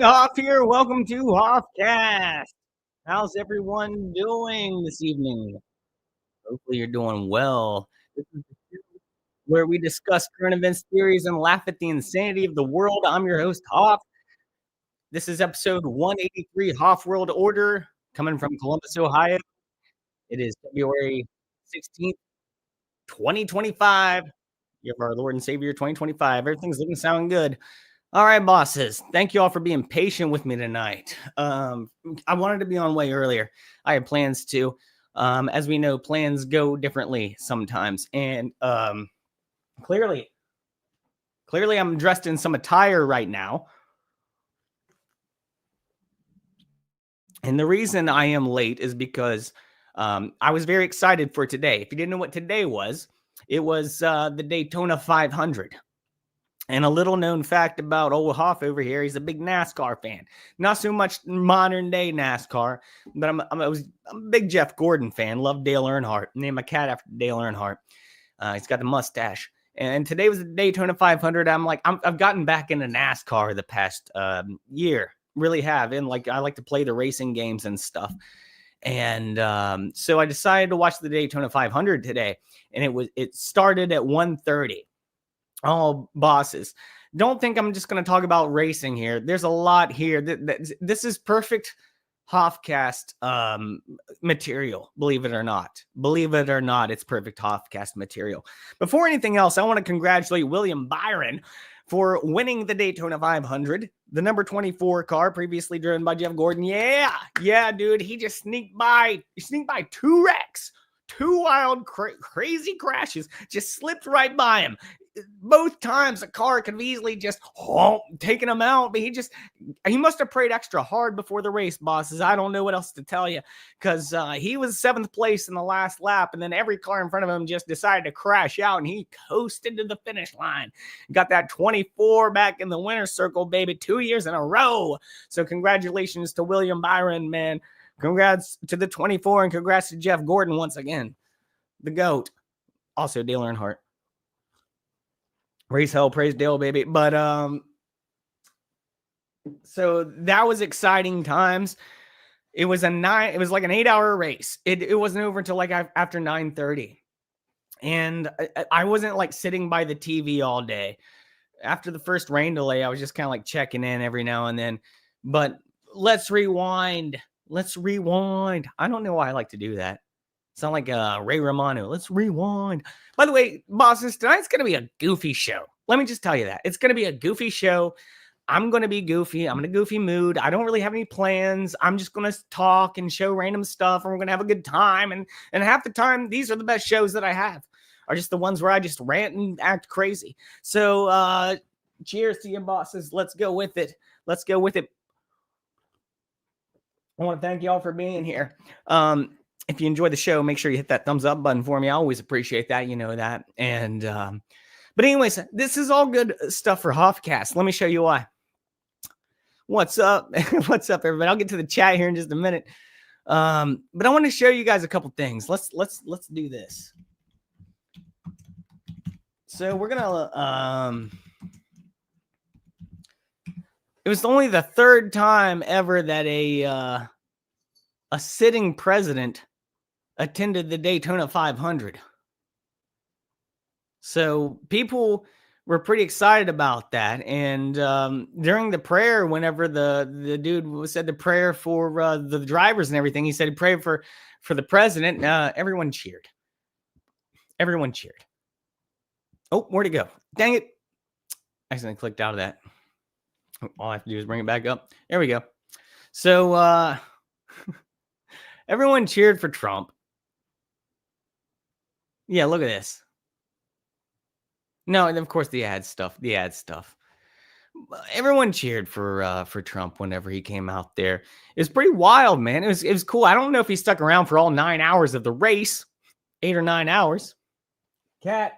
Hoff here. Welcome to Hoffcast. How's everyone doing this evening? Hopefully, you're doing well. This is the show where we discuss current events theories and laugh at the insanity of the world. I'm your host, Hoff. This is episode 183, Hoff World Order, coming from Columbus, Ohio. It is February 16th, 2025. Year of our Lord and Savior 2025. Everything's looking sounding good. All right, bosses. Thank you all for being patient with me tonight. I wanted to be on way earlier. I had plans to. As we know, plans go differently sometimes. And clearly, I'm dressed in some attire right now. And the reason I am late is because I was very excited for today. If you didn't know what today was, it was the Daytona 500. And a little known fact about old Hoff over here, he's a big NASCAR fan. Not so much modern day NASCAR, but I'm a big Jeff Gordon fan. Love Dale Earnhardt. Named my cat after Dale Earnhardt. He's got the mustache. And today was the Daytona 500. I've gotten back into NASCAR the past year. Really have. And I like to play the racing games and stuff. And so I decided to watch the Daytona 500 today. And it started at 1:30. Oh, bosses, don't think I'm just going to talk about racing here. There's a lot here. This is perfect Hoffcast material, believe it or not. Believe it or not, it's perfect Hoffcast material. Before anything else, I want to congratulate William Byron for winning the Daytona 500, the number 24 car previously driven by Jeff Gordon. Yeah, dude, he just sneaked by two wrecks. Two wild, crazy crashes, just slipped right by him. Both times a car could have easily just taken him out, but he must have prayed extra hard before the race, bosses. I don't know what else to tell you, because he was 7th place in the last lap, and then every car in front of him just decided to crash out, and he coasted to the finish line. Got that 24 back in the winner's circle, baby, 2 years in a row. So congratulations to William Byron, man. Congrats to the 24, and congrats to Jeff Gordon once again, the GOAT. Also Dale Earnhardt. Race hell, praise Dale, baby. But so that was exciting times. It was like an 8-hour race. It wasn't over until after 9:30. And I wasn't sitting by the TV all day. After the first rain delay, I was just kind of checking in every now and then. But let's rewind. I don't know why I like to do that. Sound like Ray Romano. Let's rewind. By the way, bosses, tonight's going to be a goofy show. Let me just tell you that. It's going to be a goofy show. I'm going to be goofy. I'm in a goofy mood. I don't really have any plans. I'm just going to talk and show random stuff, and we're going to have a good time. And half the time, these are the best shows that I have, are just the ones where I just rant and act crazy. So cheers to you, bosses. Let's go with it. I want to thank you all for being here. If you enjoy the show, make sure you hit that thumbs up button for me. I always appreciate that. You know that. And, but anyways, this is all good stuff for Hoffcast. Let me show you why. What's up? What's up, everybody? I'll get to the chat here in just a minute. But I want to show you guys a couple things. Let's do this. So we're going to, it was only the third time ever that a sitting president attended the Daytona 500. So people were pretty excited about that. And during the prayer, whenever the dude said the prayer for the drivers and everything, he said he prayed for the president. Everyone cheered. Oh, where'd it go? Dang it. I accidentally clicked out of that. All I have to do is bring it back up. There we go. So everyone cheered for Trump. Yeah, look at this. No, and of course the ad stuff. Everyone cheered for Trump whenever he came out there. It was pretty wild, man. It was cool. I don't know if he stuck around for all 9 hours of the race, 8 or 9 hours. Cat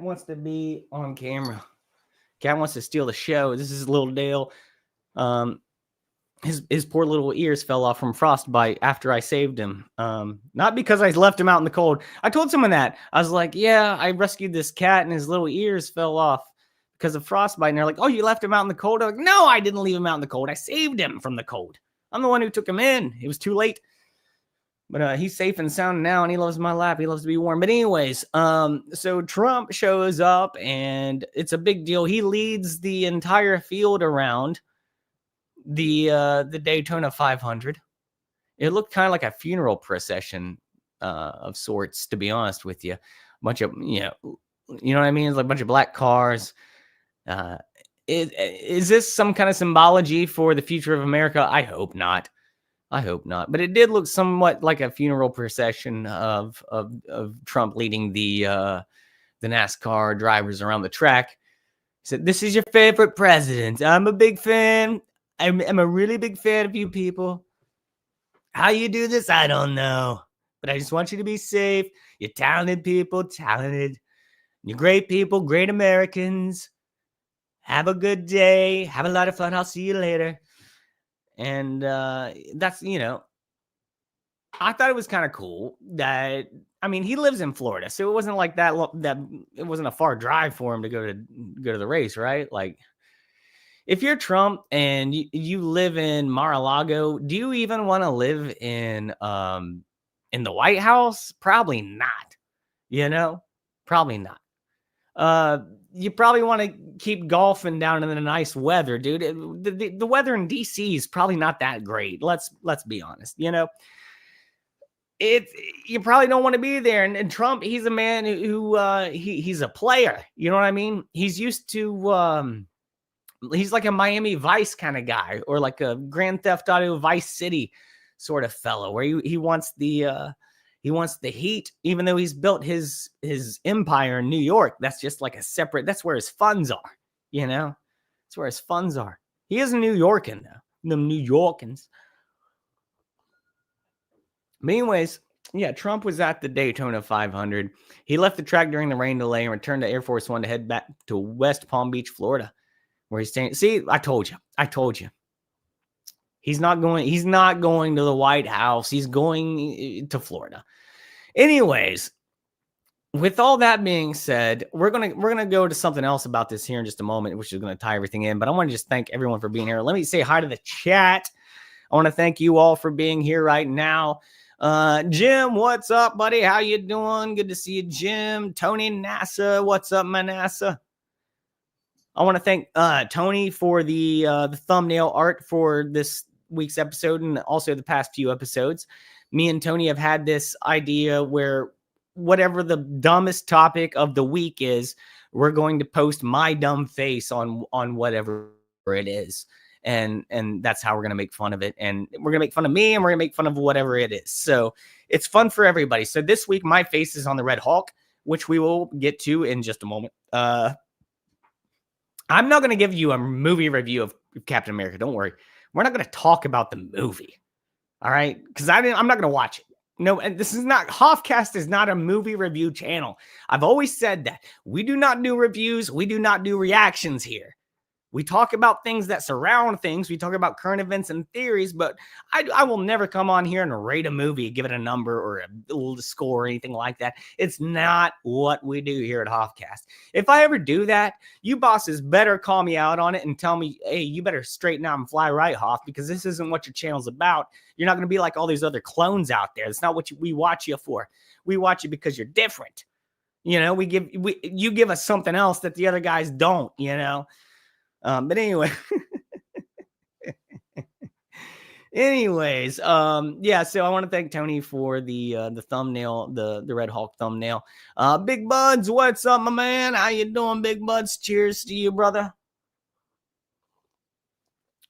wants to be on camera. Cat wants to steal the show. This is little Dale. His poor little ears fell off from frostbite after I saved him. Not because I left him out in the cold. I told someone that. I was like, yeah, I rescued this cat and his little ears fell off because of frostbite. And they're like, oh, you left him out in the cold? I'm like, no, I didn't leave him out in the cold. I saved him from the cold. I'm the one who took him in. It was too late. But he's safe and sound now, and he loves my lap. He loves to be warm. But anyways, so Trump shows up, and it's a big deal. He leads the entire field around the Daytona 500. It looked kind of like a funeral procession of sorts, to be honest with you. A bunch of, you know what I mean? It's like a bunch of black cars. Is this some kind of symbology for the future of America? I hope not. But it did look somewhat like a funeral procession of Trump leading the NASCAR drivers around the track. He said, "This is your favorite president. I'm a big fan. I'm a really big fan of you people. How you do this, I don't know. But I just want you to be safe. You're talented people, talented. You're great people, great Americans. Have a good day. Have a lot of fun. I'll see you later." And that's, I thought it was kind of cool that, I mean, he lives in Florida, so it wasn't like that it wasn't a far drive for him to go to the race, right? Like, if you're Trump and you live in Mar-a-Lago, do you even want to live in the White House? Probably not. Probably not. You probably want to keep golfing down in the nice weather, dude. The weather in DC is probably not that great. Let's be honest. You probably don't want to be there. And Trump, he's a man who he's a player. You know what I mean? He's used to he's like a Miami Vice kind of guy, or like a Grand Theft Auto Vice City sort of fellow, where he wants the heat, even though he's built his empire in New York. That's just like a separate, that's where his funds are, That's where his funds are. He is a New Yorkan, though. The New Yorkans. But anyways, yeah, Trump was at the Daytona 500. He left the track during the rain delay and returned to Air Force One to head back to West Palm Beach, Florida, where he's staying. See, I told you. He's not going to the White House. He's going to Florida. Anyways, with all that being said, we're gonna go to something else about this here in just a moment, which is gonna tie everything in. But I want to just thank everyone for being here. Let me say hi to the chat. I want to thank you all for being here right now. Jim, what's up, buddy? How you doing? Good to see you, Jim. Tony NASA, what's up, my NASA? I want to thank Tony for the thumbnail art for this week's episode and also the past few episodes. Me and Tony have had this idea where whatever the dumbest topic of the week is, we're going to post my dumb face on whatever it is. And that's how we're going to make fun of it. And we're going to make fun of me, and we're going to make fun of whatever it is. So it's fun for everybody. So this week, my face is on the Red Hulk, which we will get to in just a moment. I'm not going to give you a movie review of Captain America. Don't worry. We're not going to talk about the movie. All right? Because I'm not going to watch it. No, and this is not, Hoffcast is not a movie review channel. I've always said that. We do not do reviews. We do not do reactions here. We talk about things that surround things. We talk about current events and theories, but I will never come on here and rate a movie, give it a number or a little score or anything like that. It's not what we do here at Hoffcast. If I ever do that, you bosses better call me out on it and tell me, hey, you better straighten out and fly right, Hoff, because this isn't what your channel's about. You're not going to be like all these other clones out there. That's not what we watch you for. We watch you because you're different. You give us something else that the other guys don't, But anyway, yeah, so I want to thank Tony for the thumbnail, the Red Hulk thumbnail. Big Buds, what's up, my man? How you doing, Big Buds? Cheers to you, brother.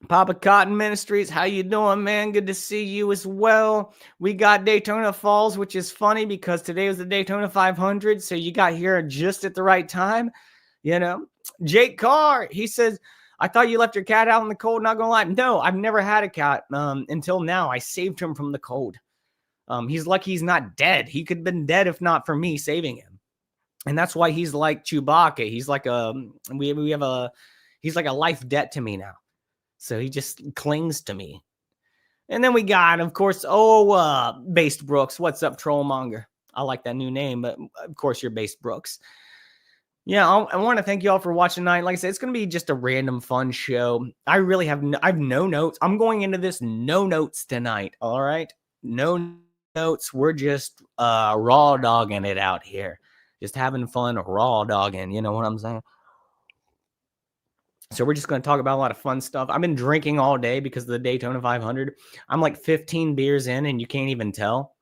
Papa Cotton Ministries, how you doing, man? Good to see you as well. We got Daytona Falls, which is funny because today was the Daytona 500, so you got here just at the right time, Jake Carr, he says, I thought you left your cat out in the cold, not gonna lie. No, I've never had a cat until now. I saved him from the cold. He's lucky he's not dead. He could have been dead if not for me saving him. And that's why he's like Chewbacca. He's like he's like a life debt to me now. So he just clings to me. And then we got, of course, Based Brooks. What's up, Trollmonger? I like that new name, but of course you're Based Brooks. Yeah, I want to thank you all for watching tonight. Like I said, it's going to be just a random fun show. I really I have no notes. I'm going into this no notes tonight. All right, no notes. We're just raw dogging it out here, just having fun, raw dogging. You know what I'm saying? So we're just going to talk about a lot of fun stuff. I've been drinking all day because of the Daytona 500. I'm like 15 beers in, and you can't even tell.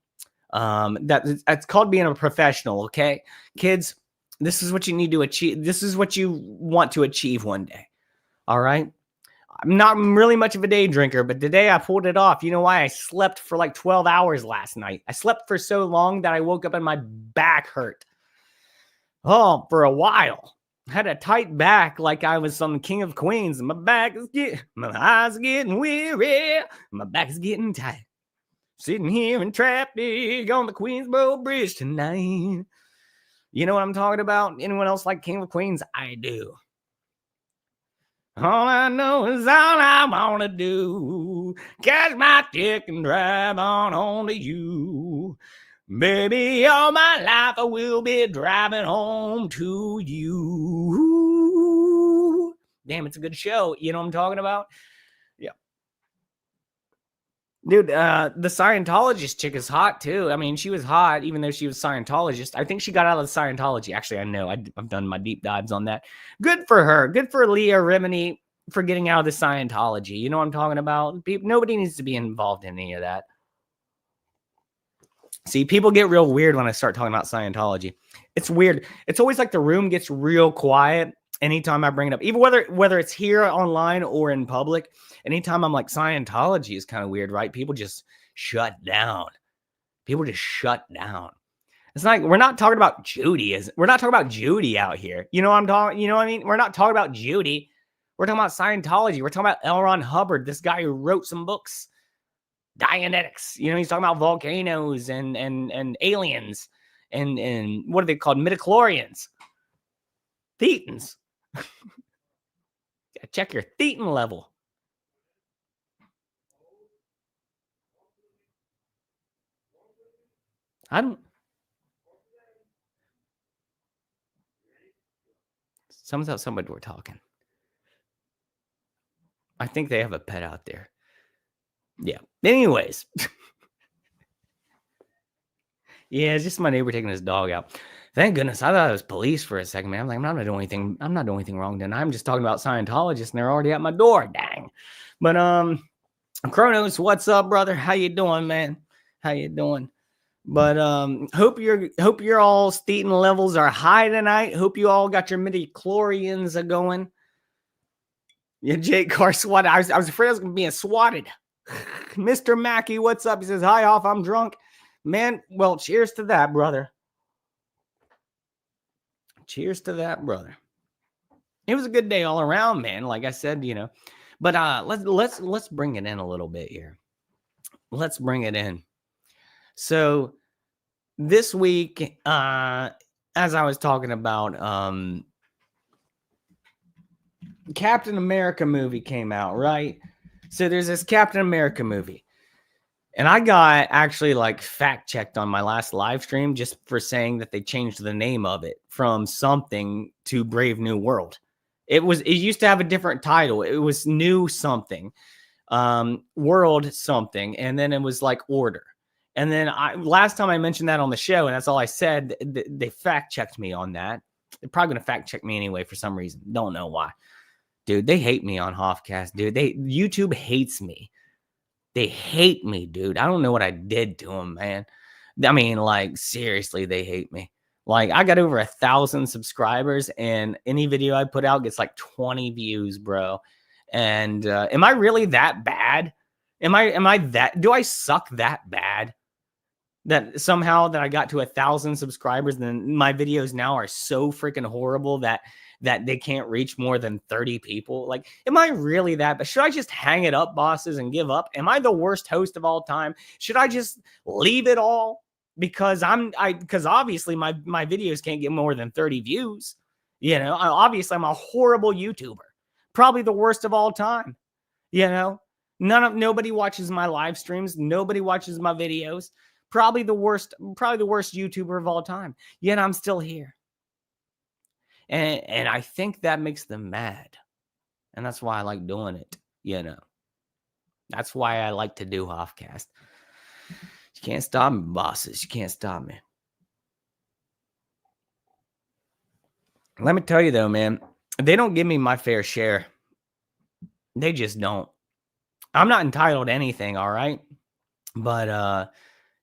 That's called being a professional. Okay, kids. This is what you need to achieve. This is what you want to achieve one day. All right. I'm not really much of a day drinker, but today I pulled it off. You know why? I slept for like 12 hours last night. I slept for so long that I woke up and my back hurt. Oh, for a while. I had a tight back like I was some king of queens. My eyes getting weary. My back is getting tight. Sitting here in traffic on the Queensboro Bridge tonight. You know what I'm talking about? Anyone else like King of Queens? I do. All I know is all I want to do. Catch my ticket and drive on home to you. Baby, all my life I will be driving home to you. Damn, it's a good show. You know what I'm talking about? Yeah. Dude, the Scientologist chick is hot too. I mean, she was hot even though she was Scientologist. I think she got out of the Scientology. Actually, I know. I've done my deep dives on that. Good for her. Good for Leah Remini for getting out of the Scientology. You know what I'm talking about? Nobody needs to be involved in any of that. See, people get real weird when I start talking about Scientology. It's weird. It's always like the room gets real quiet anytime I bring it up, even whether it's here online or in public. Anytime I'm like, Scientology is kind of weird, right? People just shut down. People just shut down. It's like we're not talking about Judy. We're not talking about Judy out here. You know what I'm talking? You know what I mean? We're not talking about Judy. We're talking about Scientology. We're talking about L. Ron Hubbard, this guy who wrote some books. Dianetics. You know, he's talking about volcanoes and aliens and what are they called? Midichlorians. Thetans. Check your thetan level. I don't. Someone's outside my door talking. I think they have a pet out there. Yeah. Anyways. Yeah, it's just my neighbor taking his dog out. Thank goodness. I thought it was police for a second, man. I'm like, I'm not doing anything. I'm not doing anything wrong. Then I'm just talking about Scientologists, and they're already at my door. Dang. But Kronos, what's up, brother? How you doing, man? How you doing? But hope your all statin levels are high tonight. Hope you all got your midichlorians a going. Yeah, Jake Carr swatted. I was afraid I was gonna be swatted. Mr. Mackey, what's up? He says, hi, Hoff, I'm drunk. Man, well, cheers to that, brother. Cheers to that, brother. It was a good day all around, man. Like I said, you know. But let's bring it in a little bit here. Let's bring it in. So this week, as I was talking about, Captain America movie came out, right? So there's this Captain America movie. And I got actually like fact checked on my last live stream just for saying that they changed the name of it from something to Brave New World. It used to have a different title. It was New something, World something, and then it was like Order. And then last time I mentioned that on the show, and that's all I said, they fact checked me on that. They're probably gonna fact check me anyway for some reason. Don't know why. Dude, they hate me on Hoffcast, dude. YouTube hates me. They hate me, dude. I don't know what I did to them, man. I mean, like, seriously, they hate me. Like, I got over 1,000 subscribers, and any video I put out gets like 20 views, bro. And am I really that bad? Am I that? Do I suck that bad? That somehow that I got to 1,000 subscribers, and then my videos now are so freaking horrible that they can't reach more than 30 people. Like, am I really that? But should I just hang it up, bosses, and give up? Am I the worst host of all time? Should I just leave it all? Because because obviously my videos can't get more than 30 views. You know, obviously I'm a horrible YouTuber, probably the worst of all time. You know, nobody watches my live streams. Nobody watches my videos. Probably the worst YouTuber of all time. Yet I'm still here. And I think that makes them mad. And that's why I like doing it, you know. That's why I like to do Hoffcast. You can't stop me, bosses. You can't stop me. Let me tell you, though, man, they don't give me my fair share. They just don't. I'm not entitled to anything, all right? But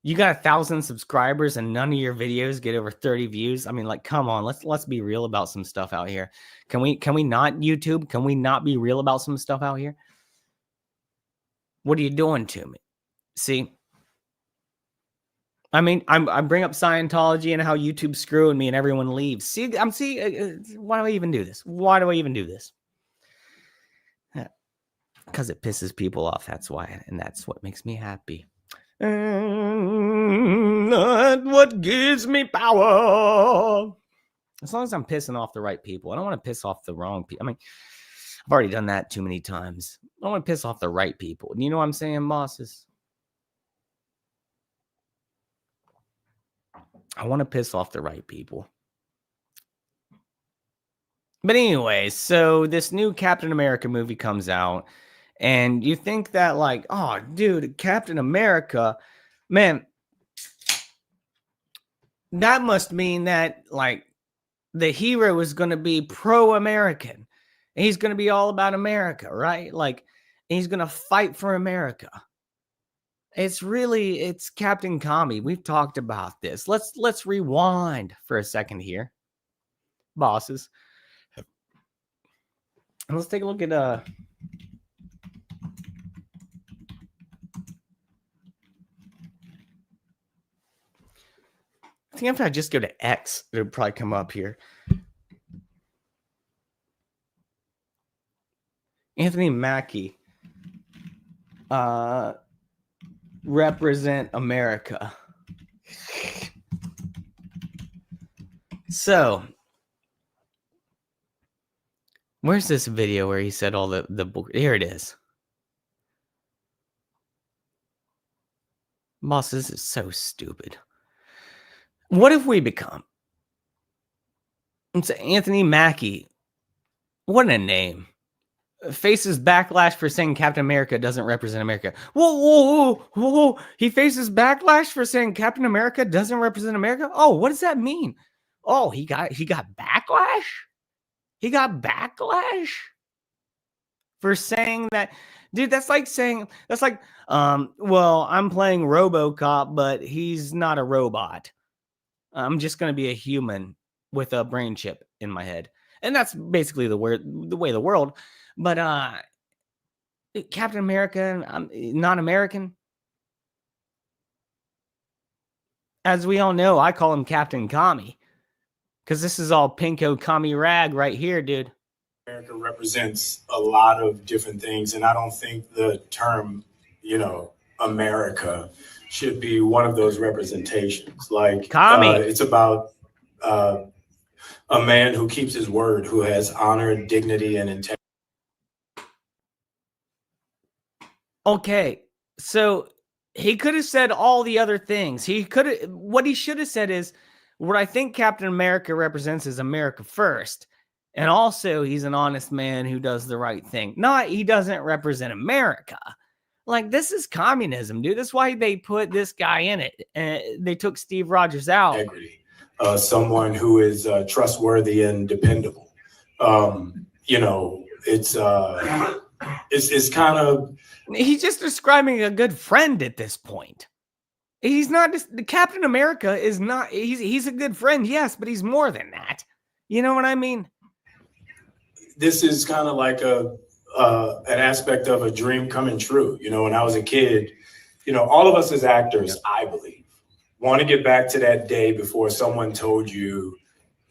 you got 1,000 subscribers and none of your videos get over 30 views. I mean, like, come on, let's be real about some stuff out here. Can we not, YouTube? Can we not be real about some stuff out here? What are you doing to me? See, I mean, I bring up Scientology and how YouTube's screwing me and everyone leaves. See, why do I even do this? Why do I even do this? Because it pisses people off. That's why, and that's what makes me happy. And that's what gives me power. As long as I'm pissing off the right people. I don't want to piss off the wrong people. I mean, I've already done that too many times. I don't want to piss off the right people. You know what I'm saying, bosses? I want to piss off the right people. But anyway, so this new Captain America movie comes out. And you think that, like, oh, dude, Captain America, man, that must mean that, like, the hero is going to be pro-American. He's going to be all about America, right? Like, he's going to fight for America. It's Captain Commie. We've talked about this. Let's rewind for a second here, bosses. And let's take a look at I think if I just go to X, it'll probably come up here. Anthony Mackie represent America. So, where's this video where he said all the book? Here it is. Boss, this is so stupid. What have we become? It's Anthony Mackie. What a name. Faces backlash for saying Captain America doesn't represent America. Whoa. He faces backlash for saying Captain America doesn't represent America? Oh, what does that mean? Oh, he got backlash? He got backlash for saying that. Dude, that's like, well, I'm playing RoboCop, but he's not a robot. I'm just going to be a human with a brain chip in my head. And that's basically the way of the world. But Captain America, not American. As we all know, I call him Captain Commie. Because this is all pinko commie rag right here, dude. America represents a lot of different things. And I don't think the term, America should be one of those representations. Like, it's about a man who keeps his word, who has honor, dignity, and integrity. Okay, so he could have said all the other things. What he should have said is, what I think Captain America represents is America first. And also, he's an honest man who does the right thing. Not, he doesn't represent America. Like, this is communism, dude. That's why they put this guy in it. And they took Steve Rogers out. Integrity. Someone who is trustworthy and dependable. It's kind of... He's just describing a good friend at this point. He's not just... Captain America is not... He's a good friend, yes, but he's more than that. You know what I mean? This is kind of like an aspect of a dream coming true. When I was a kid, all of us as actors, I believe, want to get back to that day before someone told you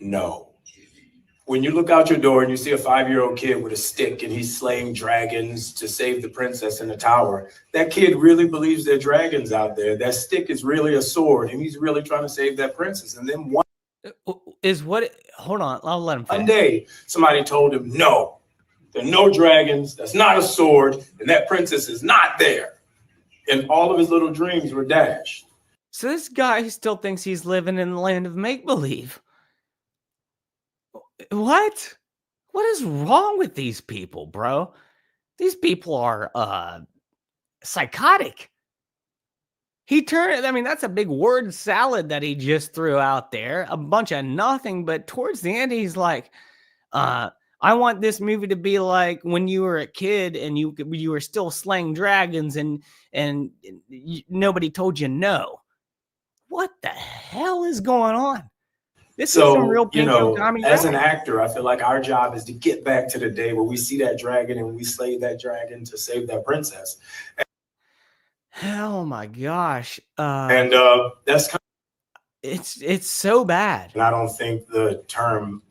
no. When you look out your door and you see a 5-year-old kid with a stick and he's slaying dragons to save the princess in the tower, that kid really believes there are dragons out there. That stick is really a sword and he's really trying to save that princess. And then hold on, I'll let him finish. One day, somebody told him, no, there are no dragons, that's not a sword, and that princess is not there. And all of his little dreams were dashed. So this guy still thinks he's living in the land of make-believe. What? What is wrong with these people, bro? These people are psychotic. I mean, that's a big word salad that he just threw out there. A bunch of nothing, but towards the end, he's like, I want this movie to be like when you were a kid and you were still slaying dragons and nobody told you no. What the hell is going on? This is some real pinko commie as an rap. actor, I feel like our job is to get back to the day where we see that dragon and we slay that dragon to save that princess. Oh my gosh. And that's kind It's so bad. and I don't think the term,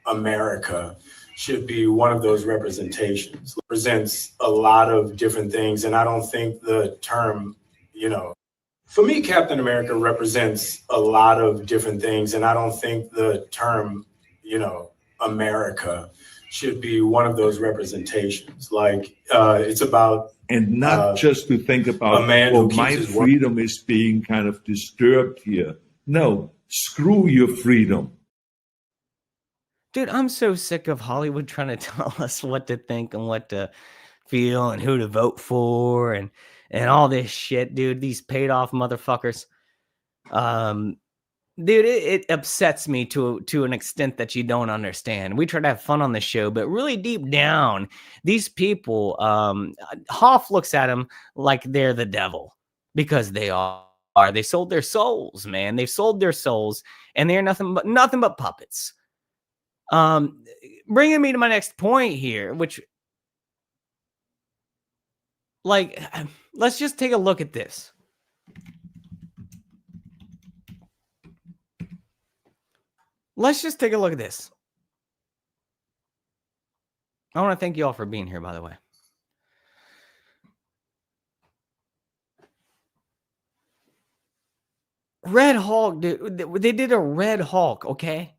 America should be one of those representations. It represents a lot of different things. And I don't think the term, for me, Captain America represents a lot of different things. And I don't think the term, America should be one of those representations. Like it's about and not just to think about, a man who keeps my his word. freedom is being kind of disturbed here. No, screw your freedom. Dude, I'm so sick of Hollywood trying to tell us what to think and what to feel and who to vote for and all this shit, dude. These paid off motherfuckers. Dude, it upsets me to an extent that you don't understand. We try to have fun on the show, but really deep down, these people, Hoff looks at them like they're the devil because they are. They sold their souls, man. They've sold their souls, and they're nothing but puppets. Bringing me to my next point here, which, like, let's just take a look at this. Let's just take a look at this. I want to thank you all for being here, by the way. Red Hulk, dude. They did a Red Hulk, okay?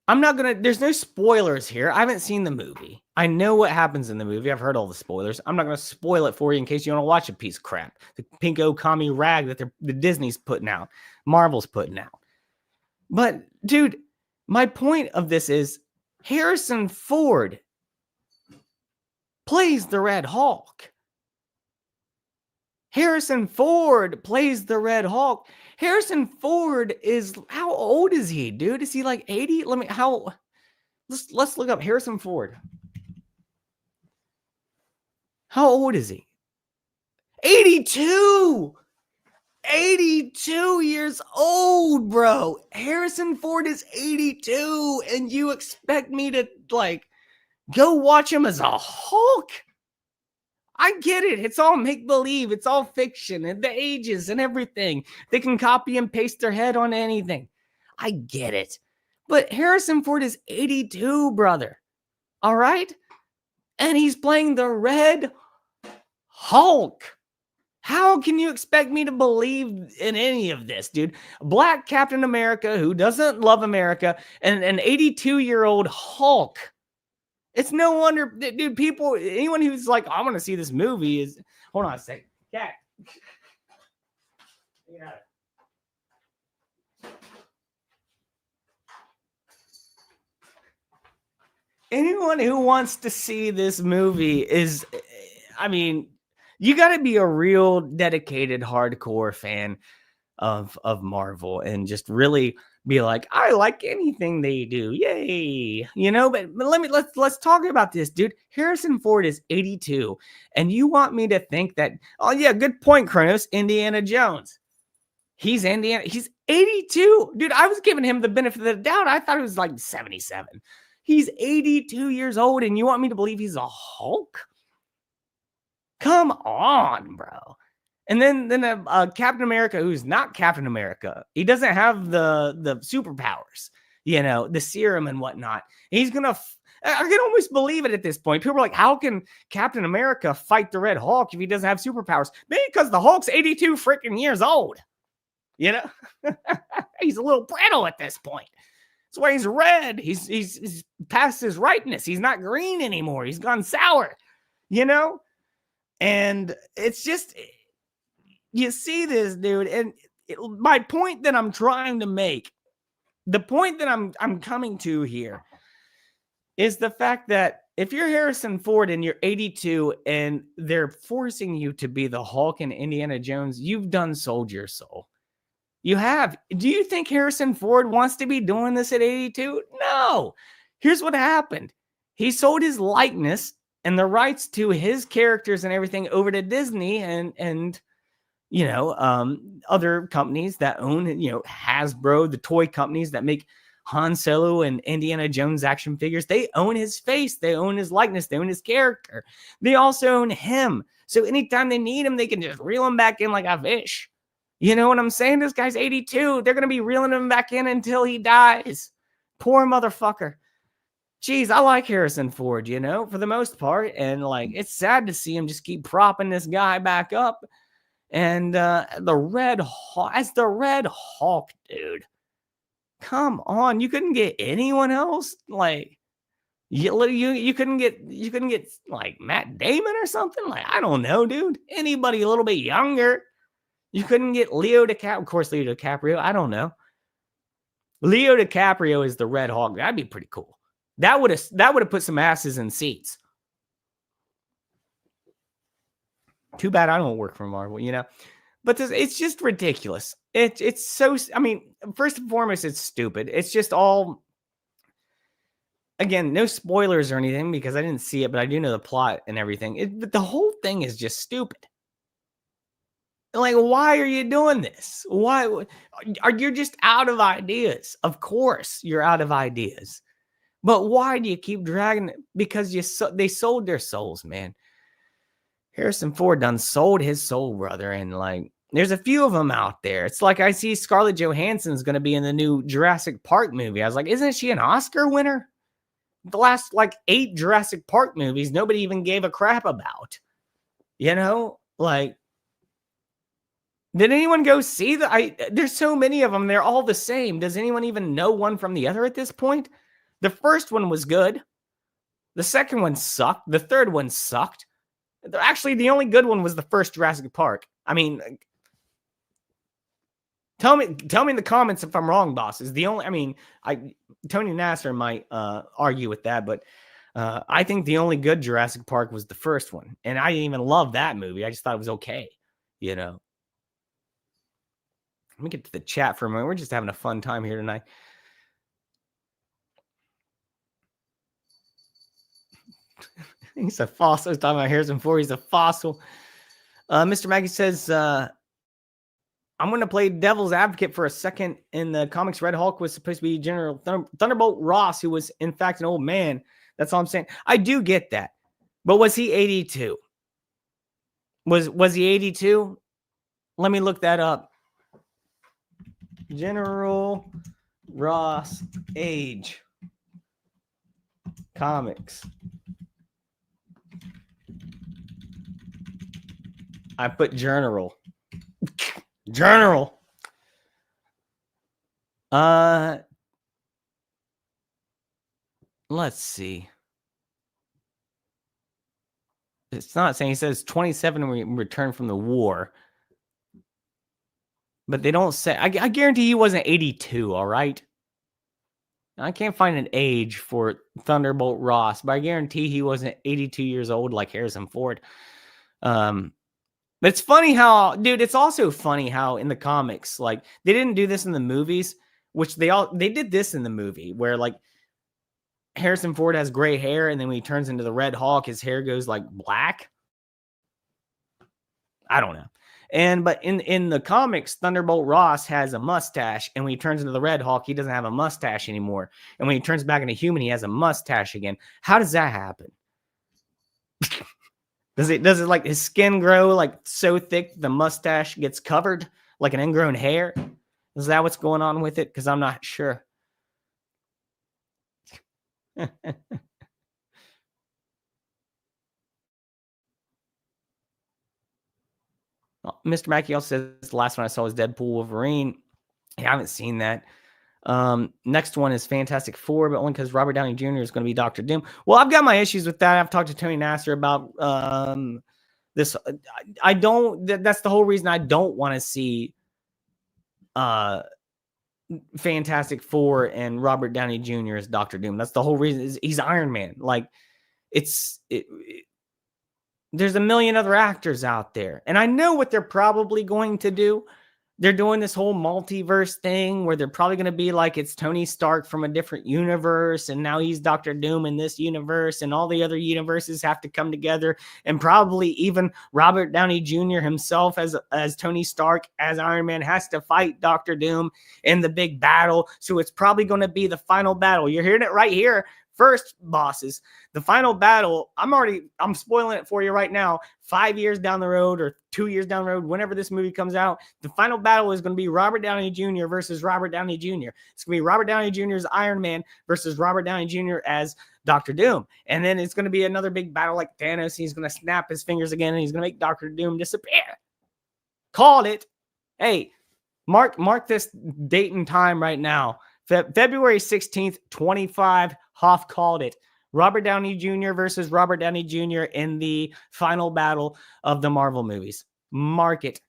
There's no spoilers here. I haven't seen the movie. I know what happens in the movie. I've heard all the spoilers. I'm not going to spoil it for you in case you want to watch a piece of crap. The pinko commie rag that the Disney's putting out. Marvel's putting out. But, dude, my point of this is Harrison Ford plays the Red Hulk. Harrison Ford plays the Red Hulk. Harrison Ford how old is he, dude? Is he like 80? Let's look up Harrison Ford. How old is he? 82! 82 years old, bro. Harrison Ford is 82, and you expect me to, go watch him as a Hulk? I get it. It's all make-believe. It's all fiction, and the ages and everything. They can copy and paste their head on anything. I get it. But Harrison Ford is 82, brother. All right? And he's playing the Red Hulk. How can you expect me to believe in any of this, dude? Black Captain America who doesn't love America and an 82-year-old Hulk. It's no wonder, dude, anyone who's like, I want to see this movie is, hold on a second. Cat. Yeah. Anyone who wants to see this movie is, I mean, you got to be a real dedicated hardcore fan of Marvel and just really be like, I like anything they do. Yay. But let's talk about this, dude. Harrison Ford is 82 and you want me to think that, oh yeah, good point, Kronos, Indiana Jones. He's 82. Dude, I was giving him the benefit of the doubt. I thought it was like 77. He's 82 years old and you want me to believe he's a Hulk? Come on, bro. And then Captain America, who's not Captain America, he doesn't have the superpowers, the serum and whatnot. He's gonna. I can almost believe it at this point. People are like, "How can Captain America fight the Red Hulk if he doesn't have superpowers?" Maybe because the Hulk's 82 freaking years old. He's a little brittle at this point. That's why he's red. He's past his ripeness. He's not green anymore. He's gone sour. And it's just. You see this, dude, and my point that I'm trying to make the point that I'm coming to here is the fact that if you're Harrison Ford and you're 82 and they're forcing you to be the Hulk and Indiana Jones, you've done sold your soul. You have. Do you think Harrison Ford wants to be doing this at 82? No. Here's what happened. He sold his likeness and the rights to his characters and everything over to Disney and other companies that own, Hasbro, the toy companies that make Han Solo and Indiana Jones action figures. They own his face. They own his likeness. They own his character. They also own him. So anytime they need him, they can just reel him back in like a fish. You know what I'm saying? This guy's 82. They're going to be reeling him back in until he dies. Poor motherfucker. Jeez, I like Harrison Ford, for the most part. And it's sad to see him just keep propping this guy back up. And the Red Hulk, dude. Come on, you couldn't get anyone else. You couldn't get like Matt Damon or something. I don't know, dude. Anybody a little bit younger. You couldn't get Leo DiCaprio. Of course, Leo DiCaprio. I don't know. Leo DiCaprio is the Red Hulk. That'd be pretty cool. That would have put some asses in seats. Too bad I don't work for Marvel, But it's just ridiculous. It's so. I mean, first and foremost, it's stupid. It's just all. Again, no spoilers or anything because I didn't see it, but I do know the plot and everything. But the whole thing is just stupid. Why are you doing this? Why are you just out of ideas? Of course, you're out of ideas. But why do you keep dragging it? Because they sold their souls, man. Harrison Ford done sold his soul, brother. And there's a few of them out there. It's like I see Scarlett Johansson's going to be in the new Jurassic Park movie. I was like, isn't she an Oscar winner? The last 8 Jurassic Park movies, nobody even gave a crap about. Did anyone go see there's so many of them. They're all the same. Does anyone even know one from the other at this point? The first one was good. The second one sucked. The third one sucked. Actually, the only good one was the first Jurassic Park. I mean, tell me in the comments if I'm wrong, bosses. Tony Nasser might argue with that, but I think the only good Jurassic Park was the first one. And I didn't even love that movie. I just thought it was okay, Let me get to the chat for a moment. We're just having a fun time here tonight. He's a fossil. He's talking about Harrison Ford. He's a fossil. Mr. Maggie says, I'm going to play devil's advocate for a second. In the comics, Red Hulk was supposed to be General Thunderbolt Ross, who was, in fact, an old man. That's all I'm saying. I do get that. But was he 82? Was he 82? Let me look that up. General Ross age. Comics. I put general. General. Let's see. It's not saying. He says 27 when we returned from the war. But they don't say. I guarantee he wasn't 82, all right? I can't find an age for Thunderbolt Ross, but I guarantee he wasn't 82 years old like Harrison Ford. But it's funny how, dude, it's also funny how in the comics, they didn't do this in the movies, which they did this in the movie where Harrison Ford has gray hair and then when he turns into the Red Hulk, his hair goes black. I don't know. But in the comics, Thunderbolt Ross has a mustache, and when he turns into the Red Hulk, he doesn't have a mustache anymore. And when he turns back into human, he has a mustache again. How does that happen? Does it his skin grow so thick the mustache gets covered like an ingrown hair? Is that what's going on with it? Because I'm not sure. Mr. Mackey also says the last one I saw was Deadpool Wolverine. I haven't seen that. Next one is Fantastic Four, but only because Robert Downey Jr. is going to be Dr. Doom. Well, I've got my issues with that. I've talked to Tony Nasser about this. That's the whole reason I don't want to see Fantastic Four and Robert Downey Jr. as Doctor Doom. That's the whole reason. He's Iron Man. Like, there's a million other actors out there, and I know what they're probably going to do. They're doing this whole multiverse thing where they're probably going to be like, it's Tony Stark from a different universe, and now he's Dr. Doom in this universe, and all the other universes have to come together, and probably even Robert Downey Jr. himself as Tony Stark, as Iron Man, has to fight Dr. Doom in the big battle. So it's probably going to be the final battle. You're hearing it right here. First, bosses, the final battle, I'm spoiling it for you right now. 5 years down the road or 2 years down the road, whenever this movie comes out, the final battle is going to be Robert Downey Jr. versus Robert Downey Jr. It's going to be Robert Downey Jr.'s Iron Man versus Robert Downey Jr. as Dr. Doom. And then it's going to be another big battle like Thanos. He's going to snap his fingers again, and he's going to make Dr. Doom disappear. Called it. Hey, mark this date and time right now. February 16th, 25. Hoff called it. Robert Downey Jr. versus Robert Downey Jr. in the final battle of the Marvel movies. Mark it.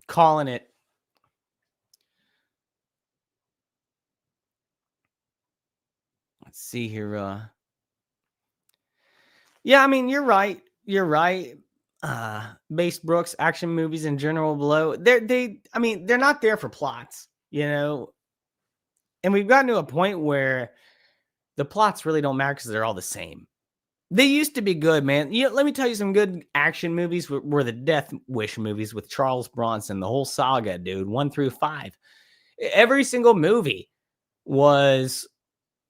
Calling it. Let's see here. Yeah, I mean, you're right. You're right. Base Brooks, action movies in general below. They're not there for plots, you know. And we've gotten to a point where the plots really don't matter because they're all the same. They used to be good, man. Let me tell you, some good action movies were the Death Wish movies with Charles Bronson, the whole saga, dude, 1 through 5. Every single movie was,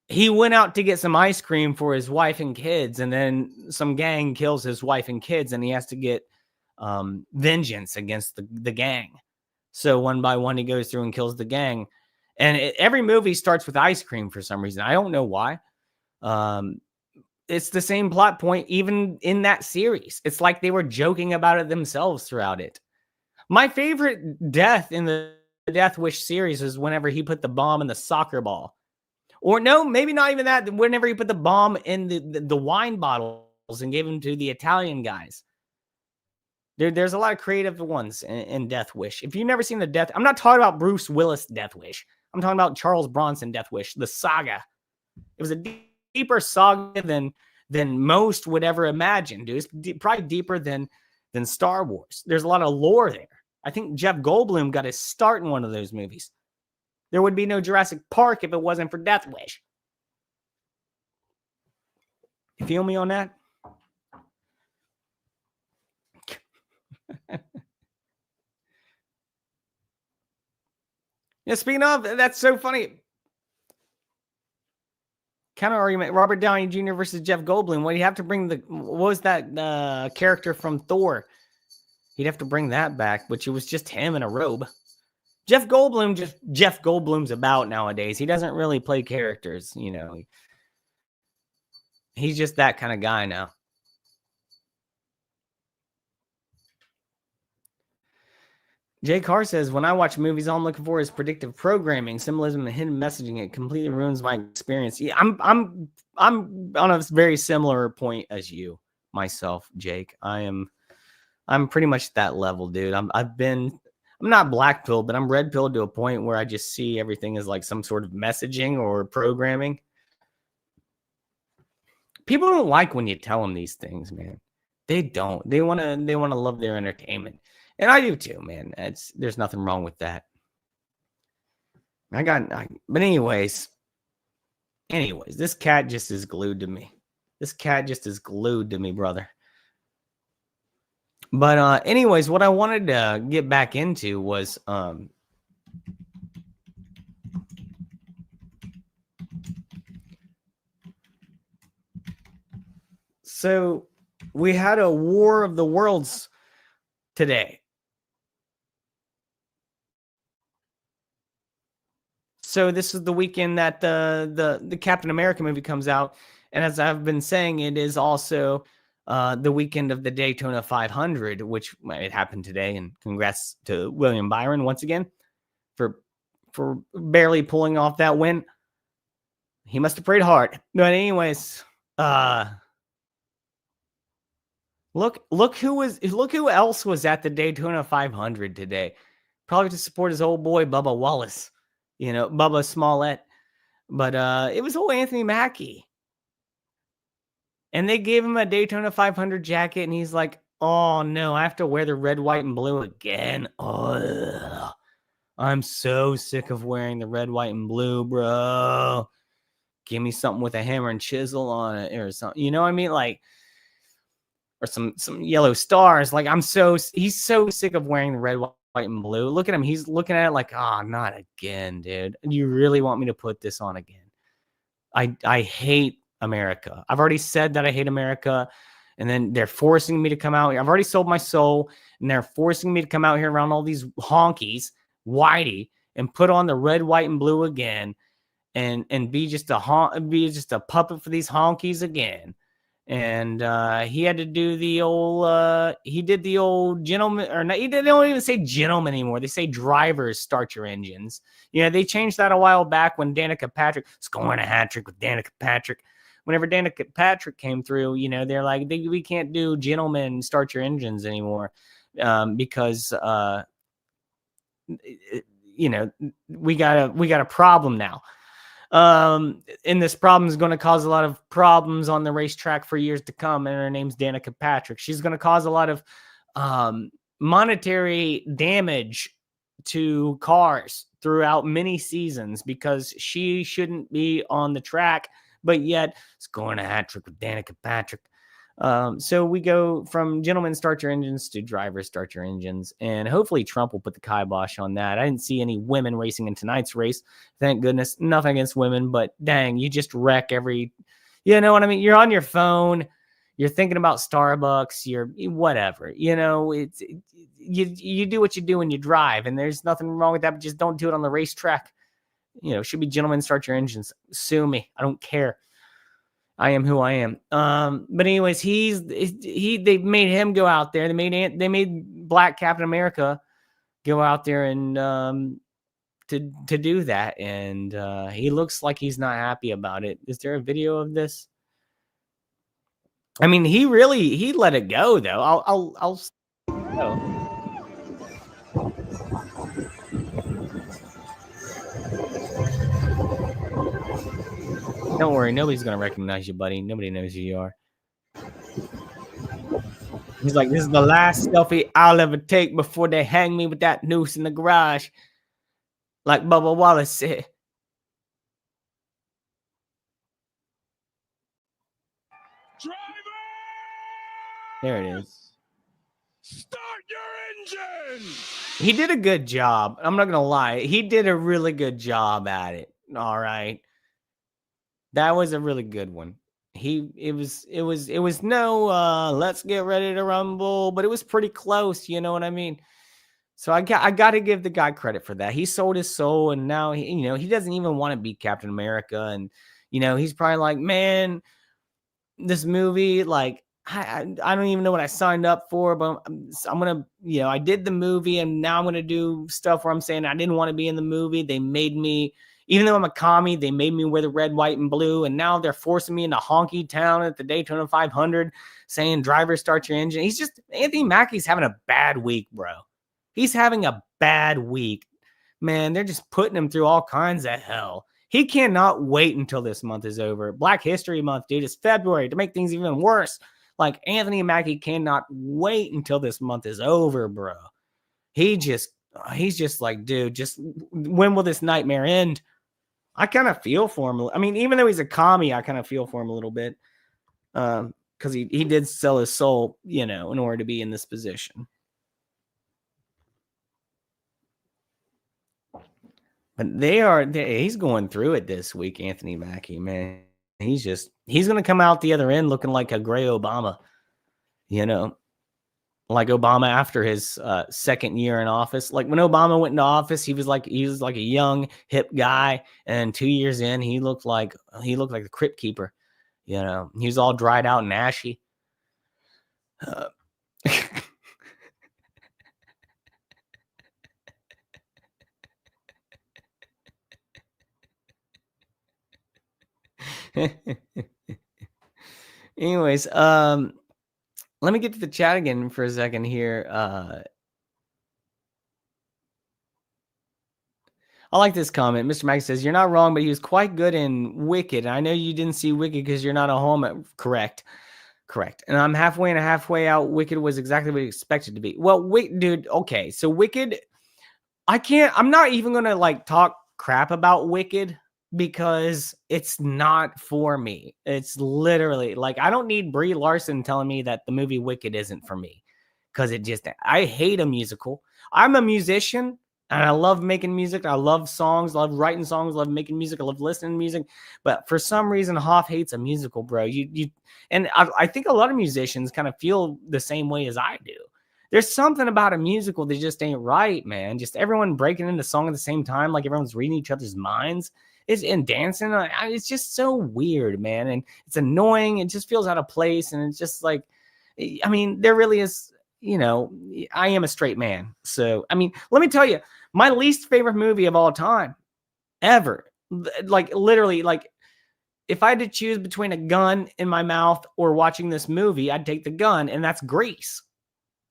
he went out to get some ice cream for his wife and kids, and then some gang kills his wife and kids, and he has to get vengeance against the gang. So one by one, he goes through and kills the gang. And every movie starts with ice cream for some reason. I don't know why. It's the same plot point, even in that series. It's like they were joking about it themselves throughout it. My favorite death in the Death Wish series is whenever he put the bomb in the soccer ball. Or no, maybe not even that. Whenever he put the bomb in the wine bottles and gave them to the Italian guys. There's a lot of creative ones in Death Wish. If you've never seen I'm not talking about Bruce Willis Death Wish. I'm talking about Charles Bronson Death Wish, the saga. It was a deeper saga than most would ever imagine, dude. It's probably deeper than Star Wars. There's a lot of lore there. I think Jeff Goldblum got his start in one of those movies. There would be no Jurassic Park if it wasn't for Death Wish. You feel me on that? Yeah, speaking of, that's so funny. Counter argument: Robert Downey Jr. versus Jeff Goldblum. Well, you have to bring what was that character from Thor? He'd have to bring that back, which it was just him in a robe. Jeff Goldblum's about nowadays. He doesn't really play characters, you know. He's just that kind of guy now. Jay Carr says, when I watch movies, all I'm looking for is predictive programming, symbolism, and hidden messaging. It completely ruins my experience. Yeah, I'm on a very similar point as you, myself, Jake. I'm pretty much at that level, dude. I'm not black pilled, but I'm red pilled to a point where I just see everything as like some sort of messaging or programming. People don't like when you tell them these things, man. They don't. They want to love their entertainment. And I do too, man. There's nothing wrong with that. But anyways, this cat just is glued to me. This cat just is glued to me, brother. But anyways, what I wanted to get back into was so we had a War of the Worlds today. So this is the weekend that the Captain America movie comes out. And as I've been saying, it is also the weekend of the Daytona 500, which it happened today. And congrats to William Byron once again for barely pulling off that win. He must have prayed hard. But anyways, Look who else was at the Daytona 500 today. Probably to support his old boy Bubba Wallace, Bubba Smollett. But it was old Anthony Mackie. And they gave him a Daytona 500 jacket, and he's like, "Oh no, I have to wear the red, white, and blue again. Oh, I'm so sick of wearing the red, white, and blue, bro. Give me something with a hammer and chisel on it or something." You know what I mean? Like, or some yellow stars. Like, he's so sick of wearing the red, white, and blue. Look at him. He's looking at it like, "Oh, not again, dude. You really want me to put this on again?" I hate America. I've already said that I hate America, and then they're forcing me to come out here. I've already sold my soul, and they're forcing me to come out here around all these honkies, whitey, and put on the red, white, and blue again, and be just a puppet for these honkies again. And he had to do the old he did the old gentleman, or not, they don't even say gentleman anymore. They say drivers start your engines. They changed that a while back when Danica Patrick scoring a hat trick with Danica Patrick. Whenever Danica Patrick came through, they're like, we can't do gentlemen start your engines anymore, because we got a problem now. And this problem is going to cause a lot of problems on the racetrack for years to come. And her name's Danica Patrick. She's going to cause a lot of monetary damage to cars throughout many seasons because she shouldn't be on the track, but yet scoring a hat trick with Danica Patrick. So we go from gentlemen start your engines to drivers start your engines, and hopefully Trump will put the kibosh on that. I didn't see any women racing in tonight's race. Thank goodness. Nothing against women, but dang, you just wreck every, you know what I mean? You're on your phone, you're thinking about Starbucks, you're whatever, it's, you do what you do when you drive, and there's nothing wrong with that, but just don't do it on the racetrack. Should be gentlemen start your engines. Sue me. I don't care. I am who I am. But anyways, they made him go out there. They made Black Captain America go out there and to do that. And he looks like he's not happy about it. Is there a video of this? I mean, he let it go though. I'll oh. Don't worry, nobody's gonna recognize you, buddy. Nobody knows who you are. He's like, "This is the last selfie I'll ever take before they hang me with that noose in the garage," like Bubba Wallace said. Driver! There it is. Start your engine! He did a good job. I'm not gonna lie. He did a really good job at it. All right. That was a really good one. It was no let's get ready to rumble, but it was pretty close, you know what I mean? So I got to give the guy credit for that. He sold his soul, and now he doesn't even want to be Captain America, and he's probably like, "Man, this movie, like, I don't even know what I signed up for, but I'm gonna, I did the movie, and now I'm gonna do stuff where I'm saying I didn't want to be in the movie. They made me, even though I'm a commie, they made me wear the red, white, and blue, and now they're forcing me into honky town at the Daytona 500, saying driver start your engine." Anthony Mackie's having a bad week, bro. He's having a bad week, man. They're just putting him through all kinds of hell. He cannot wait until this month is over. Black History Month, dude. It's February to make things even worse. Like, Anthony Mackie cannot wait until this month is over, bro. He's just like, dude, just when will this nightmare end? I kind of feel for him. I mean, even though he's a commie, I kind of feel for him a little bit. Because he did sell his soul, in order to be in this position. But he's going through it this week, Anthony Mackie, man. He's going to come out the other end looking like a gray Obama, like Obama after his second year in office. Like when Obama went into office, he was like a young hip guy, and 2 years in, he looked like the crypt keeper. He was all dried out and ashy. Anyways, Let me get to the chat again for a second here. I like this comment. Mr. Max says, you're not wrong, but he was quite good in Wicked. I know you didn't see Wicked because you're not a home. Correct. And I'm halfway in and halfway out. Wicked was exactly what you expected to be. Well, dude, okay. So Wicked, I'm not even going to like talk crap about Wicked because it's not for me. It's literally like, I don't need Brie Larson telling me that the movie Wicked isn't for me because I hate a musical. I'm a musician. And I love making music. I love songs, love writing songs, love making music. I love listening to music. But for some reason, Hoff hates a musical, bro. And I think a lot of musicians kind of feel the same way as I do. There's something about a musical that just ain't right, man. Just everyone breaking into song at the same time, like everyone's reading each other's minds. And dancing. It's just so weird, man. And it's annoying. It just feels out of place. And it's just like, I mean, there really is, I am a straight man. So, I mean, let me tell you, my least favorite movie of all time, ever, like literally, like if I had to choose between a gun in my mouth or watching this movie, I'd take the gun, and that's Grease.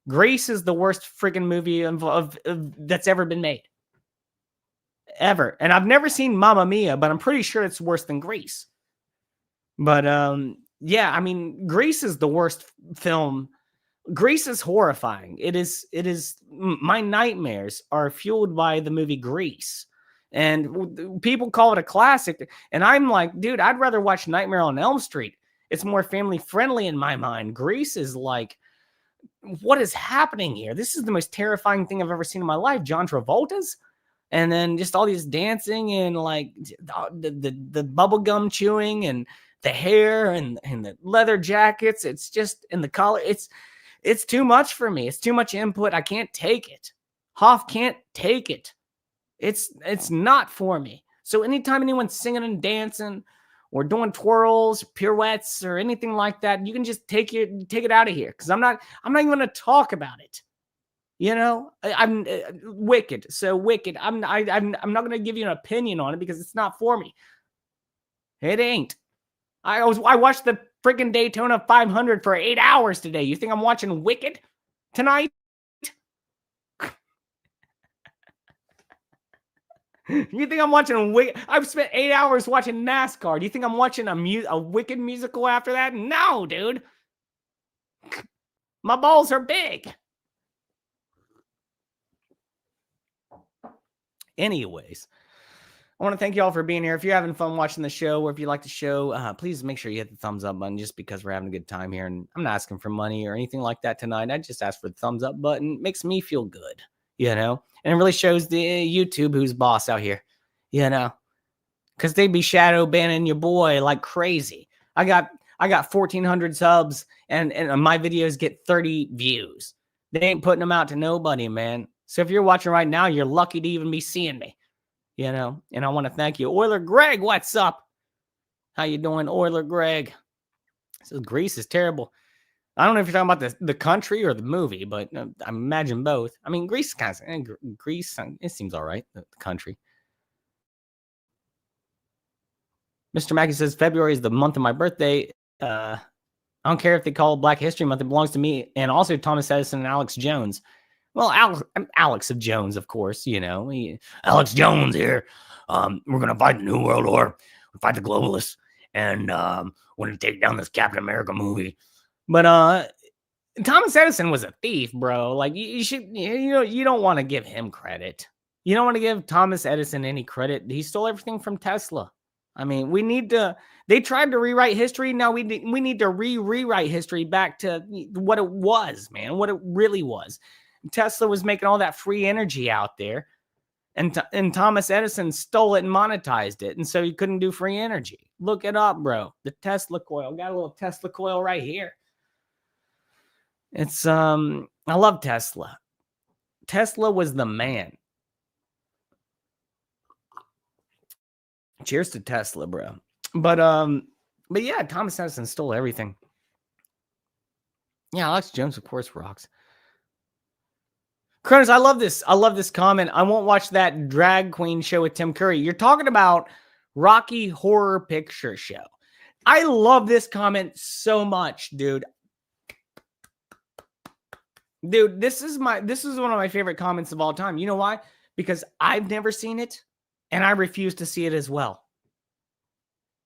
Grease is the worst freaking movie of that's ever been made. Ever. And I've never seen Mamma Mia, but I'm pretty sure it's worse than Grease. But yeah, I mean, Grease is the worst film. Grease is horrifying. It is my nightmares are fueled by the movie Grease. And people call it a classic. And I'm like, dude, I'd rather watch Nightmare on Elm Street. It's more family friendly in my mind. Grease is like, what is happening here? This is the most terrifying thing I've ever seen in my life. John Travolta's. And then just all these dancing and like the bubble gum chewing and the hair and the leather jackets. It's just in the collar. It's too much for me. It's too much input. I can't take it. Hoff can't take it. It's not for me. So anytime anyone's singing and dancing or doing twirls, pirouettes, or anything like that, you can just take it out of here. Because I'm not even going to talk about it. I'm Wicked. So Wicked. I'm not going to give you an opinion on it because it's not for me. It ain't. I watched the freaking Daytona 500 for 8 hours today. You think I'm watching Wicked tonight? You think I'm watching Wicked? I've spent 8 hours watching NASCAR. Do you think I'm watching a Wicked musical after that? No, dude. My balls are big. Anyways, I want to thank you all for being here. If you're having fun watching the show, or if you like the show, please make sure you hit the thumbs up button just because we're having a good time here. And I'm not asking for money or anything like that tonight. I just asked for the thumbs up button. It makes me feel good, and it really shows the YouTube who's boss out here, because they be shadow banning your boy like crazy. I got 1,400 subs and my videos get 30 views. They ain't putting them out to nobody, man. So if you're watching right now, you're lucky to even be seeing me, and I want to thank you. Oiler Greg, what's up? How you doing, Oiler Greg? So Grease is terrible. I don't know if you're talking about the country or the movie, but I imagine both. I mean, Grease kind of, Grease, it seems all right, the country. Mr. Mackey says, February is the month of my birthday. I don't care if they call it Black History Month. It belongs to me and also Thomas Edison and Alex Jones. Well, Alex of Jones, of course, Alex Jones here. We're going to fight the New World War. We'll fight the globalists. And we're going to take down this Captain America movie. But Thomas Edison was a thief, bro. Like, you don't want to give him credit. You don't want to give Thomas Edison any credit. He stole everything from Tesla. I mean, they tried to rewrite history. Now we need to rewrite history back to what it was, man, what it really was. Tesla was making all that free energy out there, and Thomas Edison stole it and monetized it, and so he couldn't do free energy. Look it up, bro. The Tesla coil. Got a little Tesla coil right here. It's I love Tesla. Tesla was the man. Cheers to Tesla, bro. But yeah, Thomas Edison stole everything. Yeah, Alex Jones, of course, rocks. Cronus, I love this. I love this comment. I won't watch that drag queen show with Tim Curry. You're talking about Rocky Horror Picture Show. I love this comment so much, dude. Dude, this is one of my favorite comments of all time. You know why? Because I've never seen it and I refuse to see it as well.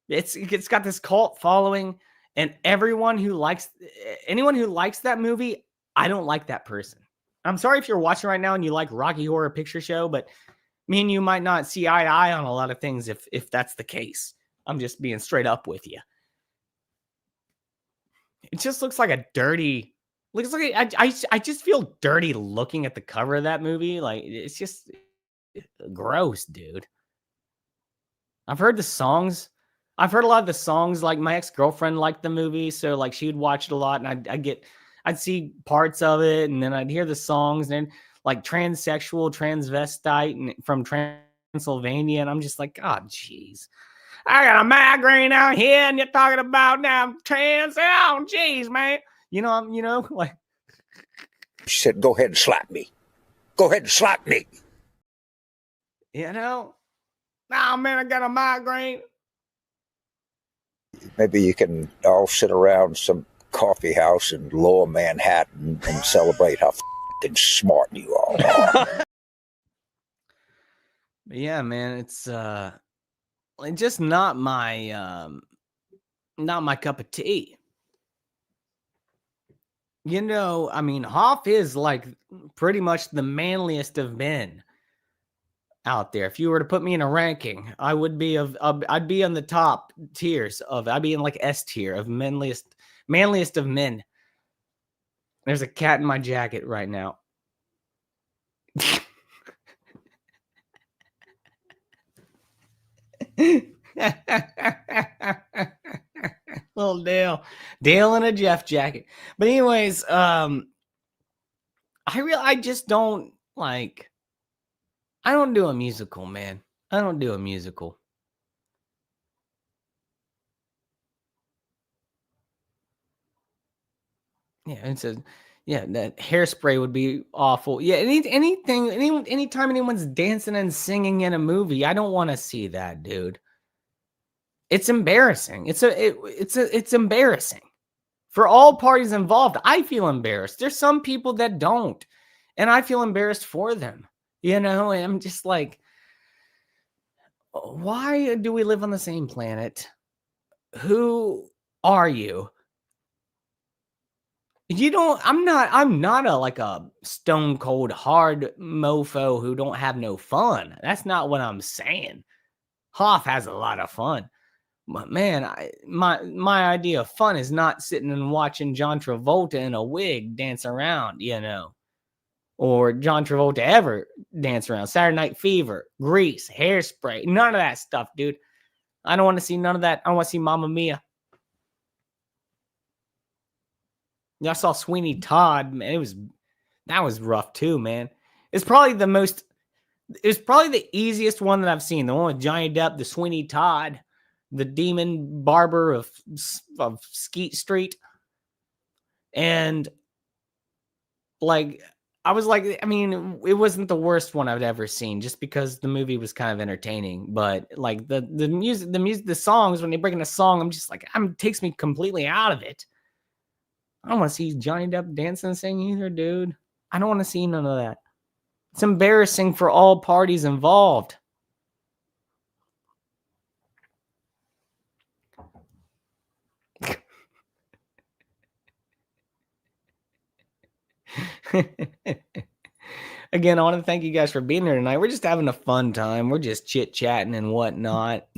It's got this cult following, and anyone who likes that movie, I don't like that person. I'm sorry if you're watching right now and you like Rocky Horror Picture Show, but me and you might not see eye to eye on a lot of things if that's the case. I'm just being straight up with you. It just looks like I just feel dirty looking at the cover of that movie. Like, it's just gross, dude. I've heard the songs. I've heard a lot of the songs. Like, my ex-girlfriend liked the movie, so like she'd watch it a lot, and I'd see parts of it, and then I'd hear the songs, and then like transsexual, transvestite, and from Transylvania, and I'm just like, oh, jeez. I got a migraine out here, and you're talking about now trans. Oh, jeez, man. Like. She said, "Go ahead and slap me. Go ahead and slap me." Oh, man, I got a migraine. Maybe you can all sit around some coffee house in Lower Manhattan and celebrate how f***ing smart you all are. Yeah, man, it's just not my cup of tea. Hoff is like pretty much the manliest of men out there. If you were to put me in a ranking, I would be I'd be on the top tiers I'd be in like S tier of manliest of men. There's a cat in my jacket right now. Little Dale in a Jeff jacket. But anyways, I just don't like. I don't do a musical, man. I don't do a musical. Yeah, that Hairspray would be awful. Yeah, anytime anyone's dancing and singing in a movie, I don't want to see that, dude. It's embarrassing. It's embarrassing for all parties involved. I feel embarrassed. There's some people that don't, and I feel embarrassed for them. And I'm just like, why do we live on the same planet? Who are you? I'm not a stone cold hard mofo who don't have no fun. That's not what I'm saying. Hoff has a lot of fun. But man, my idea of fun is not sitting and watching John Travolta in a wig dance around, or John Travolta ever dance around. Saturday Night Fever, Grease, Hairspray, none of that stuff, dude. I don't want to see none of that. I want to see Mamma Mia. I saw Sweeney Todd, man. That was rough too, man. It's probably the easiest one that I've seen. The one with Johnny Depp, the Sweeney Todd, the demon barber of Skeet Street. And like, I was like, it wasn't the worst one I've ever seen, just because the movie was kind of entertaining. But like the music, the songs, when they break in a song, I'm just like, it takes me completely out of it. I don't want to see Johnny Depp dancing and singing either, dude. I don't want to see none of that. It's embarrassing for all parties involved. Again, I want to thank you guys for being here tonight. We're just having a fun time. We're just chit-chatting and whatnot.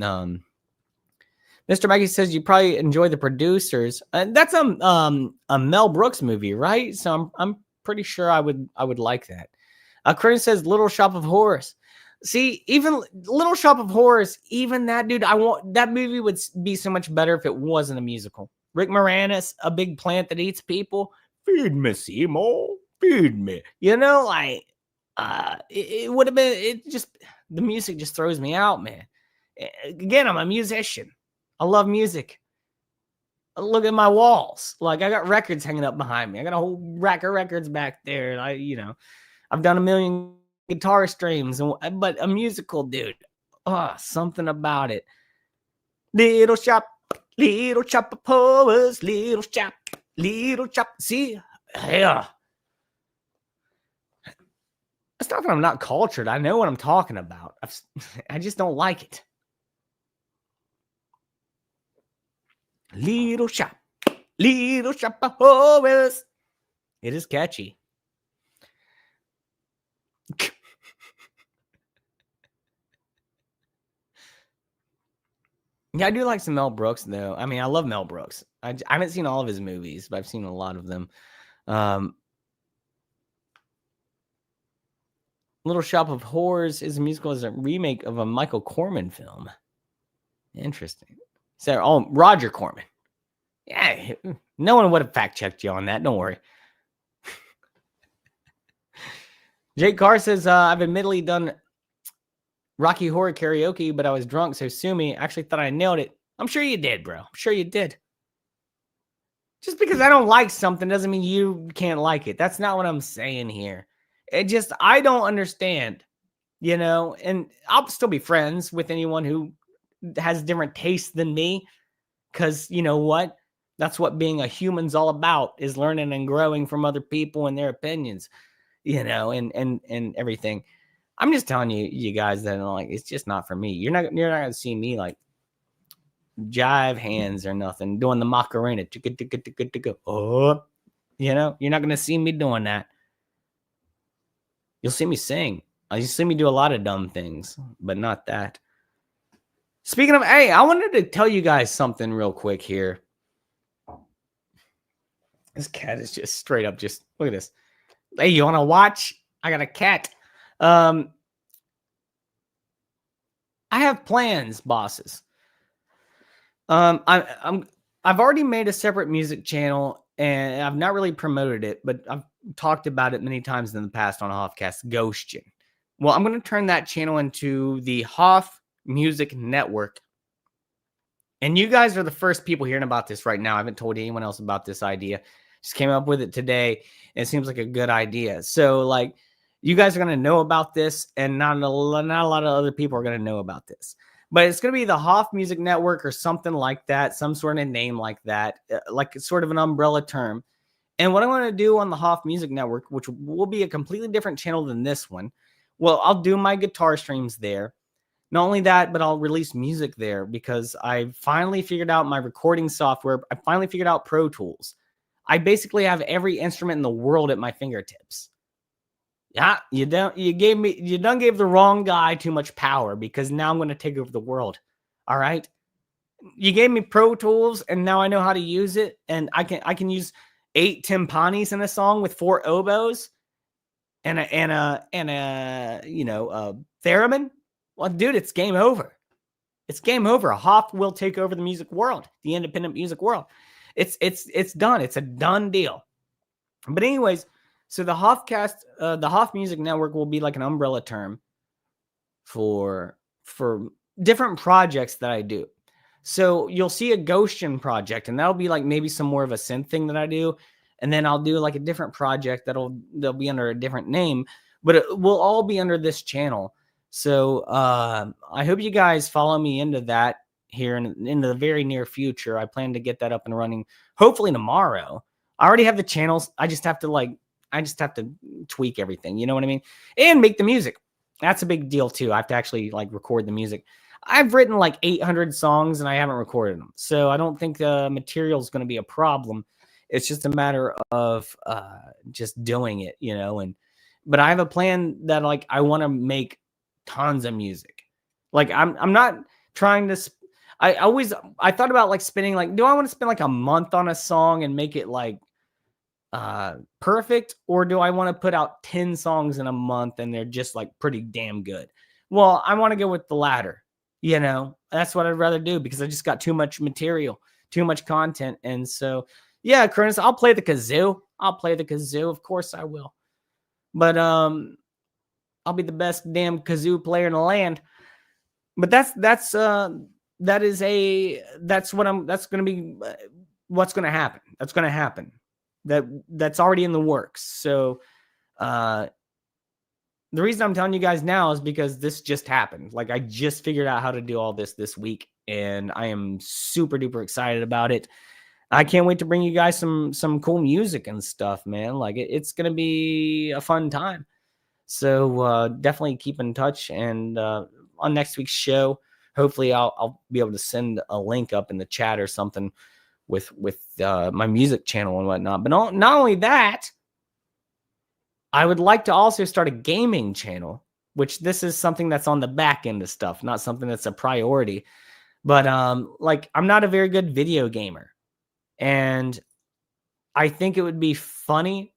Mr. Maggie says you probably enjoy The Producers. That's a Mel Brooks movie, right? So I'm pretty sure I would like that. Curtis says Little Shop of Horrors. See, even Little Shop of Horrors, even that, dude, that movie would be so much better if it wasn't a musical. Rick Moranis, a big plant that eats people. Feed me, Seymour. Feed me. It would have been. The music just throws me out, man. Again, I'm a musician. I love music. Look at my walls. Like, I got records hanging up behind me. I got a whole rack of records back there. And I've done a million guitar streams, but a musical, dude. Something about it. Little shop of horrors, little shop. See? Yeah. It's not that I'm not cultured. I know what I'm talking about. I just don't like it. Little shop of horrors. It is catchy. Yeah, I do like some Mel Brooks, though. I mean, I love Mel Brooks. I haven't seen all of his movies, but I've seen a lot of them. Little Shop of Horrors is a musical as a remake of a Michael Corman film. Interesting. So, Roger Corman. Yeah, no one would have fact checked you on that. Don't worry. Jake Carr says, I've admittedly done Rocky Horror Karaoke, but I was drunk, so sue me. Actually thought I nailed it. I'm sure you did, bro. I'm sure you did. Just because I don't like something doesn't mean you can't like it. That's not what I'm saying here. I don't understand, and I'll still be friends with anyone who has different tastes than me, because you know what? That's what being a human's all about, is learning and growing from other people and their opinions, and everything. I'm just telling you guys that like it's just not for me. You're not gonna see me like jive hands or nothing doing the Macarena. Oh, you're not gonna see me doing that. You'll see me sing. You'll see me do a lot of dumb things, but not that. Speaking of, hey, I wanted to tell you guys something real quick here. This cat is just straight up just look at this. Hey, you want to watch? I got a cat. I have plans, bosses. I've already made a separate music channel, and I've not really promoted it, but I've talked about it many times in the past on Hoffcast, Ghostion. Well, I'm going to turn that channel into the Hoff Music Network. And you guys are the first people hearing about this right now. I haven't told anyone else about this idea. Just came up with it today, and it seems like a good idea. So, like, you guys are going to know about this, and not a lot of other people are going to know about this. But it's going to be the Hoff Music Network or something like that, some sort of name like that, like sort of an umbrella term. And what I'm going to do on the Hoff Music Network, which will be a completely different channel than this one, well, I'll do my guitar streams there. Not only that, but I'll release music there because I finally figured out my recording software. I finally figured out Pro Tools. I basically have every instrument in the world at my fingertips. Yeah, you done gave the wrong guy too much power, because now I'm going to take over the world. All right. You gave me Pro Tools, and now I know how to use it, and I can use 8 timpanis in a song with 4 oboes and a theremin. Well, dude, it's game over. It's game over. Hoff will take over the music world, the independent music world. It's done. It's a done deal. But anyways, so the Hoffcast, the Hoff Music Network will be like an umbrella term for different projects that I do. So you'll see a Ghostion project, and that'll be like maybe some more of a synth thing that I do. And then I'll do like a different project they'll be under a different name, but it will all be under this channel. So I hope you guys follow me into that here in the very near future. I plan to get that up and running hopefully tomorrow. I already have the channels. I just have to tweak everything. You know what I mean? And make the music. That's a big deal too. I have to actually like record the music. I've written like 800 songs and I haven't recorded them. So I don't think the material is going to be a problem. It's just a matter of just doing it, but I have a plan that like I want to make tons of music. Like I'm not trying to I thought about like spending like, do I want to spend like a month on a song and make it like perfect, or do I want to put out 10 songs in a month and they're just like pretty damn good? Well, I want to go with the latter. That's what I'd rather do, because I just got too much material, too much content. And so, yeah, Cronus, I'll play the kazoo. Of course I will. But I'll be the best damn kazoo player in the land. But that's going to be what's going to happen. That's going to happen. That's already in the works. So the reason I'm telling you guys now is because this just happened. Like, I just figured out how to do all this week, and I am super duper excited about it. I can't wait to bring you guys some cool music and stuff, man. Like, it's going to be a fun time. So definitely keep in touch. And on next week's show, hopefully I'll be able to send a link up in the chat or something with my music channel and whatnot. But not only that, I would like to also start a gaming channel, which this is something that's on the back end of stuff, not something that's a priority. But like, I'm not a very good video gamer, and I think it would be funny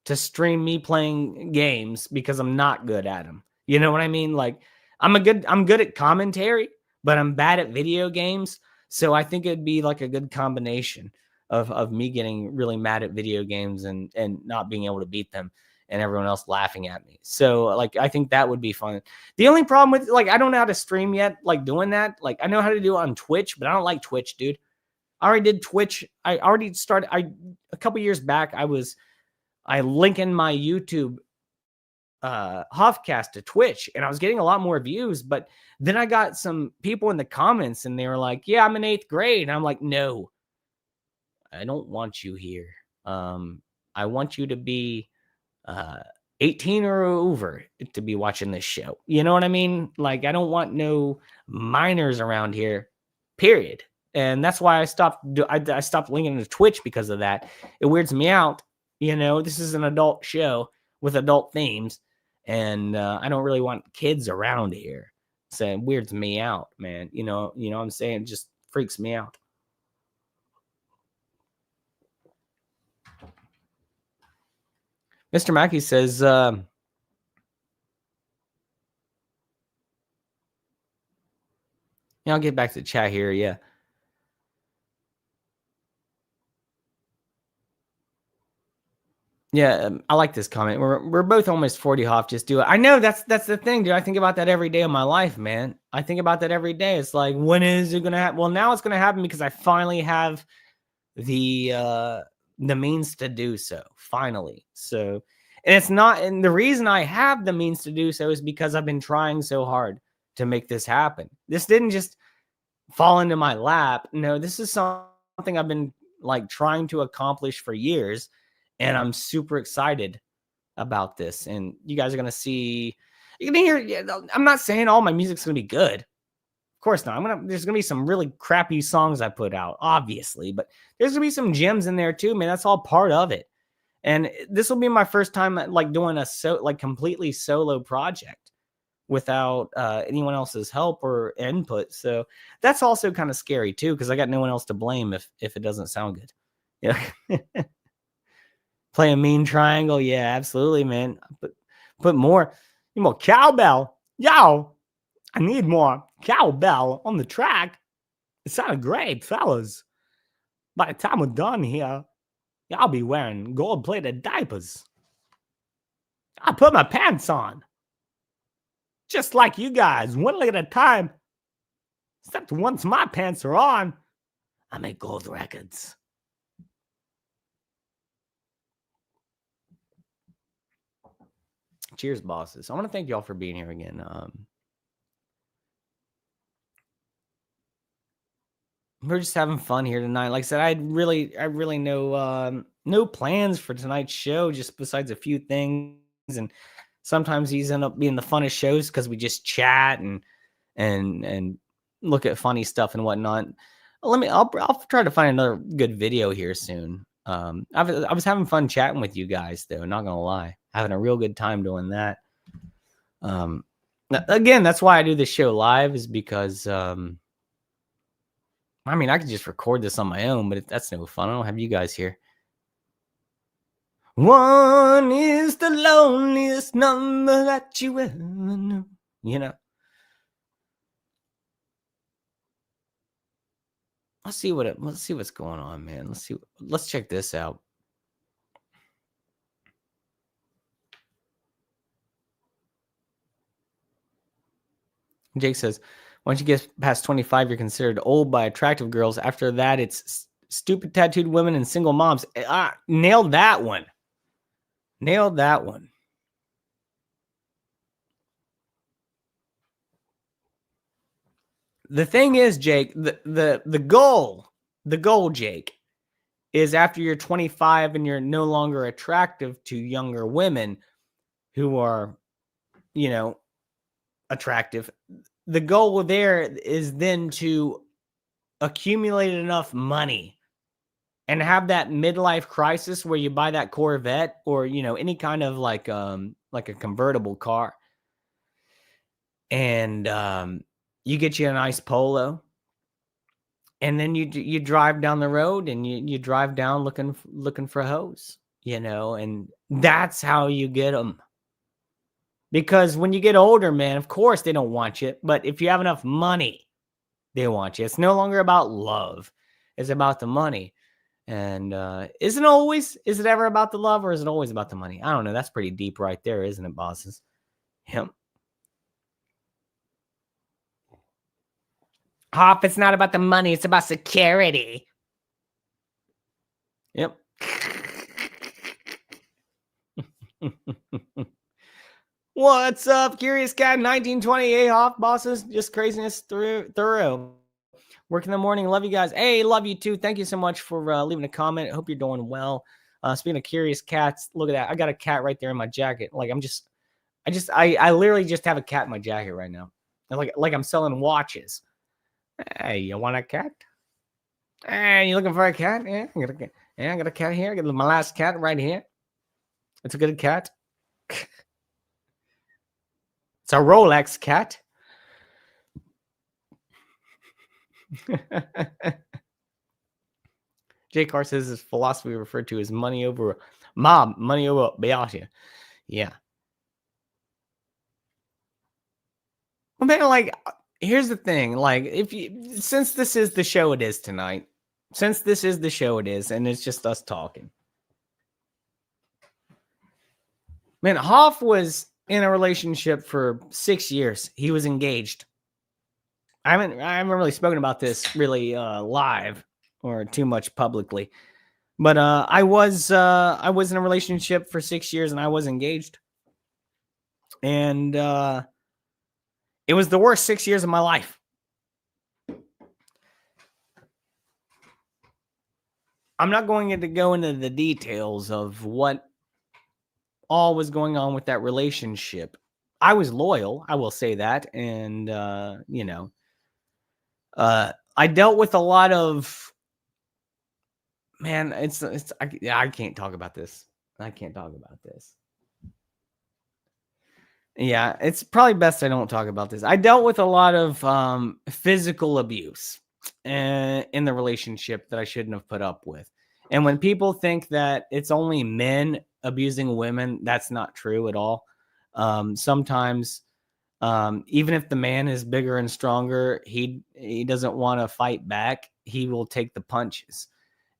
to stream me playing games because I'm not good at them. You know what I mean? Like, I'm good at commentary, but I'm bad at video games. So I think it'd be like a good combination of me getting really mad at video games and not being able to beat them and everyone else laughing at me. So like, I think that would be fun. The only problem with, like, I don't know how to stream yet, like doing that. Like, I know how to do it on Twitch, but I don't like Twitch, dude. I already did Twitch. I already started. A couple years back, I linking my YouTube Hoffcast to Twitch, and I was getting a lot more views. But then I got some people in the comments, and they were like, "Yeah, I'm in 8th grade," and I'm like, "No, I don't want you here. I want you to be 18 or over to be watching this show." You know what I mean? Like, I don't want no minors around here. Period. And that's why I stopped linking to Twitch because of that. It weirds me out. You know, this is an adult show with adult themes, and I don't really want kids around here. So it weirds me out, man. You know what I'm saying? It just freaks me out. Mr. Mackey says, yeah, I'll get back to the chat here. Yeah. Yeah, I like this comment. We're both almost 40, Hoff. Just do it. I know that's the thing, dude. I think about that every day of my life, man. I think about that every day. It's like, when is it gonna happen? Well, now it's gonna happen because I finally have the means to do so. Finally. So, and it's not, and the reason I have the means to do so is because I've been trying so hard to make this happen. This didn't just fall into my lap. No, this is something I've been like trying to accomplish for years. And I'm super excited about this. And you guys are going to see, you're going to hear, I'm not saying all my music's going to be good. Of course not. There's going to be some really crappy songs I put out, obviously, but there's going to be some gems in there too, man. That's all part of it. And this will be my first time like doing a completely solo project without anyone else's help or input. So that's also kind of scary too, because I got no one else to blame if it doesn't sound good. Yeah. Play a mean triangle. Yeah, absolutely, man. Put more cowbell. Yo, I need more cowbell on the track. It sounded great, fellas. By the time we're done here, y'all be wearing gold-plated diapers. I put my pants on. Just like you guys, one leg at a time. Except once my pants are on, I make gold records. Cheers, bosses. I want to thank y'all for being here again. We're just having fun here tonight. Like I said, I really no plans for tonight's show, just besides a few things. And sometimes these end up being the funnest shows because we just chat and look at funny stuff and whatnot. I'll try to find another good video here soon. I was having fun chatting with you guys, though. Not gonna lie, having a real good time doing that. Again, that's why I do this show live, is because I mean, I could just record this on my own, but that's no fun. I don't have you guys here. One is the loneliest number that you ever knew. You know. Let's see what's going on, man. Let's check this out. Jake says, once you get past 25, you're considered old by attractive girls. After that, it's stupid tattooed women and single moms. Nailed that one. Nailed that one. The thing is, Jake, the goal, Jake, is after you're 25 and you're no longer attractive to younger women, who are, you know, attractive. The goal there is then to accumulate enough money and have that midlife crisis where you buy that Corvette or, you know, any kind of like a convertible car. And you get you a nice Polo. And then you drive down the road and you drive down looking for hoes, you know, and that's how you get them. Because when you get older, man, of course they don't want you. But if you have enough money, they want you. It's no longer about love. It's about the money. And is it ever about the love, or is it always about the money? I don't know. That's pretty deep right there, isn't it, bosses? Yep. Hoff, it's not about the money. It's about security. Yep. What's up, Curious Cat 1928 Hoff, bosses? Just craziness thorough. Work in the morning. Love you guys. Hey, love you too. Thank you so much for leaving a comment. Hope you're doing well. Speaking of curious cats, look at that. I got a cat right there in my jacket. Like I literally just have a cat in my jacket right now. Like I'm selling watches. Hey, you want a cat? Hey, you looking for a cat? Yeah, I got a cat here. I got my last cat right here. It's a good cat. It's a Rolex cat. J. Carr says his philosophy referred to as money over mob, money over Beatia. Yeah. Well, man, like, here's the thing. Like, since this is the show it is tonight, and it's just us talking. Man, Hoff was in a relationship for 6 years. He was engaged. I haven't really spoken about this really live or too much publicly, but I was in a relationship for 6 years and I was engaged, and it was the worst 6 years of my life. I'm not going to go into the details of what all was going on with that relationship. I was loyal, I will say that, and you know, I dealt with a lot of, man, I can't talk about this. Yeah, it's probably best I don't talk about this. I dealt with a lot of physical abuse in the relationship that I shouldn't have put up with. And when people think that it's only men abusing women, that's not true at all. Sometimes, even if the man is bigger and stronger, he doesn't want to fight back. He will take the punches.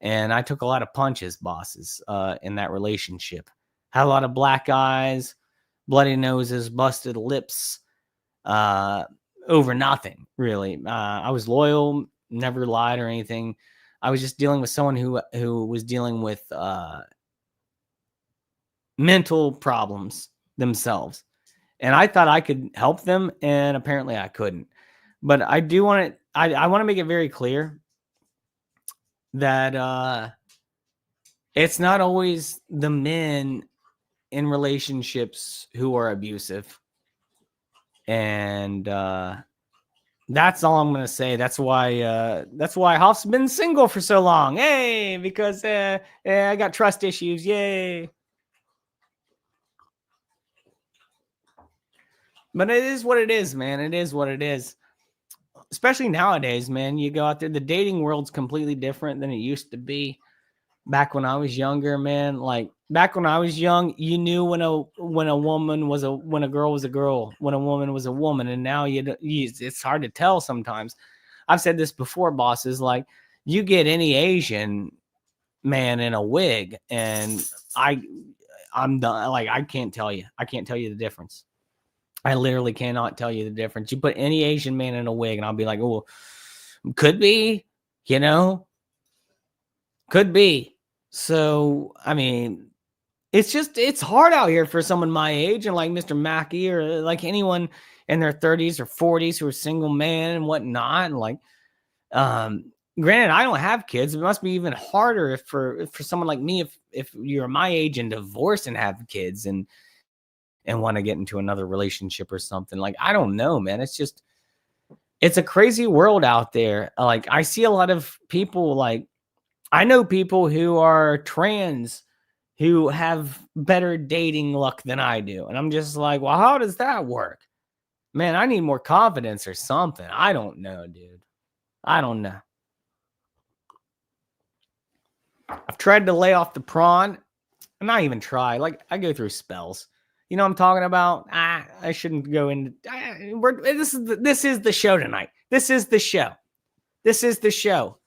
And I took a lot of punches, bosses, in that relationship. Had a lot of black eyes, bloody noses, busted lips, over nothing, really. I was loyal, never lied or anything. I was just dealing with someone who was dealing with mental problems themselves. And I thought I could help them, and apparently I couldn't. But I do want to, I want to make it very clear that it's not always the men in relationships who are abusive. And that's all I'm going to say. That's why Hoff's been single for so long. Hey, because I got trust issues. Yay. But it is what it is, man. It is what it is. Especially nowadays, man. You go out there, the dating world's completely different than it used to be. Back when I was younger, man, like back when I was young, you knew when a girl was a girl, when a woman was a woman, and now it's hard to tell sometimes. I've said this before, bosses. Like, you get any Asian man in a wig, and I'm done. Like, I can't tell you the difference. I literally cannot tell you the difference. You put any Asian man in a wig, and I'll be like, oh, could be, you know, could be. So, I mean, it's hard out here for someone my age and like Mr. Mackey or like anyone in their 30s or 40s who are single man and whatnot. And like, granted, I don't have kids. It must be even harder for someone like me if you're my age and divorced and have kids. And and want to get into another relationship or something. Like, I don't know, man. It's a crazy world out there. Like, I see a lot of people, like, I know people who are trans who have better dating luck than I do. And I'm just like, well, how does that work? Man, I need more confidence or something. I don't know, dude. I don't know. I've tried to lay off the prawn. And not even try. Like, I go through spells. You know what I'm talking about? I shouldn't go into. This is the show tonight. This is the show. This is the show.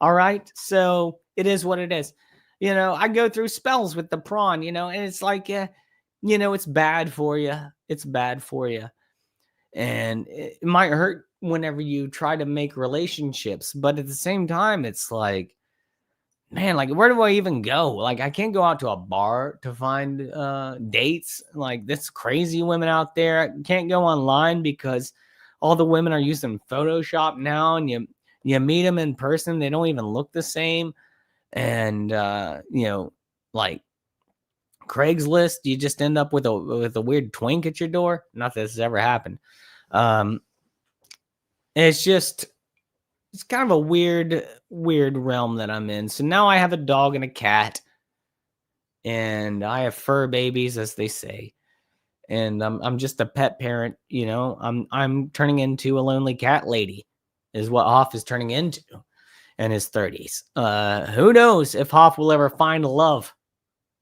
All right. So it is what it is. You know, I go through spells with the prawn. You know, and it's like, it's bad for you. It's bad for you, and it might hurt whenever you try to make relationships. But at the same time, it's like, man, like, where do I even go? Like, I can't go out to a bar to find dates. Like, that's crazy women out there. I can't go online because all the women are using Photoshop now, and you meet them in person, they don't even look the same. And like Craigslist, you just end up with a weird twink at your door. Not that this has ever happened. It's kind of a weird realm that I'm in. So now I have a dog and a cat, and I have fur babies, as they say. And I'm just a pet parent, you know. I'm turning into a lonely cat lady, is what Hoff is turning into in his 30s. Who knows if Hoff will ever find love?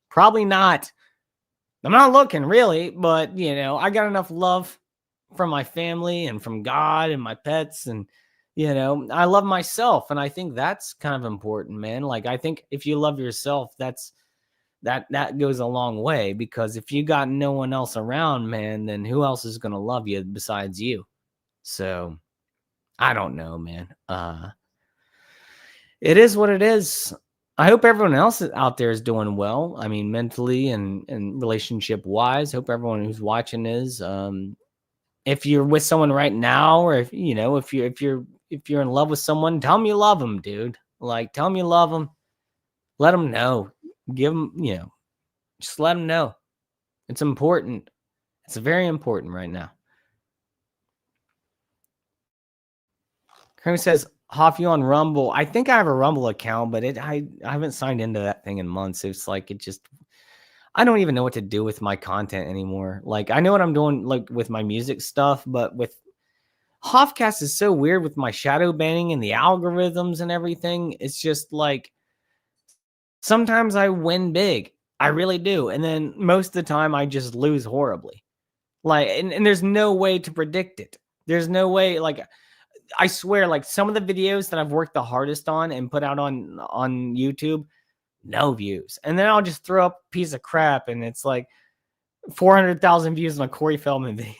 Probably not. I'm not looking, really, but I got enough love from my family and from God and my pets, and I love myself, and I think that's kind of important, man. Like, I think if you love yourself, that goes a long way, because if you got no one else around, man, then who else is going to love you besides you? So I don't know, man. It is what it is. I hope everyone else out there is doing well. I mean, mentally and relationship wise. Hope everyone who's watching is. If you're with someone right now, or if you're in love with someone, tell them you love them, dude. Like, tell them you love them. Let them know. Give them, just let them know. It's important. It's very important right now. Kramer says, Hoff, you on Rumble? I think I have a Rumble account, but I haven't signed into that thing in months. It's like, I don't even know what to do with my content anymore. Like, I know what I'm doing, like, with my music stuff, but with Hoffcast is so weird with my shadow banning and the algorithms and everything. It's just like, sometimes I win big. I really do. And then most of the time I just lose horribly. Like, and there's no way to predict it. There's no way, like, I swear, like, some of the videos that I've worked the hardest on and put out on YouTube, no views. And then I'll just throw up a piece of crap, and it's like 400,000 views on a Corey Feldman video.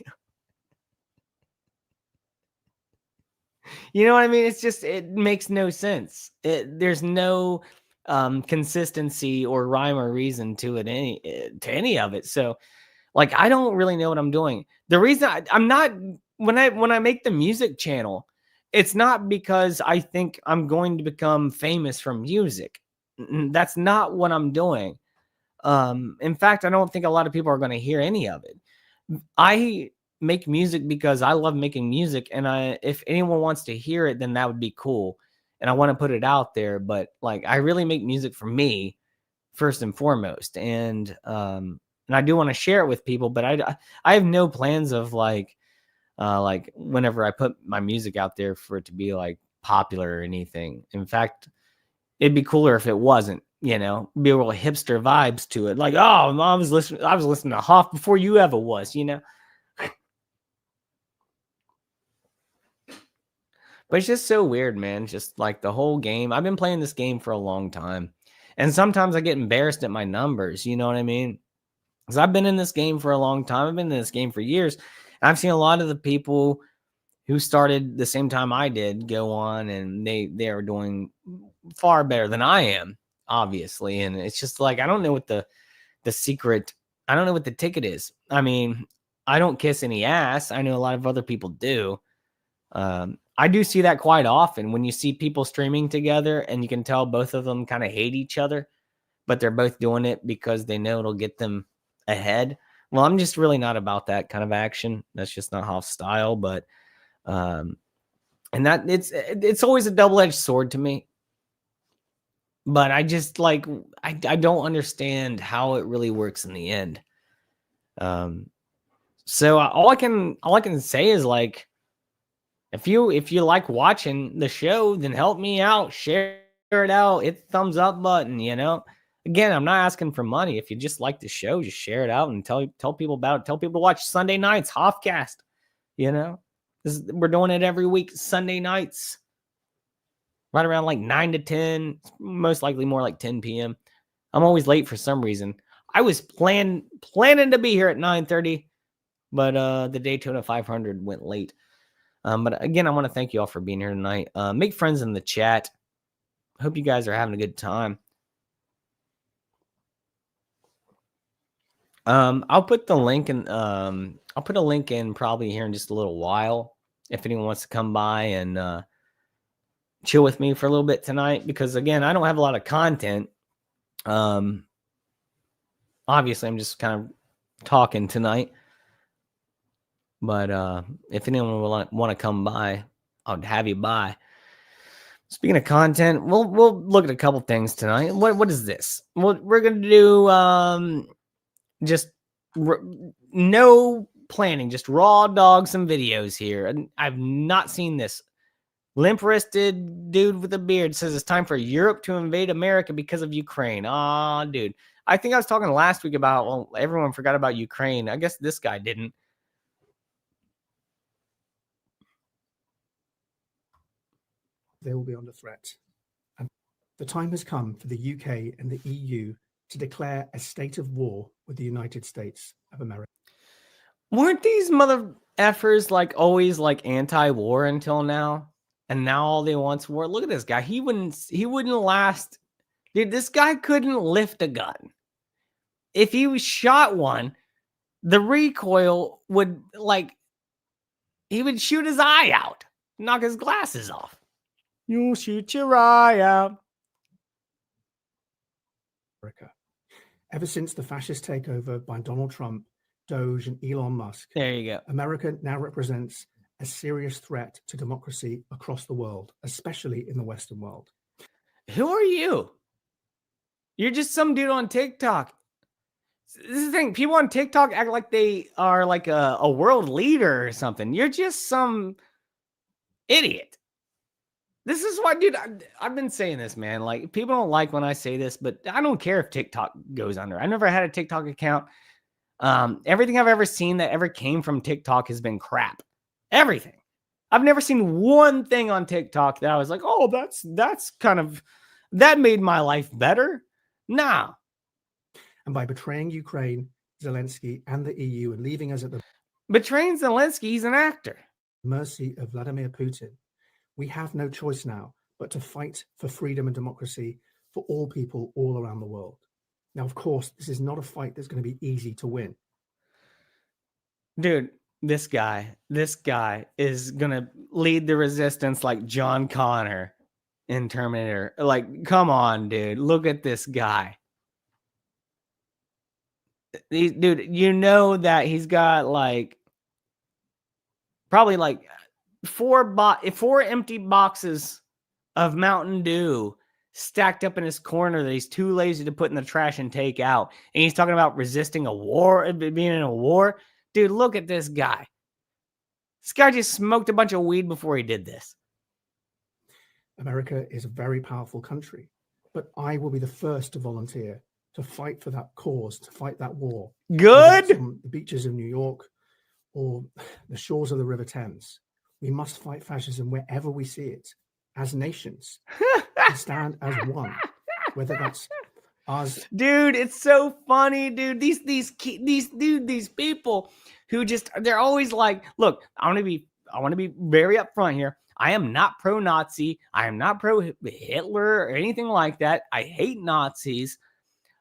You know what I mean? It's just, it makes no sense. There's no consistency or rhyme or reason to it, any of it. So, like, I don't really know what I'm doing. The reason I'm not, when I make the music channel, it's not because I think I'm going to become famous from music. That's not what I'm doing. In fact, I don't think a lot of people are going to hear any of it. I make music because I love making music, and if anyone wants to hear it, then that would be cool. And I want to put it out there, but, like, I really make music for me first and foremost. And I do want to share it with people, but I have no plans of like whenever I put my music out there for it to be like popular or anything. In fact, it'd be cooler if it wasn't, be a real hipster vibes to it. Like, oh, I was listening to Hoff before you ever was, But it's just so weird, man. Just like the whole game. I've been playing this game for a long time. And sometimes I get embarrassed at my numbers. You know what I mean? Because I've been in this game for a long time. I've been in this game for years. I've seen a lot of the people who started the same time I did go on, and they are doing far better than I am, obviously. And it's just like, I don't know what the secret, I don't know what the ticket is. I mean, I don't kiss any ass. I know a lot of other people do. I do see that quite often when you see people streaming together, and you can tell both of them kind of hate each other, but they're both doing it because they know it'll get them ahead. Well, I'm just really not about that kind of action. That's just not Hoff's style. But and that it's always a double-edged sword to me. But I just like I don't understand how it really works in the end. So all I can say is like, if you like watching the show, then help me out, share it out, hit the thumbs up button. Again, I'm not asking for money. If you just like the show, just share it out and tell people about it. Tell people to watch Sunday nights Hoffcast. We're doing it every week Sunday nights, right around like 9 to 10, most likely more like 10 p.m. I'm always late for some reason. I was planning to be here at 9:30, but the Daytona 500 went late. But again, I want to thank you all for being here tonight. Make friends in the chat. Hope you guys are having a good time. I'll put the link in. I'll put a link in probably here in just a little while if anyone wants to come by and chill with me for a little bit tonight. Because again, I don't have a lot of content. Obviously, I'm just kind of talking tonight. But if anyone will want to come by, I'll have you by. Speaking of content, we'll look at a couple things tonight. What is this? We're gonna do just no planning, just raw dog some videos here. And I've not seen this. Limp-wristed dude with a beard says it's time for Europe to invade America because of Ukraine. Aw, dude. I think I was talking last week about, well, everyone forgot about Ukraine. I guess this guy didn't. They will be under threat. And the time has come for the UK and the EU to declare a state of war with the United States of America. Weren't these mother effers like always like anti-war until now? And now all they want's war. Look at this guy. He wouldn't last. Dude, this guy couldn't lift a gun. If he was shot one, the recoil would he would shoot his eye out, knock his glasses off. You'll shoot your eye out. America. Ever since the fascist takeover by Donald Trump, Doge, and Elon Musk, There you go. America now represents a serious threat to democracy across the world, especially in the Western world. Who are you? You're just some dude on TikTok. This is the thing. People on TikTok act like they are like a world leader or something. You're just some idiot. This is why, dude, I've been saying this, man. Like, people don't like when I say this, but I don't care if TikTok goes under. I never had a TikTok account. Everything I've ever seen that ever came from TikTok has been crap. Everything. I've never seen one thing on TikTok that I was like, oh, that made my life better. Nah. And by betraying Ukraine, Zelensky, and the EU and leaving us at the Betraying Zelensky, he's an actor. mercy of Vladimir Putin, we have no choice now but to fight for freedom and democracy for all people all around the world. Now, of course, this is not a fight that's going to be easy to win. Dude, this guy is going to lead the resistance like John Connor in Terminator. Like, come on, dude. Look at this guy. Dude, you know that he's got probably four empty boxes of Mountain Dew stacked up in his corner that he's too lazy to put in the trash and take out. And he's talking about resisting a war, being in a war. Dude, look at this guy. This guy just smoked a bunch of weed before he did this. America is a very powerful country, but I will be the first to volunteer to fight for that cause, to fight that war. Good. On the beaches of New York or the shores of the River Thames. We must fight fascism wherever we see it, as nations. We stand as one, whether that's us. Dude, it's so funny, dude. These people who they're always like, look, I want to be very upfront here. I am not pro-Nazi. I am not pro-Hitler or anything like that. I hate Nazis.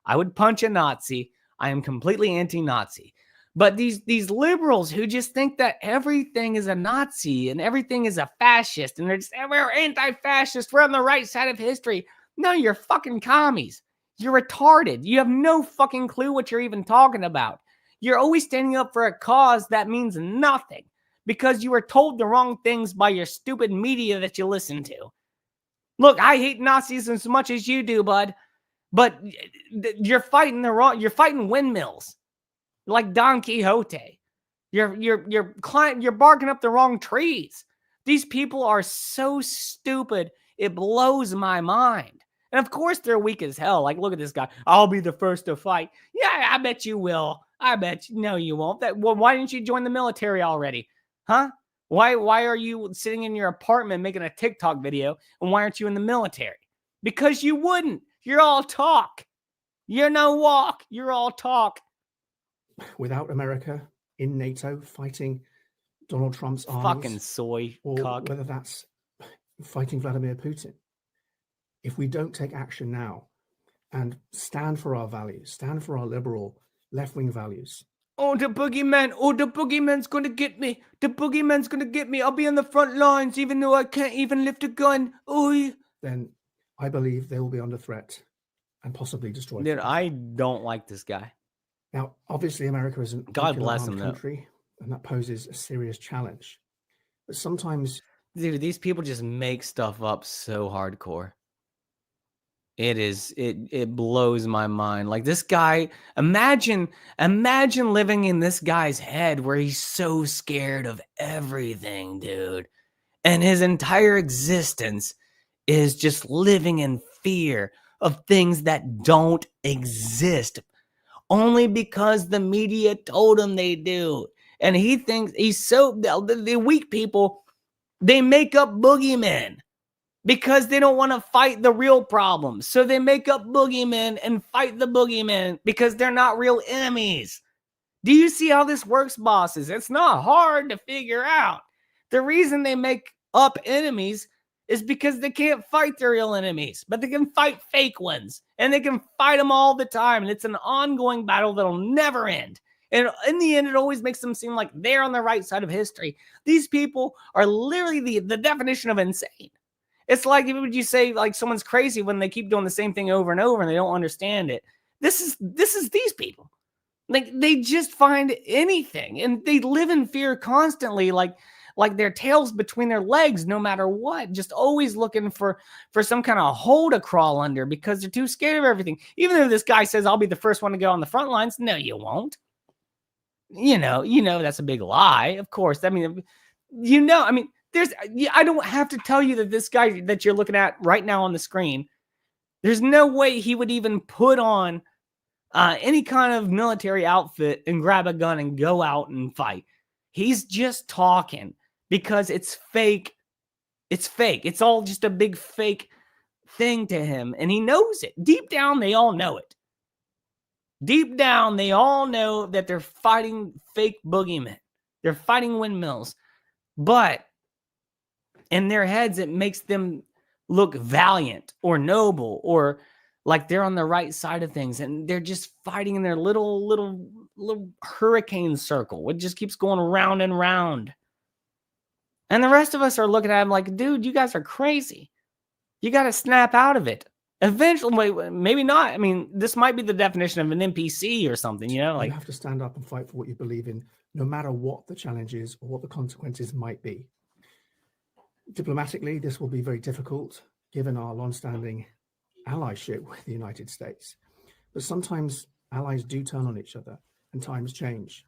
I would punch a Nazi. I am completely anti-Nazi. But these liberals who just think that everything is a Nazi and everything is a fascist and they're just, we're anti-fascist, we're on the right side of history. No, you're fucking commies. You're retarded. You have no fucking clue what you're even talking about. You're always standing up for a cause that means nothing because you were told the wrong things by your stupid media that you listen to. Look, I hate Nazis as much as you do, bud, but you're fighting you're fighting windmills like Don Quixote. You're barking up the wrong trees. These people are so stupid. It blows my mind. And of course they're weak as hell. Like, look at this guy. I'll be the first to fight. Yeah, I bet you will. I bet you. No, you won't. Why didn't you join the military already? Huh? Why are you sitting in your apartment making a TikTok video? And why aren't you in the military? Because you wouldn't. You're all talk. You're no walk. You're all talk. Without America in NATO fighting Donald Trump's armies, fucking soy or cock. whether that's fighting Vladimir Putin, if we don't take action now and stand for our values, stand for our liberal left-wing values. Oh, the boogeyman. Oh, the boogeyman's going to get me. The boogeyman's going to get me. I'll be on the front lines even though I can't even lift a gun. Oh, then I believe they will be under threat and possibly destroyed. dude, I don't like this guy. Now, obviously, America is an God bless him, country, and that poses a serious challenge. But sometimes, dude, these people just make stuff up so hardcore. It blows my mind. Like, this guy, imagine living in this guy's head where he's so scared of everything, dude. And his entire existence is just living in fear of things that don't exist. Only because the media told him they do. And he thinks he's so, the weak people, they make up boogeymen because they don't want to fight the real problems. So they make up boogeymen and fight the boogeymen because they're not real enemies. Do you see how this works, bosses? It's not hard to figure out. The reason they make up enemies is because they can't fight their real enemies, but they can fight fake ones, and they can fight them all the time, and it's an ongoing battle that'll never end. And in the end, it always makes them seem like they're on the right side of history. These people are literally the definition of insane. It's like, would you say like someone's crazy when they keep doing the same thing over and over and they don't understand it? This is these people. Like, they just find anything, and they live in fear constantly, like their tails between their legs, no matter what, just always looking for some kind of hole to crawl under because they're too scared of everything. Even though this guy says, I'll be the first one to go on the front lines. No, you won't. You know, that's a big lie. Of course. I mean, I don't have to tell you that this guy that you're looking at right now on the screen, there's no way he would even put on any kind of military outfit and grab a gun and go out and fight. He's just talking because it's fake. It's fake. It's all just a big fake thing to him. And he knows it. Deep down, they all know it. Deep down, they all know that they're fighting fake boogeymen. They're fighting windmills. But in their heads, it makes them look valiant or noble or like they're on the right side of things. And they're just fighting in their little hurricane circle. It just keeps going round and round. And the rest of us are looking at him like, dude, you guys are crazy. You got to snap out of it. Eventually, maybe not. I mean, this might be the definition of an NPC or something, you know? Like, you have to stand up and fight for what you believe in, no matter what the challenge is or what the consequences might be. Diplomatically, this will be very difficult, given our long-standing allyship with the United States. But sometimes allies do turn on each other and times change.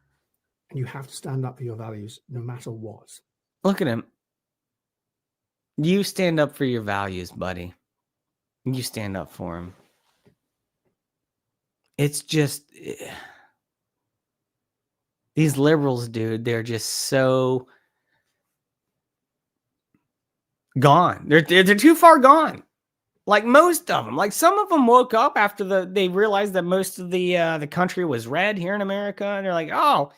And you have to stand up for your values, no matter what. Look at him. You stand up for your values, buddy. You stand up for them. It's just these liberals, dude, they're just so gone. They're too far gone. Like most of them. Like some of them woke up after they realized that most of the country was red here in America, and they're like, oh,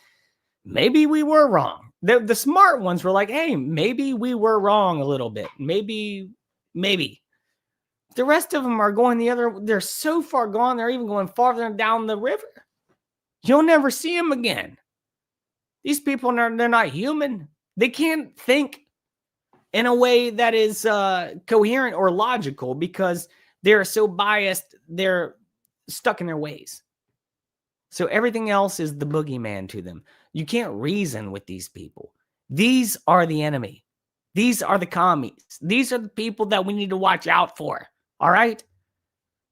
maybe we were wrong. The smart ones were like, hey, maybe we were wrong a little bit. Maybe. The rest of them are going they're so far gone, they're even going farther down the river. You'll never see them again. These people, they're not human. They can't think in a way that is coherent or logical because they're so biased, they're stuck in their ways. So everything else is the boogeyman to them. You can't reason with these people. These are the enemy. These are the commies. These are the people that we need to watch out for. All right?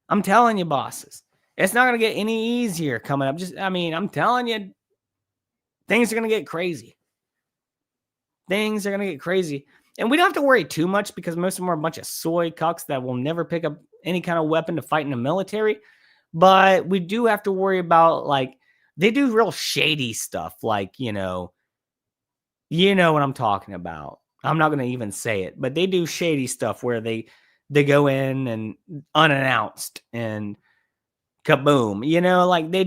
I'm telling you, bosses. It's not going to get any easier coming up. I'm telling you, things are going to get crazy. Things are going to get crazy. And we don't have to worry too much because most of them are a bunch of soy cucks that will never pick up any kind of weapon to fight in the military. But we do have to worry about, like, they do real shady stuff. Like, you know what I'm talking about. I'm not going to even say it, but they do shady stuff where they go in and unannounced and kaboom. Like they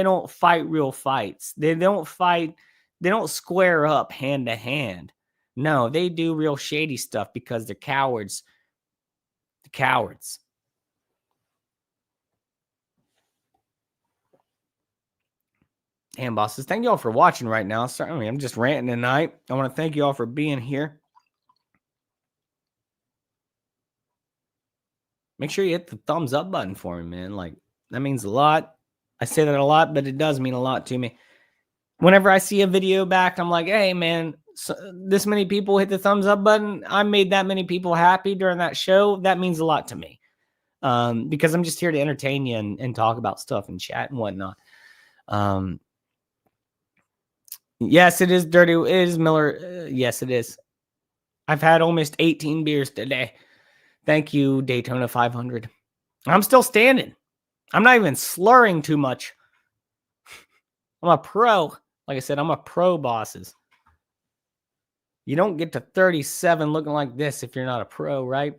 don't fight real fights. They don't square up hand to hand. No, they do real shady stuff because they're cowards. The cowards. And bosses, thank you all for watching right now. Sorry, I'm just ranting tonight. I want to thank you all for being here. Make sure you hit the thumbs up button for me, man. Like, that means a lot. I say that a lot, but it does mean a lot to me. Whenever I see a video back, I'm like, hey, man, this many people hit the thumbs up button. I made that many people happy during that show. That means a lot to me. Because I'm just here to entertain you and talk about stuff and chat and whatnot. Yes, it is dirty. It is Miller. Yes, it is. I've had almost 18 beers today. Thank you, Daytona 500. I'm still standing. I'm not even slurring too much. I'm a pro. Like I said, I'm a pro, bosses. You don't get to 37 looking like this if you're not a pro, right?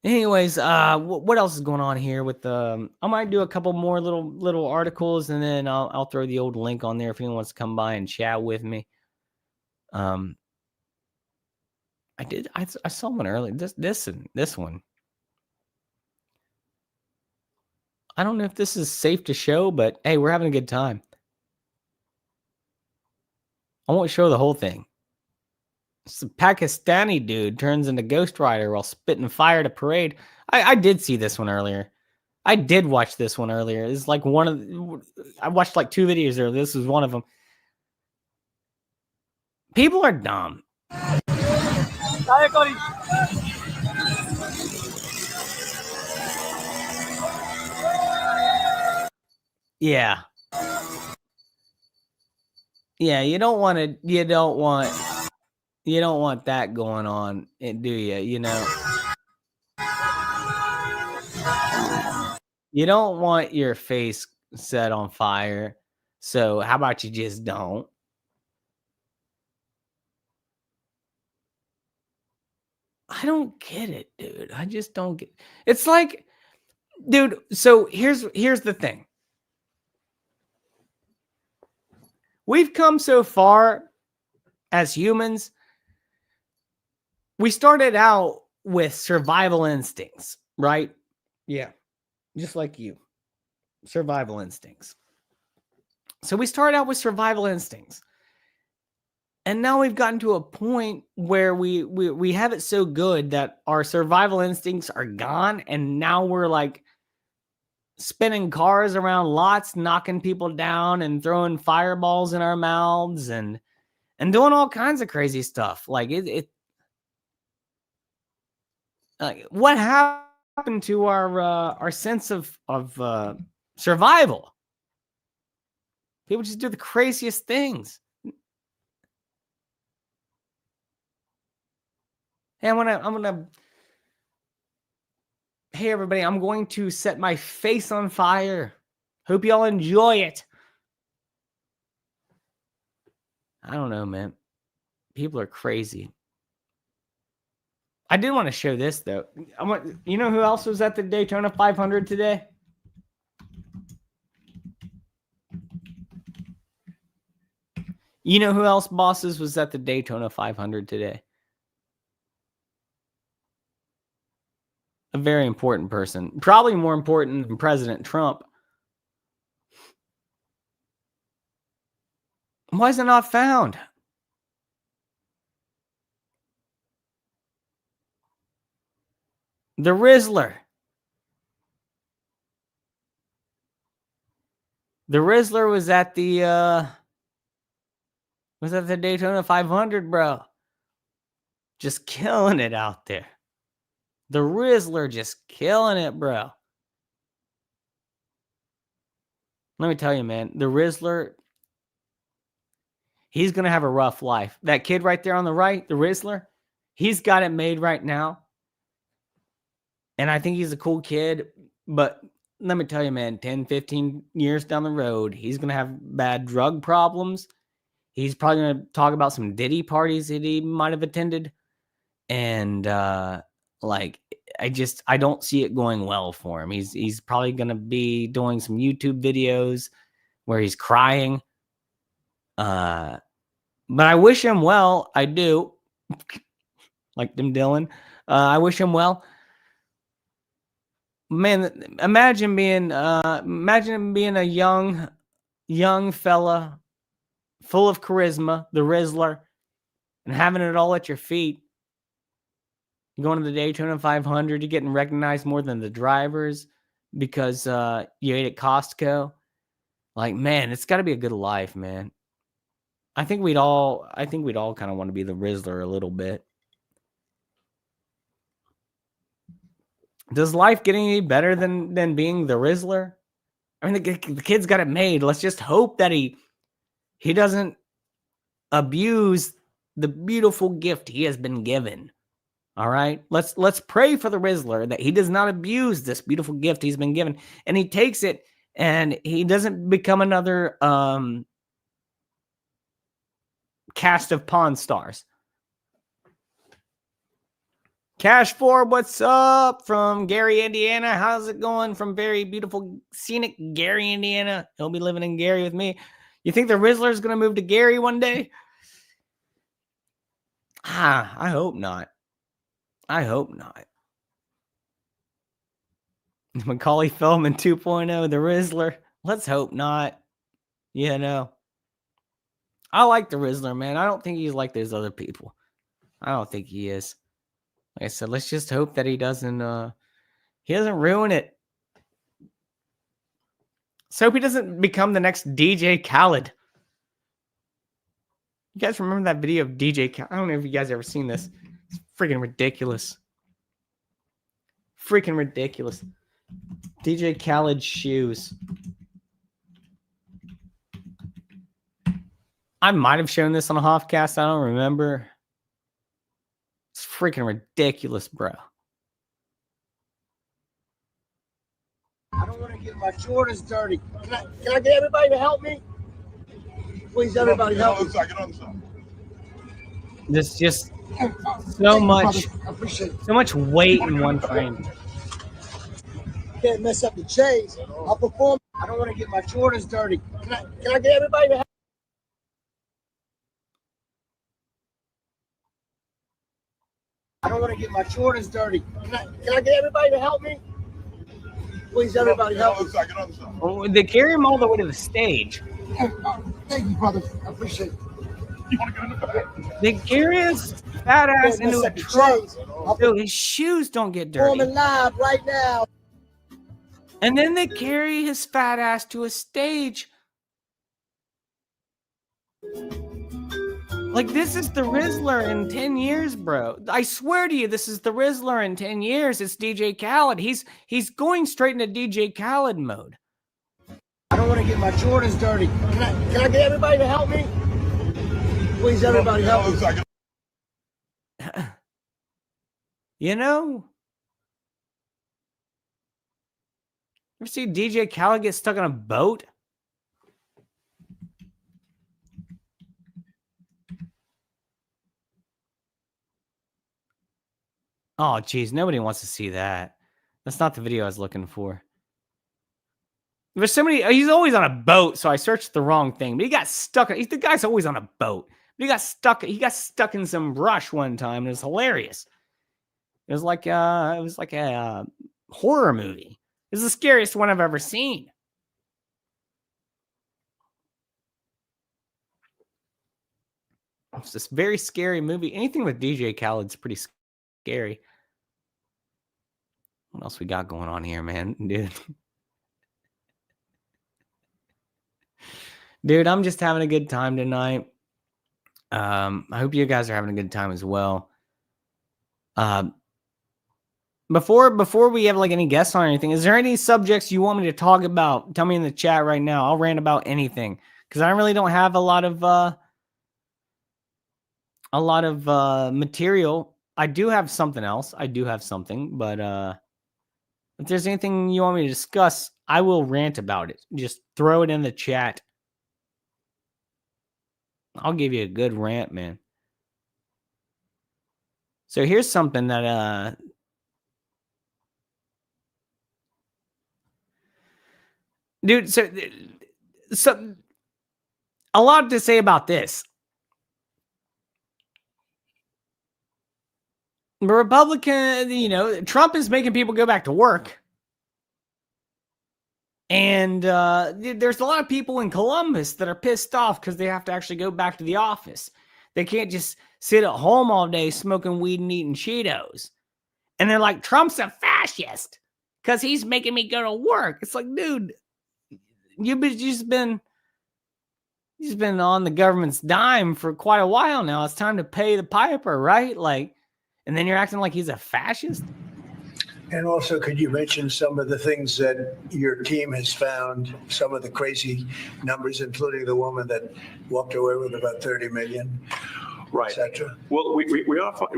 Anyways, what else is going on here with I might do a couple more little articles, and then I'll throw the old link on there if anyone wants to come by and chat with me. I saw one earlier. This one. I don't know if this is safe to show, but hey, we're having a good time. I won't show the whole thing. It's a Pakistani dude turns into Ghost Rider while spitting fire at a parade. I did see this one earlier. I did watch this one earlier. It's like I watched like 2 videos there. This was one of them. People are dumb. Yeah. Yeah, you don't want that going on, do you? You don't want your face set on fire. So how about you just don't? I don't get it, dude. I just don't get. It's like, dude, so here's the thing. We've come so far as humans. We started out with survival instincts, right? Yeah. Just like you. Survival instincts. So we started out with survival instincts. And now we've gotten to a point where we have it so good that our survival instincts are gone. And now we're like spinning cars around lots, knocking people down and throwing fireballs in our mouths and doing all kinds of crazy stuff. Like like what happened to our sense of survival? People just do the craziest things. Hey, hey everybody, I'm going to set my face on fire. Hope y'all enjoy it. I don't know, man. People are crazy. I did want to show this though. You know who else was at the Daytona 500 today? You know who else, bosses, was at the Daytona 500 today? A very important person. Probably more important than President Trump. Why is it not found? The Rizzler. The Rizzler was at the Daytona 500, bro. Just killing it out there. The Rizzler just killing it, bro. Let me tell you, man, the Rizzler, he's going to have a rough life. That kid right there on the right, the Rizzler, he's got it made right now. And I think he's a cool kid. But let me tell you, man, 10, 15 years down the road, he's going to have bad drug problems. He's probably going to talk about some Diddy parties that he might have attended. And, I don't see it going well for him. He's probably going to be doing some YouTube videos where he's crying. But I wish him well. I do. Like them Dylan. I wish him well. Man, imagine being a young fella full of charisma, the Rizzler, and having it all at your feet. You're going to the Daytona 500, you're getting recognized more than the drivers because you ate at Costco. Like, man, it's got to be a good life, man. I think we'd all kind of want to be the Rizzler a little bit. Does life get any better than being the Rizzler? I mean, the kid's got it made. Let's just hope that he doesn't abuse the beautiful gift he has been given. All right, let's pray for the Rizzler that he does not abuse this beautiful gift he's been given, and he takes it and he doesn't become another cast of Pawn Stars. Cash Ford, what's up from Gary, Indiana? How's it going from very beautiful, scenic Gary, Indiana? He'll be living in Gary with me. You think the Rizzler is going to move to Gary one day? I hope not. I hope not. Macaulay Feldman 2.0, the Rizzler. Let's hope not. You know. I like the Rizzler, man. I don't think he's like those other people. I don't think he is. Like I said, let's just hope that he doesn't ruin it. Let's hope he doesn't become the next DJ Khaled. You guys remember that video of DJ Khaled? I don't know if you guys ever seen this. It's freaking ridiculous. Freaking ridiculous. DJ Khaled's shoes. I might have shown this on a Hoffcast. I don't remember. It's freaking ridiculous, bro. I don't want to get my Jordans dirty. Can I get everybody to help me? Please, everybody help me. There's just so much weight in one frame. Can't mess up the chains. I'll perform. I don't want to get my Jordans dirty. Can I get everybody to help? I don't want to get my Jordans dirty. Can I get everybody to help me? Please, everybody help me. Well, they carry him all the way to the stage. Thank you, brother. I appreciate it. You want to go in the back? They carry his fat ass into a truck. Dude, his shoes don't get dirty. Performing live right now. And then they carry his fat ass to a stage. Like, this is the Rizzler in 10 years, bro. I swear to you, this is the Rizzler in 10 years. It's DJ Khaled. He's going straight into DJ Khaled mode. I don't want to get my Jordans dirty. Can I get everybody to help me? Please, everybody help me. You know? Ever see DJ Khaled get stuck on a boat? Oh, geez. Nobody wants to see that. That's not the video I was looking for. There's so many. He's always on a boat, so I searched the wrong thing. But he got stuck. The guy's always on a boat. But he got stuck in some brush one time. And it was hilarious. It was like a horror movie. It was the scariest one I've ever seen. It's this very scary movie. Anything with DJ Khaled's pretty scary. What else we got going on here, man? Dude, I'm just having a good time tonight. I hope you guys are having a good time as well. Before we have like any guests on or anything, is there any subjects you want me to talk about? Tell me in the chat right now. I'll rant about anything because I really don't have a lot of material. I do have something else. I do have something, but if there's anything you want me to discuss, I will rant about it. Just throw it in the chat. I'll give you a good rant, man. So here's something that dude, so a lot to say about this. The Republican, Trump is making people go back to work. And there's a lot of people in Columbus that are pissed off because they have to actually go back to the office. They can't just sit at home all day smoking weed and eating Cheetos. And they're like, Trump's a fascist because he's making me go to work. It's like, dude, you've just been on the government's dime for quite a while now. It's time to pay the piper, right? Like, and then you're acting like he's a fascist. And also, could you mention some of the things that your team has found, some of the crazy numbers, including the woman that walked away with about 30 million, Right. et cetera? Well, we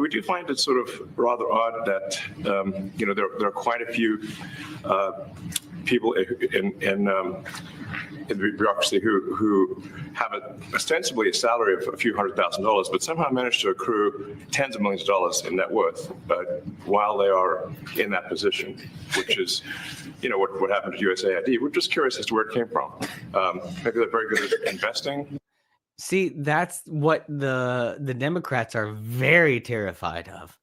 do find it sort of rather odd that there are quite a few people in the bureaucracy who have ostensibly a salary of a few $100,000, but somehow manage to accrue tens of millions of dollars in net worth while they are in that position, which is, what happened to USAID. We're just curious as to where it came from. Maybe they're very good at investing. See, that's what the Democrats are very terrified of.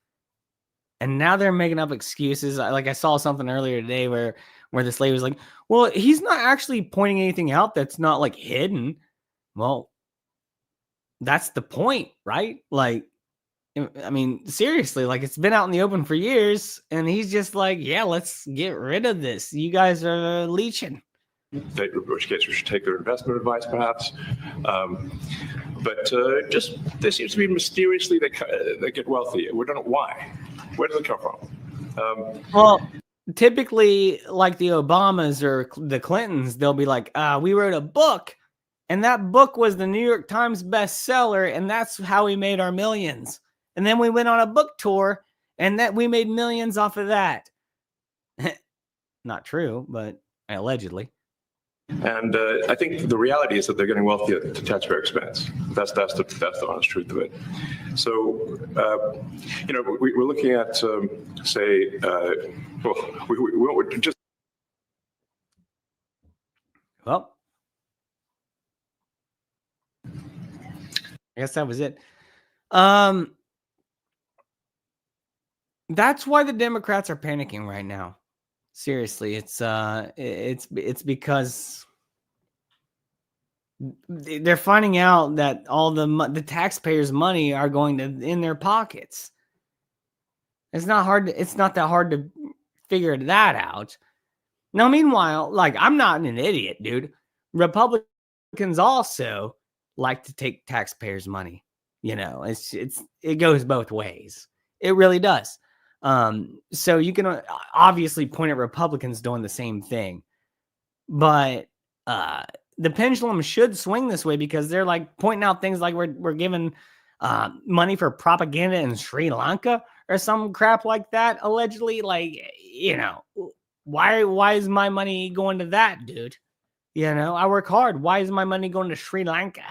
And now they're making up excuses. I saw something earlier today where this lady was like, well, he's not actually pointing anything out that's not like hidden. Well, that's the point, right? Like, I mean, seriously, like it's been out in the open for years and he's just like, yeah, let's get rid of this. You guys are leeching. In which case we should take their investment advice, perhaps. But just they seem to be mysteriously, they get wealthy. We don't know why. Where does it come from? Well, typically, like the Obamas or the Clintons, they'll be like, we wrote a book, and that book was the New York Times bestseller, and that's how we made our millions. And then we went on a book tour, and that we made millions off of that. Not true, but allegedly. And I think the reality is that they're getting wealthy at the taxpayer expense. That's the honest truth of it. So, we're looking at, we just. Well, I guess that was it. That's why the Democrats are panicking right now. Seriously, it's because they're finding out that all the taxpayers' money are going in their pockets. It's not that hard to figure that out. Now, meanwhile, like I'm not an idiot, dude. Republicans also like to take taxpayers' money. It goes both ways. It really does. So you can obviously point at Republicans doing the same thing, but the pendulum should swing this way because they're like pointing out things like we're giving money for propaganda in Sri Lanka or some crap like that. Allegedly, why is my money going to that, dude? I work hard. Why is my money going to Sri Lanka?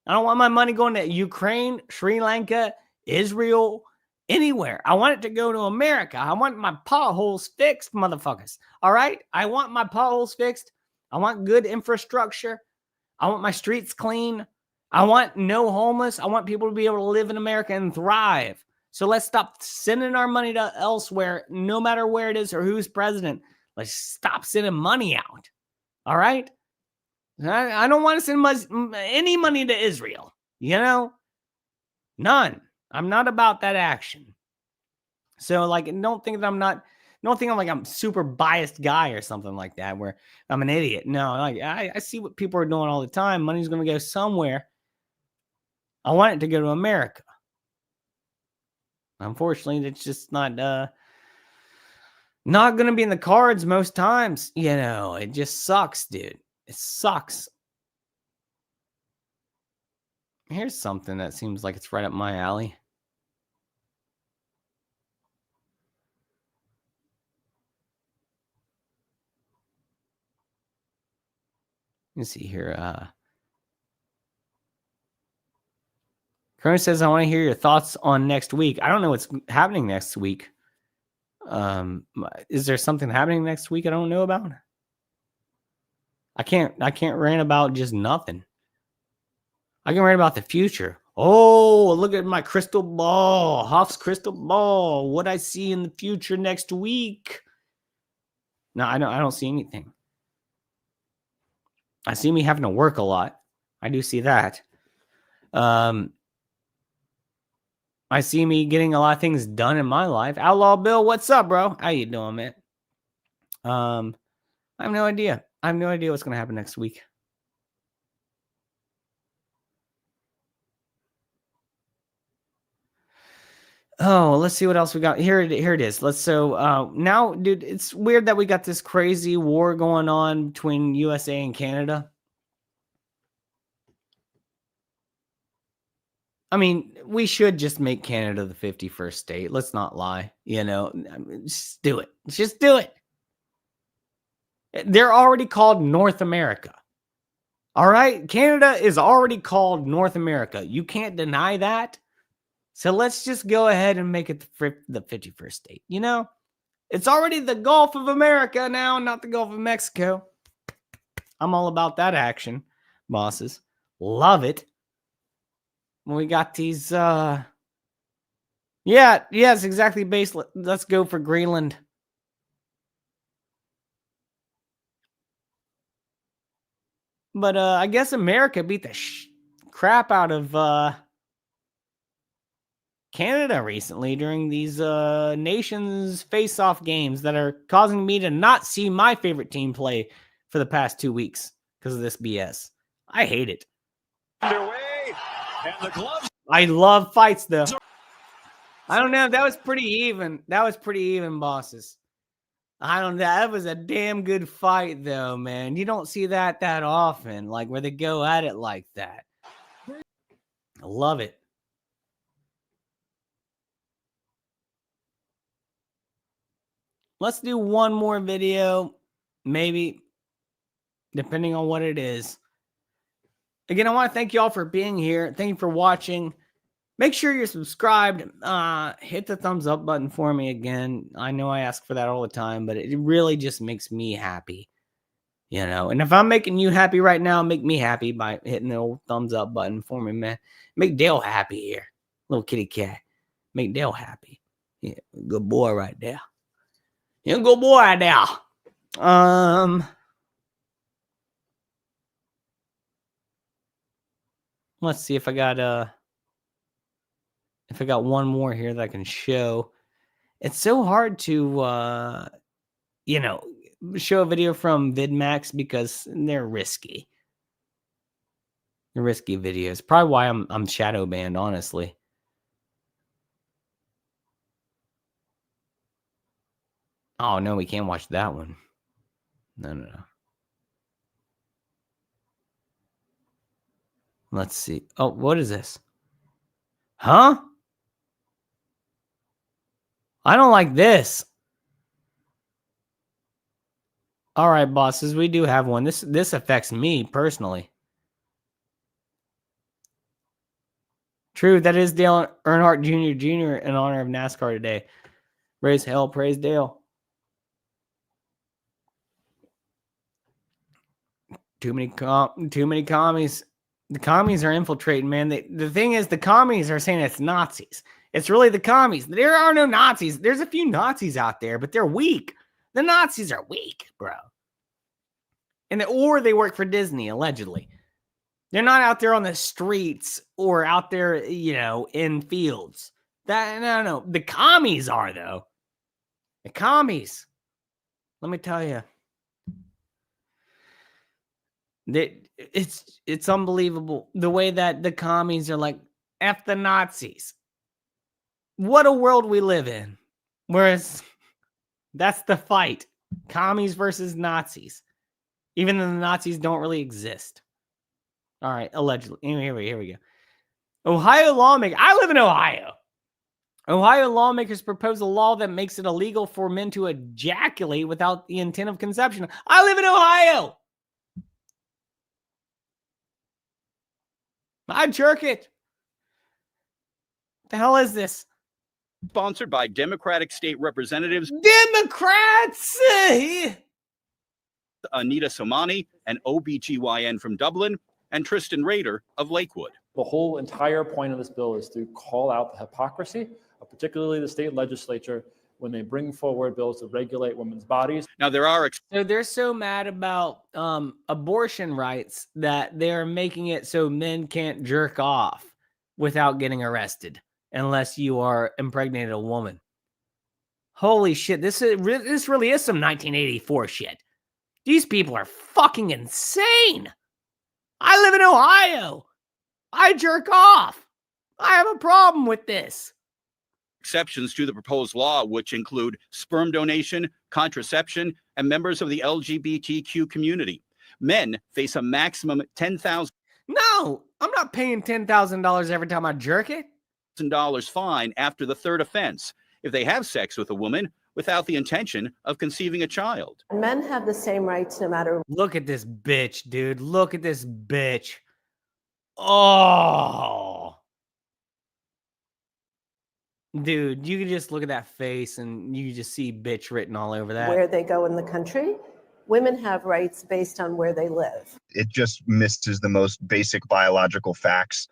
I don't want my money going to Ukraine, Sri Lanka, Israel. Anywhere. I want it to go to America. I want my potholes fixed, motherfuckers. All right? I want my potholes fixed. I want good infrastructure. I want my streets clean. I want no homeless. I want people to be able to live in America and thrive. So let's stop sending our money to elsewhere, no matter where it is or who's president. Let's stop sending money out. All right? I don't want to send any money to Israel. None. I'm not about that action. So, don't think that I'm not don't think I'm like I'm super biased guy or something like that where I'm an idiot. No, like I see what people are doing all the time. Money's going to go somewhere. I want it to go to America. Unfortunately, it's just not going to be in the cards most times. You know, it just sucks, dude. It sucks. Here's something that seems like it's right up my alley. Let's see here. Corona says, I want to hear your thoughts on next week. I don't know what's happening next week. Is there something happening next week I don't know about? I can't rant about just nothing. I can rant about the future. Oh, look at my crystal ball. Hoff's crystal ball. What I see in the future next week. No, I don't see anything. I see me having to work a lot. I do see that. I see me getting a lot of things done in my life. Outlaw Bill, what's up, bro? How you doing, man? I have no idea. I have no idea what's going to happen next week. Oh, let's see what else we got. Here it is. Now, dude, it's weird that we got this crazy war going on between USA and Canada. I mean, we should just make Canada the 51st state. Let's not lie. You know, just do it. Just do it. They're already called North America. All right? Canada is already called North America. You can't deny that. So let's just go ahead and make it the 51st state. You know, it's already the Gulf of America now, not the Gulf of Mexico. I'm all about that action, bosses. Love it. We got these, yeah, it's exactly base. Let's go for Greenland. But I guess America beat the crap out of Canada recently during these nations face-off games that are causing me to not see my favorite team play for the past 2 weeks because of this BS. I hate it. Underway, and the gloves. I love fights, though. I don't know. That was pretty even. That was pretty even, bosses. I don't know. That was a damn good fight, though, man. You don't see that often, like where they go at it like that. I love it. Let's do one more video, maybe, depending on what it is. Again, I want to thank you all for being here. Thank you for watching. Make sure you're subscribed. Hit the thumbs up button for me again. I know I ask for that all the time, but it really just makes me happy. You know, and if I'm making you happy right now, make me happy by hitting the old thumbs up button for me, man. Make Dale happy here. Little kitty cat. Make Dale happy. Yeah, good boy right there. Yeah, good boy right there. Let's see if I got one more here that I can show. It's so hard to you know, show a video from VidMax because they're risky. They're risky videos. Probably why I'm shadow banned, honestly. Oh no, we can't watch that one. No. Let's see. Oh, what is this? Huh? I don't like this. All right, bosses, we do have one. This affects me personally. True, that is Dale Earnhardt Jr. in honor of NASCAR today. Raise hell, praise Dale. Too many commies. The commies are infiltrating, man. The thing is, the commies are saying it's Nazis. It's really the commies. There are no Nazis. There's a few Nazis out there, but they're weak. The Nazis are weak, bro. Or they work for Disney, allegedly. They're not out there on the streets or out there, you know, in fields. No. The commies are, though. The commies. Let me tell you. It's unbelievable the way that the commies are like, F the Nazis. What a world we live in. Whereas that's the fight. Commies versus Nazis. Even though the Nazis don't really exist. All right, allegedly. Here we go. Ohio lawmaker. I live in Ohio. Ohio lawmakers propose a law that makes it illegal for men to ejaculate without the intent of conception. I live in Ohio. I jerk it. The hell is this? Sponsored by Democratic state representatives Democrats! Anita Somani, an OBGYN from Dublin, and Tristan Rader of Lakewood. The whole entire point of this bill is to call out the hypocrisy of particularly the state legislature when they bring forward bills to regulate women's bodies. Now, there are... So they're so mad about abortion rights that they're making it so men can't jerk off without getting arrested unless you are impregnated a woman. Holy shit, this really is some 1984 shit. These people are fucking insane. I live in Ohio. I jerk off. I have a problem with this. Exceptions to the proposed law, which include sperm donation, contraception, and members of the LGBTQ community. Men face a maximum $10,000. No, I'm not paying $10,000 every time I jerk it. Fine after the third offense if they have sex with a woman without the intention of conceiving a child. Men have the same rights no matter. Look at this bitch, dude. Look at this bitch. Oh. Dude, you can just look at that face and you just see bitch written all over that. Where they go in the country, women have rights based on where they live. It just misses the most basic biological facts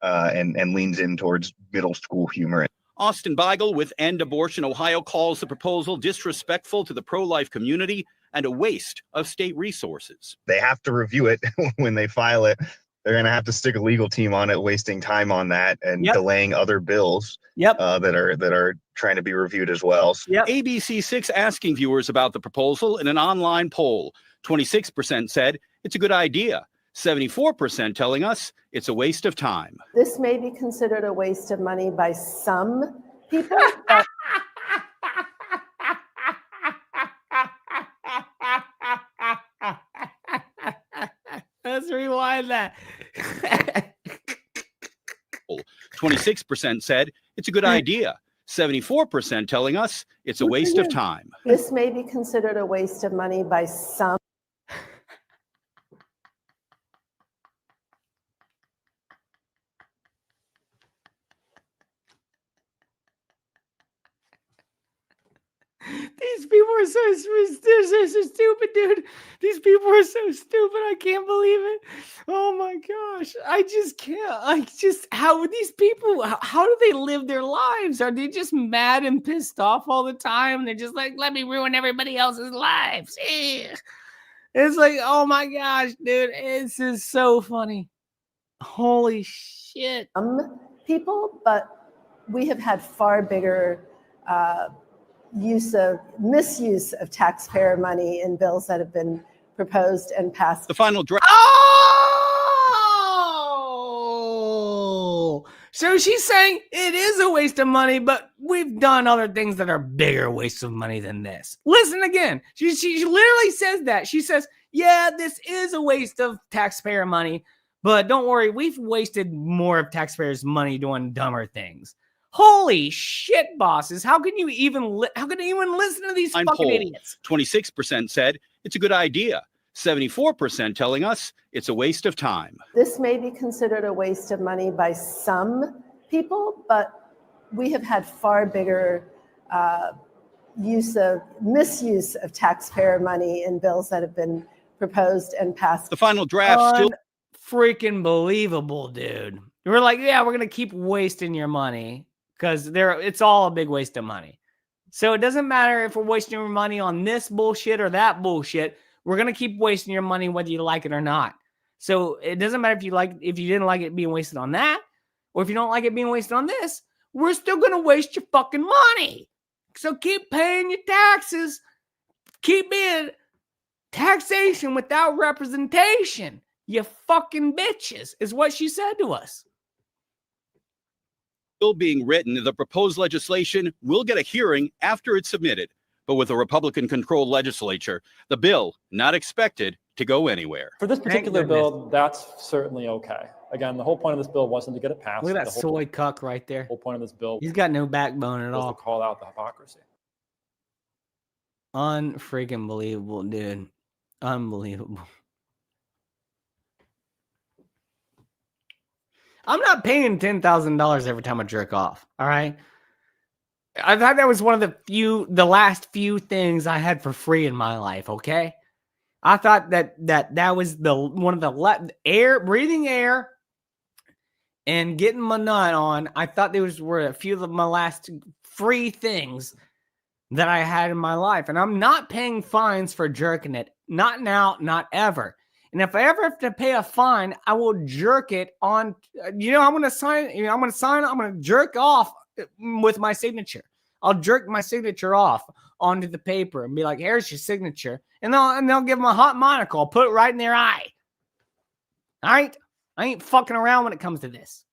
and leans in towards middle school humor. Austin Beigel with End Abortion Ohio calls the proposal disrespectful to the pro-life community and a waste of state resources. They have to review it when they file it. They're going to have to stick a legal team on it, wasting time on that and delaying other bills that are trying to be reviewed as well. ABC6 asking viewers about the proposal in an online poll. 26% said it's a good idea. 74% telling us it's a waste of time. This may be considered a waste of money by some people. But let's rewind that. 26% said it's a good idea. 74% telling us it's a waste of time. This may be considered a waste of money by some. These people are so stupid, dude. These people are so stupid. I can't believe it. Oh my gosh. I just can't. How would these people, how do they live their lives? Are they just mad and pissed off all the time? They're just like, let me ruin everybody else's lives. Ugh. It's like, oh my gosh, dude. This is so funny. Holy shit. People, but we have had far bigger misuse of taxpayer money in bills that have been proposed and passed. The final draft. Oh, so she's saying it is a waste of money, but we've done other things that are bigger wastes of money than this. Listen again. She literally says that. She says, yeah, this is a waste of taxpayer money, but don't worry, we've wasted more of taxpayers' money doing dumber things. Holy shit, bosses. How can you even listen to these fucking idiots? 26% said it's a good idea. 74% telling us it's a waste of time. This may be considered a waste of money by some people, but we have had far bigger misuse of taxpayer money in bills that have been proposed and passed. The final draft still freaking believable, dude. We're like, yeah, we're gonna keep wasting your money. Because it's all a big waste of money. So it doesn't matter if we're wasting your money on this bullshit or that bullshit. We're gonna keep wasting your money whether you like it or not. So it doesn't matter if you didn't like it being wasted on that, or if you don't like it being wasted on this. We're still gonna waste your fucking money. So keep paying your taxes. Keep being taxation without representation. You fucking bitches, is what she said to us. Still being written, the proposed legislation will get a hearing after it's submitted. But with a Republican-controlled legislature, the bill not expected to go anywhere. For this particular bill, that's certainly okay. Again, the whole point of this bill wasn't to get it passed. Look at that soy cuck right there. The whole point of this bill, he's got no backbone at was all. to call out the hypocrisy. Unfreaking believable, dude. Unbelievable. I'm not paying $10,000 every time I jerk off. All right. I thought that was one of the last few things I had for free in my life. Okay. I thought that was one of the breathing air and getting my nut on. I thought those were a few of my last free things that I had in my life. And I'm not paying fines for jerking it. Not now, not ever. And if I ever have to pay a fine, I will jerk it on, I'm going to jerk off with my signature. I'll jerk my signature off onto the paper and be like, here's your signature. And they'll give them a hot monocle. I'll put it right in their eye. All right? I ain't fucking around when it comes to this.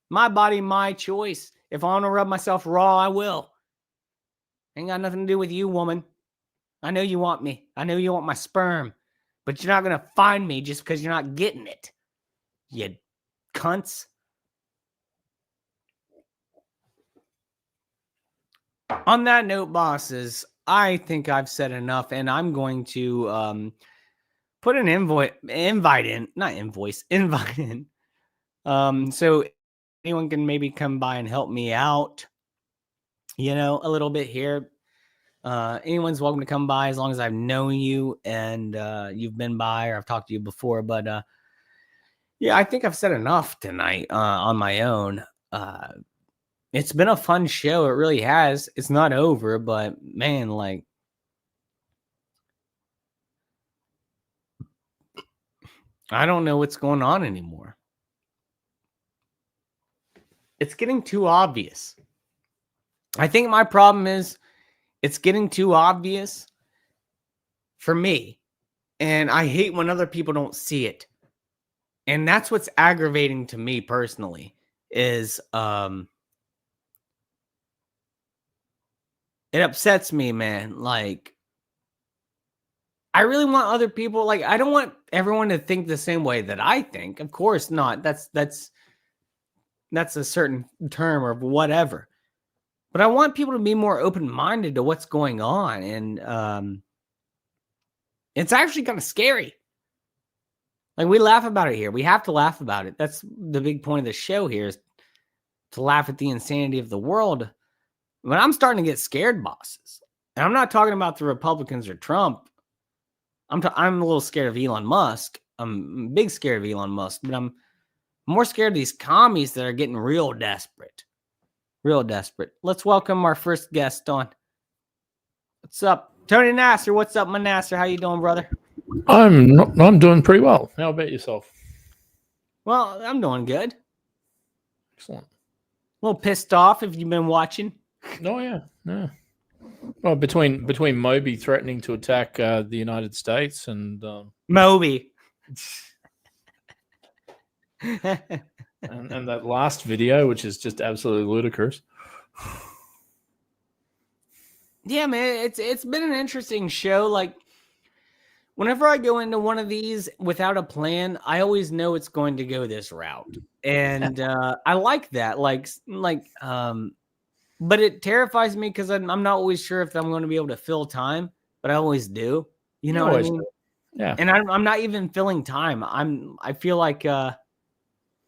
My body, my choice. If I want to rub myself raw, I will. Ain't got nothing to do with you, woman. I know you want me. I know you want my sperm. But you're not going to find me just because you're not getting it. You cunts. On that note, bosses, I think I've said enough, and I'm going to put an invite in. So anyone can maybe come by and help me out, a little bit here. Anyone's welcome to come by as long as I've known you and you've been by or I've talked to you before. But yeah, I think I've said enough tonight on my own. It's been a fun show. It really has. It's not over, but man, I don't know what's going on anymore. It's getting too obvious. I think my problem is it's getting too obvious for me. And I hate when other people don't see it. And that's what's aggravating to me personally is it upsets me, man. I really want other people, I don't want everyone to think the same way that I think. Of course not. That's a certain term or whatever. But I want people to be more open-minded to what's going on. And it's actually kind of scary. We laugh about it here. We have to laugh about it. That's the big point of the show here is to laugh at the insanity of the world. But I'm starting to get scared, bosses. And I'm not talking about the Republicans or Trump. I'm a little scared of Elon Musk. I'm big scared of Elon Musk. But I'm more scared of these commies that are getting real desperate. Real desperate. Let's welcome our first guest on. What's up? Tony Nasser. What's up, my Nasser? How you doing, brother? I'm doing pretty well. How about yourself? Well, I'm doing good. Excellent. A little pissed off if you've been watching. Oh, yeah. Well, between Moby threatening to attack the United States and... Moby. and that last video, which is just absolutely ludicrous. Yeah, man, it's been an interesting show. Whenever I go into one of these without a plan, I always know it's going to go this route, and I like that. But it terrifies me because I'm not always sure if I'm going to be able to fill time, but I always do. You know what I mean? Yeah. And I'm not even filling time. I feel like I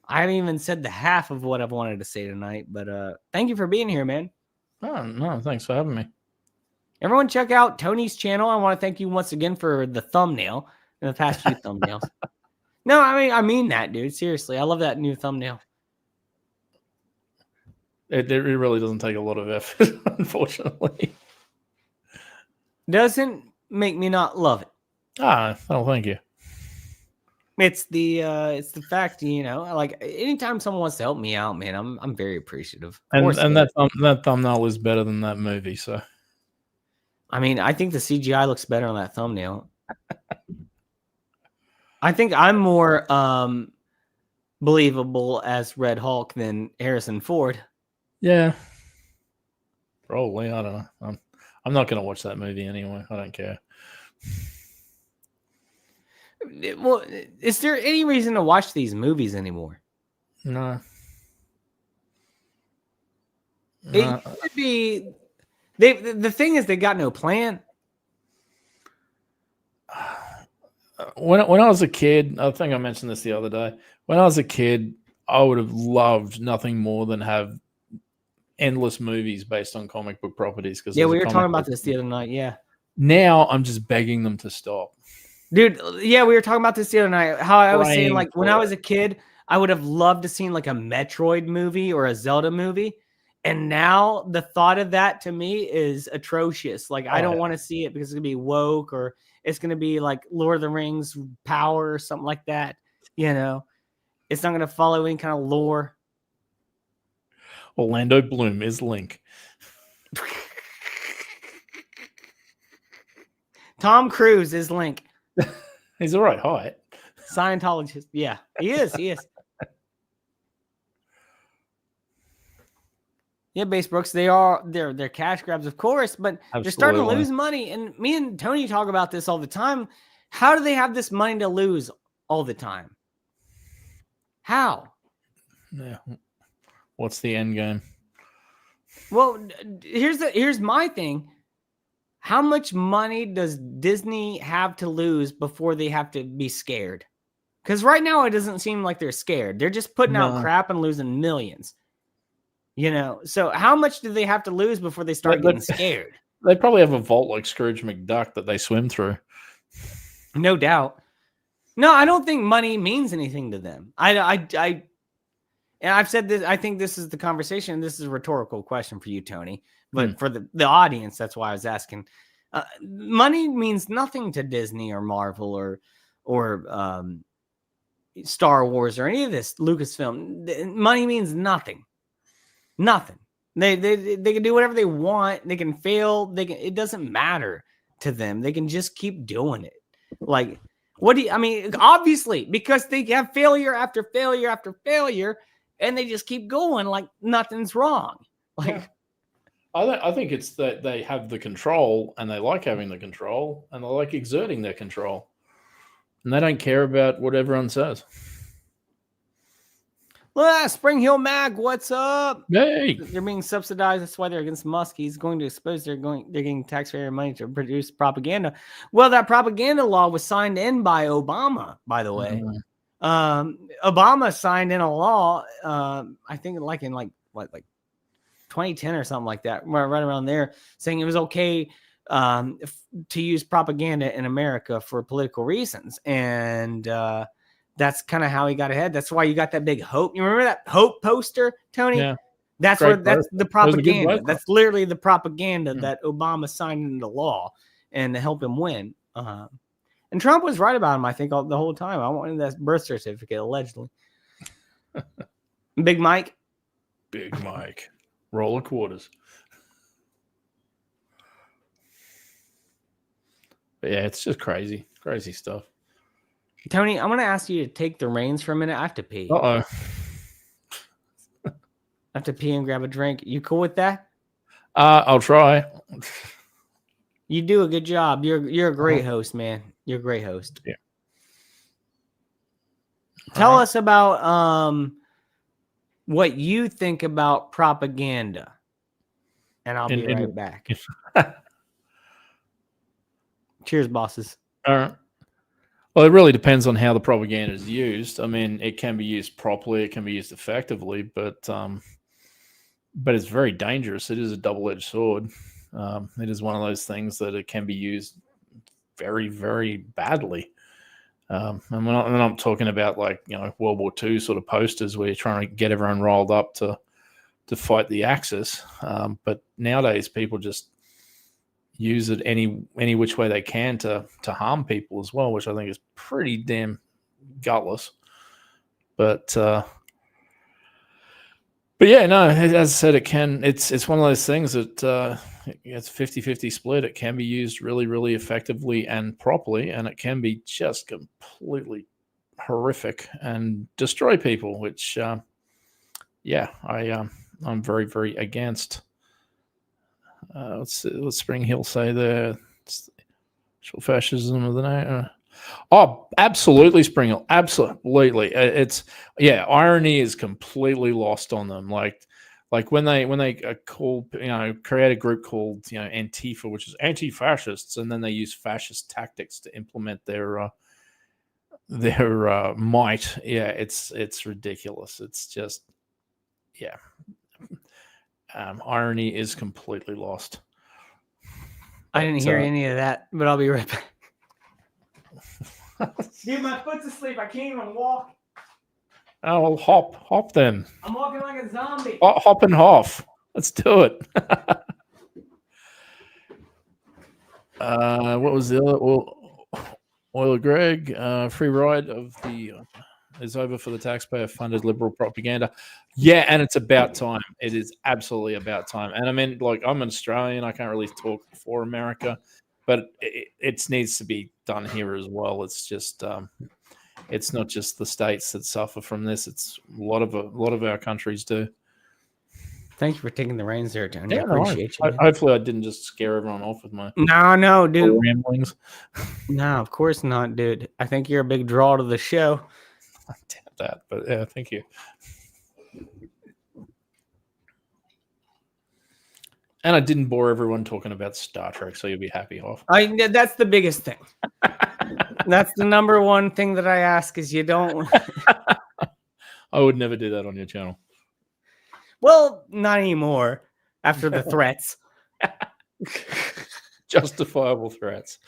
haven't even said the half of what I've wanted to say tonight. But thank you for being here, man. Oh, no, thanks for having me. Everyone check out Tony's channel. I want to thank you once again for the thumbnail and the past few thumbnails. No, I mean that, dude. Seriously, I love that new thumbnail. It really doesn't take a lot of effort, unfortunately. Doesn't make me not love it. Oh, thank you. It's the fact, like anytime someone wants to help me out, man, I'm very appreciative. And that thumbnail is better than that movie. So, I mean, I think the CGI looks better on that thumbnail. I think I'm more believable as Red Hulk than Harrison Ford. Yeah, probably. I don't know. I'm not going to watch that movie anyway. I don't care. Well, is there any reason to watch these movies anymore? No. It could be. The thing is, they got no plan. When I was a kid, I think I mentioned this the other day. When I was a kid, I would have loved nothing more than have endless movies based on comic book properties. Because we were talking about this the other night. Yeah. Now I'm just begging them to stop. Dude, yeah, we were talking about this the other night. How I was saying, like, when I was a kid, I would have loved to seen like a Metroid movie or a Zelda movie. And now the thought of that to me is atrocious. Like, I don't want to see it because it's going to be woke or it's going to be like Lord of the Rings Power or something like that. It's not going to follow any kind of lore. Orlando Bloom is Link. Tom Cruise is Link. He's all right height. Scientologist. Yeah, he is. He is. Yeah, Base Brooks, they're cash grabs, of course, but they're starting to lose money. And me and Tony talk about this all the time. How do they have this money to lose all the time? How? Yeah. What's the end game? Well, here's my thing. How much money does Disney have to lose before they have to be scared? Because right now it doesn't seem like they're scared. They're just putting out crap and losing millions. So how much do they have to lose before they start getting scared? They probably have a vault like Scrooge McDuck that they swim through. No doubt. No, I don't think money means anything to them. And I've said this. I think this is the conversation. This is a rhetorical question for you, Tony, but for the audience, that's why I was asking. Money means nothing to Disney or Marvel or Star Wars or any of this Lucasfilm. Money means nothing. Nothing. They can do whatever they want. They can fail. It doesn't matter to them. They can just keep doing it. Like, obviously, because they have failure after failure after failure, and they just keep going like nothing's wrong. Like, I think it's that they have the control and they like having the control and they like exerting their control, and they don't care about what everyone says. Well, Spring Hill Mag, what's up? Hey, they're being subsidized. That's why they're against Musk. He's going to expose. They're getting taxpayer money to produce propaganda. Well, that propaganda law was signed in by Obama, by the way. Obama signed in a law. I think in 2010 or something like that, right around there, saying it was okay to use propaganda in America for political reasons, and that's kind of how he got ahead. That's why you got that big hope. You remember that hope poster, Tony? Yeah. That's the propaganda. That's literally the propaganda that Obama signed into law and to help him win. And Trump was right about him, I think, the whole time. I wanted that birth certificate, allegedly. Big Mike. Big Mike. Roll of quarters. But yeah, it's just crazy. Crazy stuff. Tony, I'm going to ask you to take the reins for a minute. I have to pee. Uh-oh. I have to pee and grab a drink. You cool with that? I'll try. You do a good job. You're a great host, man. You're a great host. Yeah. Tell us about what you think about propaganda. And I'll be right back. Cheers, bosses. All right. Well, it really depends on how the propaganda is used. I mean, it can be used properly, it can be used effectively, but it's very dangerous. It is a double-edged sword. It is one of those things that it can be used very, very badly. And I'm not talking about World War II sort of posters where you're trying to get everyone rolled up to fight the Axis. But nowadays, people just use it any which way they can to harm people as well, which I think is pretty damn gutless. But yeah, no, as I said, it's one of those things that it's 50-50 split. It can be used really, really effectively and properly, and it can be just completely horrific and destroy people, which I'm very, very against. What's Spring Hill say there? Fascism of the night. Oh, absolutely, Spring Hill. Absolutely. Irony is completely lost on them. Like when they call, create a group called, Antifa, which is anti-fascists, and then they use fascist tactics to implement their might. Yeah, it's ridiculous. It's just, irony is completely lost. I didn't hear any of that, but I'll be right back. Dude, my foot's asleep. I can't even walk. Oh, well, hop then. I'm walking like a zombie. Hop and Hoff. Let's do it. What was the other? Oiler Greg, free ride of the is over for the taxpayer-funded liberal propaganda. Yeah, and it's about time. It is absolutely about time. And I mean, like, I'm an Australian. I can't really talk for America, but it needs to be done here as well. It's just, it's not just the states that suffer from this. It's a lot of our countries do. Thank you for taking the reins there, Tony. Yeah, I appreciate you. Hopefully, I didn't just scare everyone off with my no, dude. ramblings. No, of course not, dude. I think you're a big draw to the show. I doubt that, but yeah, thank you. And I didn't bore everyone talking about Star Trek, so you'll be happy, Hoff. That's the biggest thing. That's the number one thing that I ask is you don't. I would never do that on your channel. Well, not anymore. After the threats. Justifiable threats.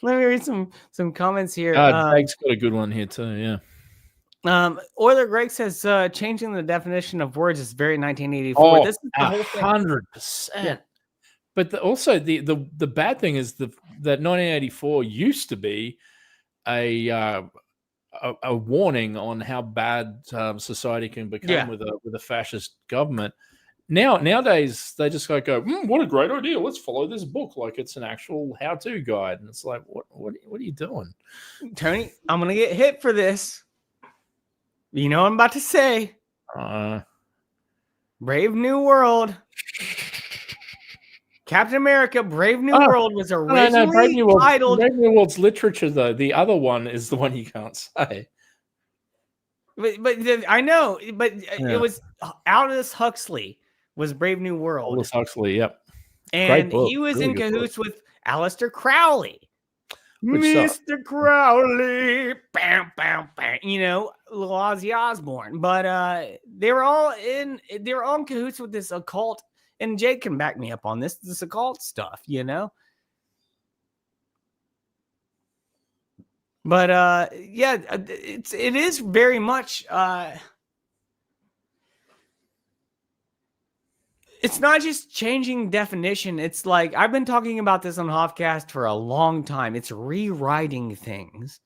Let me read some comments here. Greg's got a good one here too. Yeah. Oiler Greg says changing the definition of words is very 1984. Oh, this is the whole thing. 100%. Yeah. But also the bad thing is that 1984 used to be a warning on how bad society can become with a fascist government. Nowadays they just go, what a great idea. Let's follow this book like it's an actual how-to guide. And it's like, what are you doing? Tony, I'm going to get hit for this. You know what I'm about to say. Brave New World. Captain America, Brave New World was originally titled... Brave New World's literature, though. The other one is the one you can't say. But I know, but it was Aldous Huxley was Brave New World. Aldous Huxley, yep. And he was really in cahoots with Aleister Crowley. Mr. Crowley, bam, bam, bam. Little Ozzy Osbourne. But they were all in cahoots with this occult. And Jake can back me up on this occult stuff, But it is very much it's not just changing definition. It's like I've been talking about this on Hoffcast for a long time. It's rewriting things.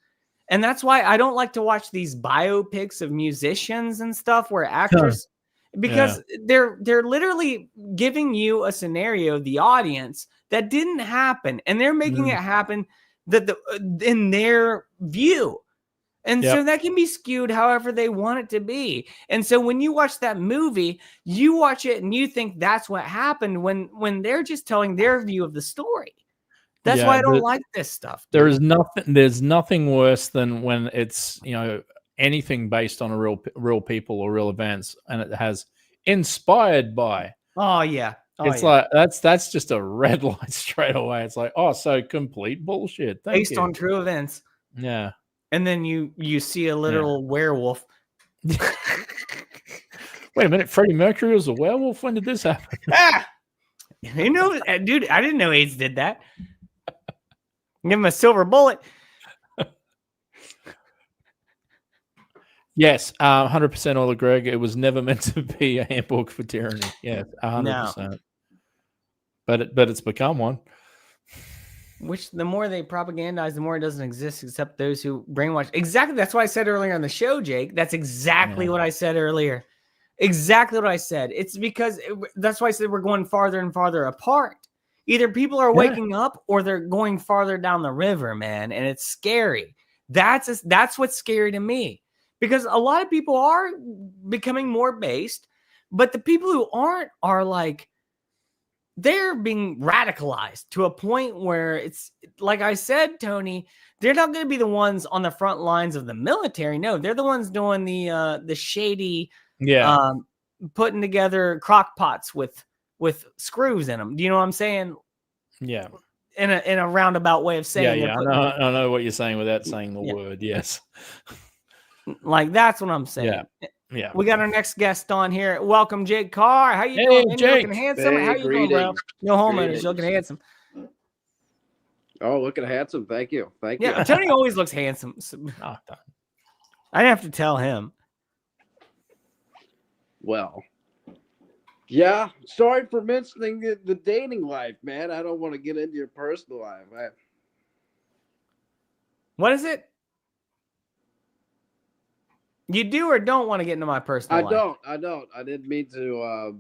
And that's why I don't like to watch these biopics of musicians and stuff where actors because they're literally giving you a scenario, the audience, that didn't happen, and they're making it happen in their view. And so that can be skewed however they want it to be. And so when you watch that movie, you watch it and you think that's what happened when they're just telling their view of the story. That's why I don't like this stuff. There's nothing worse than when it's, anything based on a real people or real events, and it has inspired by. Oh yeah. It's like that's just a red light straight away. It's like, so complete bullshit. Based on true events. Yeah. And then you see a literal werewolf. Wait a minute, Freddie Mercury was a werewolf? When did this happen? Dude, I didn't know AIDS did that. Give him a silver bullet. Yes, 100% Oiler Greg. It was never meant to be a handbook for tyranny. Yeah, 100%. No. But it's become one. Which the more they propagandize, the more it doesn't exist, except those who brainwash. Exactly. That's what I said earlier on the show, Jake. That's exactly what I said earlier. Exactly what I said. It's because that's why I said we're going farther and farther apart. Either people are waking up or they're going farther down the river, man. And it's scary. That's what's scary to me, because a lot of people are becoming more based, but the people who aren't are like, they're being radicalized to a point where it's like I said, Tony, they're not going to be the ones on the front lines of the military. No, they're the ones doing the shady, putting together crock pots with screws in them. Do you know what I'm saying? Yeah. In a roundabout way of saying, I know what you're saying without saying the word. Yes. Like, that's what I'm saying. Yeah. We got our next guest on here. Welcome, Jake Carr. How you doing, man? You looking handsome? How you doing, bro? No homeowners. You're looking handsome. Oh, looking handsome. Thank you. Thank you. Yeah, Tony always looks handsome. I didn't have to tell him. Well, yeah. Sorry for mentioning the dating life, man. I don't want to get into your personal life. What is it? You do or don't want to get into my personal life? I don't. I didn't mean to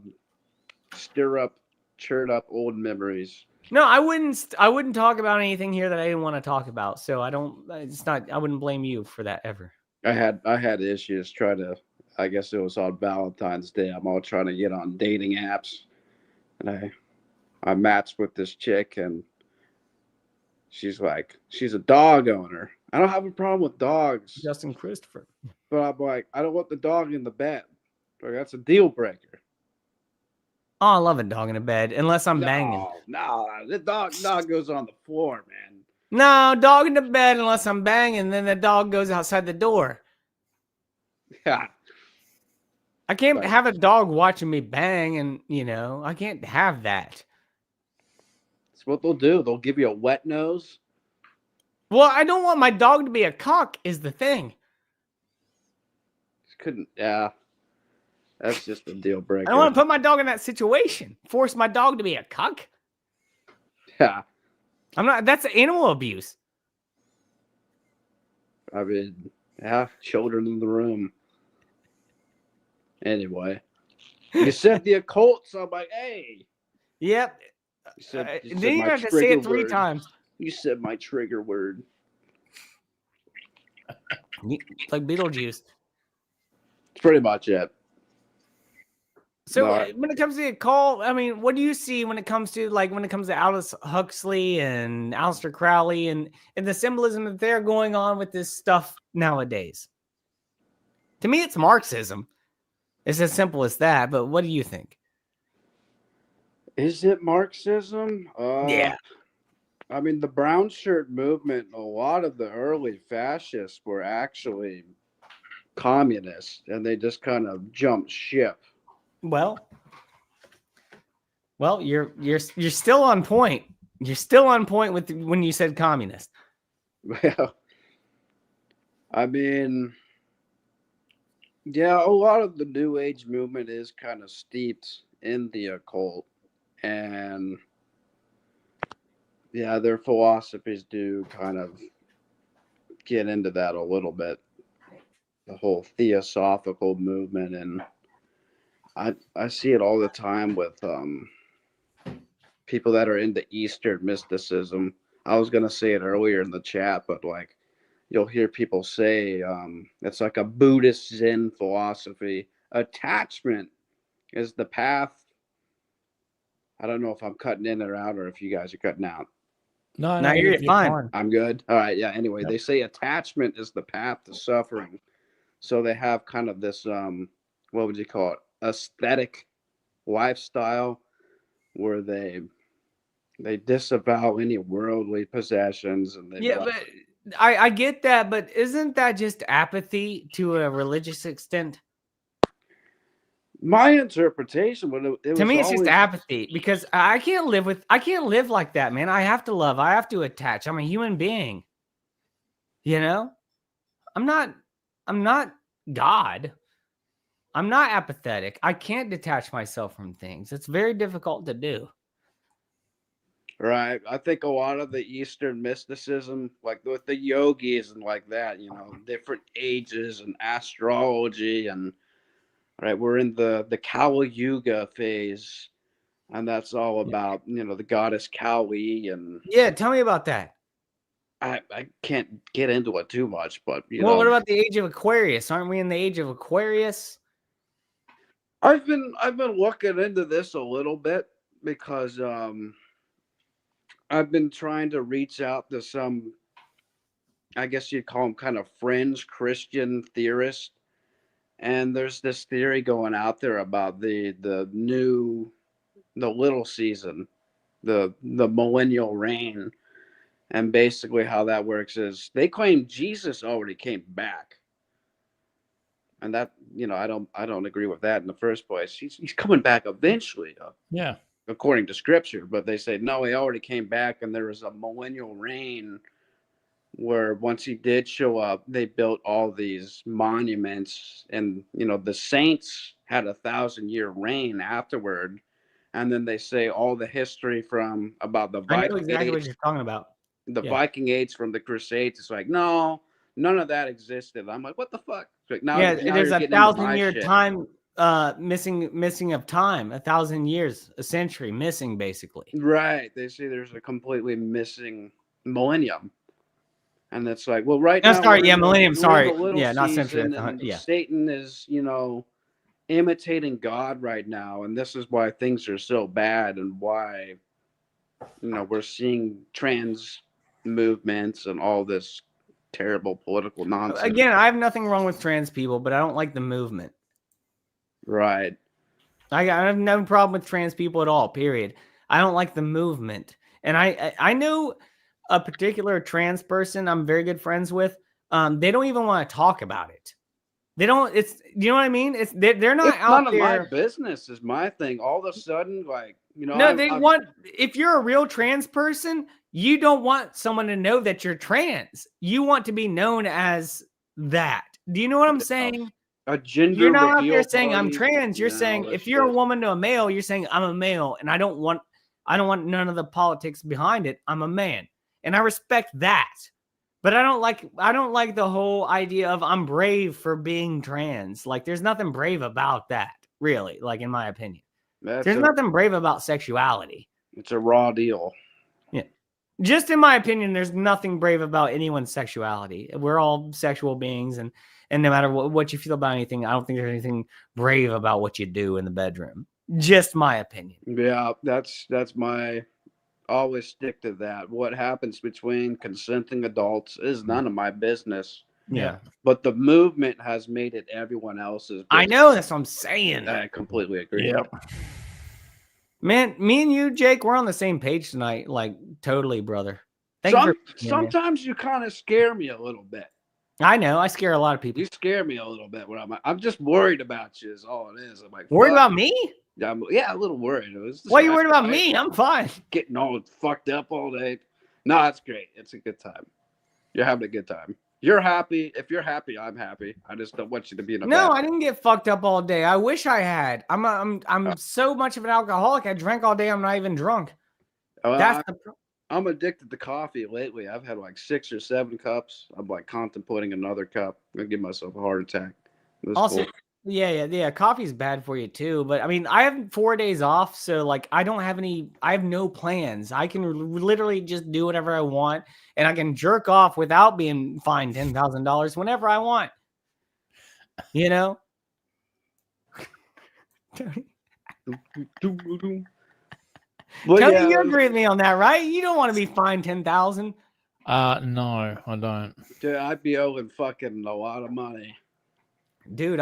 churn up old memories. No, I wouldn't talk about anything here that I didn't want to talk about. So I wouldn't blame you for that ever. I had issues trying to, I guess it was on Valentine's Day. I'm all trying to get on dating apps, and I matched with this chick, and she's a dog owner. I don't have a problem with dogs. Justin Christopher. But I'm like, I don't want the dog in the bed. Like, that's a deal breaker. Oh, I love a dog in a bed, unless I'm banging. No, the dog goes on the floor, man. No, dog in the bed unless I'm banging, then the dog goes outside the door. Yeah. I can't have a dog watching me bang, and, I can't have that. That's what they'll do. They'll give you a wet nose. Well, I don't want my dog to be a cock, is the thing. That's just a deal breaker. I don't want to put my dog in that situation. Force my dog to be a cuck. Yeah. That's animal abuse. I mean, children in the room. Anyway. You said the occult, so I'm like, hey. Yep. You said then you have to say it 3 times. You said my trigger word. It's like Beetlejuice. That's pretty much it. So when it comes to the call, I mean, what do you see when it comes to Aldous Huxley and Aleister Crowley and the symbolism that they're going on with this stuff nowadays? To me, it's Marxism. It's as simple as that. But what do you think? Is it Marxism? Yeah. I mean, the brown shirt movement, a lot of the early fascists were actually communists, and they just kind of jumped ship. Well, you're still on point. You're still on point with when you said communist. Well, I mean, yeah, a lot of the New Age movement is kind of steeped in the occult, and yeah, their philosophies do kind of get into that a little bit. The whole theosophical movement, and I see it all the time with people that are into Eastern mysticism. I was gonna say it earlier in the chat, but like you'll hear people say it's like a Buddhist Zen philosophy. Attachment is the path. I don't know if I'm cutting in or out, or if you guys are cutting out. No, you're fine. I'm good. All right. Yeah. Anyway, They say attachment is the path to suffering. So they have kind of this, what would you call it? Aesthetic lifestyle where they disavow any worldly possessions, and but I get that, but isn't that just apathy to a religious extent? My interpretation, to me, it's just apathy, because I can't live like that, man. I have to love. I have to attach. I'm a human being. I'm not God. I'm not apathetic. I can't detach myself from things. It's very difficult to do. Right. I think a lot of the Eastern mysticism, like with the yogis and like that, different ages and astrology and right, we're in the Kali Yuga phase, and that's all about, the goddess Kali and Yeah, tell me about that. I can't get into it too much, but Well, what about the age of Aquarius? Aren't we in the age of Aquarius? I've been looking into this a little bit because I've been trying to reach out to some, I guess you'd call them kind of fringe Christian theorists. And there's this theory going out there about the little season, the millennial reign. And basically how that works is they claim Jesus already came back. And that, I don't agree with that in the first place. He's coming back eventually. Yeah. According to scripture, but they say no, he already came back, and there was a millennial reign where once he did show up, they built all these monuments, and the saints had 1,000-year reign afterward, and then they say all the history from about the I know Viking exactly what Age, you're talking about. the Yeah. Viking Age from the Crusades. It's like no, none of that existed. I'm like, what the fuck? It's like now, Yeah, now there's you're a getting into my 1,000-year shit. time missing of time, 1,000 years, a century missing, basically. Right. They say there's a completely missing millennium. And it's like, well, right No, now, sorry, we're yeah, in millennium, we're in sorry. the little Yeah, not century, season, that's and yeah. Satan is, imitating God right now, and this is why things are so bad, and why, we're seeing trans movements and all this terrible political nonsense. Again, I have nothing wrong with trans people, but I don't like the movement. Right. I have no problem with trans people at all, period. I don't like the movement. And I know a particular trans person I'm very good friends with. They don't even want to talk about it. They don't, you know what I mean? They're not It's out none of there. my business is my thing. All of a sudden, like, No, they want, if you're a real trans person, you don't want someone to know that you're trans. You want to be known as that. Do you know what I'm saying? a gender You're not out there reveal saying I'm party, trans. You're all saying this if you're a shit. woman to a male, you're saying I'm a male, and I don't want none of the politics behind it. I'm a man, and I respect that. But I don't like the whole idea of I'm brave for being trans. Like there's nothing brave about that, really, like in my opinion. There's nothing brave about sexuality. It's a raw deal. Yeah. Just in my opinion, there's nothing brave about anyone's sexuality. We're all sexual beings, and no matter what you feel about anything, I don't think there's anything brave about what you do in the bedroom. Just my opinion. Yeah, that's my always stick to that. What happens between consenting adults is none of my business. Yeah. But the movement has made it everyone else's business. I know, that's what I'm saying. I completely agree. Yep. Man, me and you, Jake, we're on the same page tonight. Like, totally, brother. Thank you for sometimes you kind of scare me a little bit. I know. I scare a lot of people. You scare me a little bit when I'm just worried about you is all it is. I'm like, worried about me? Yeah, a little worried. Why are you worried about me? I'm fine. Getting all fucked up all day. No, it's great. It's a good time. You're having a good time. You're happy. If you're happy, I'm happy. I just don't want you to be in a No, bad I didn't get fucked up all day. I wish I had. I'm so much of an alcoholic. I drank all day. I'm not even drunk. I'm addicted to coffee lately. I've had like 6 or 7 cups. I'm like contemplating another cup. I'm gonna give myself a heart attack. Also, yeah. Coffee's bad for you too. But I mean, I have 4 days off, so like I have no plans. I can literally just do whatever I want, and I can jerk off without being fined $10,000 whenever I want. You know? Well, Tony, yeah, you agree with me on that, right? You don't want to be fined $10,000. No, I don't. Dude, I'd be owing fucking a lot of money. Dude,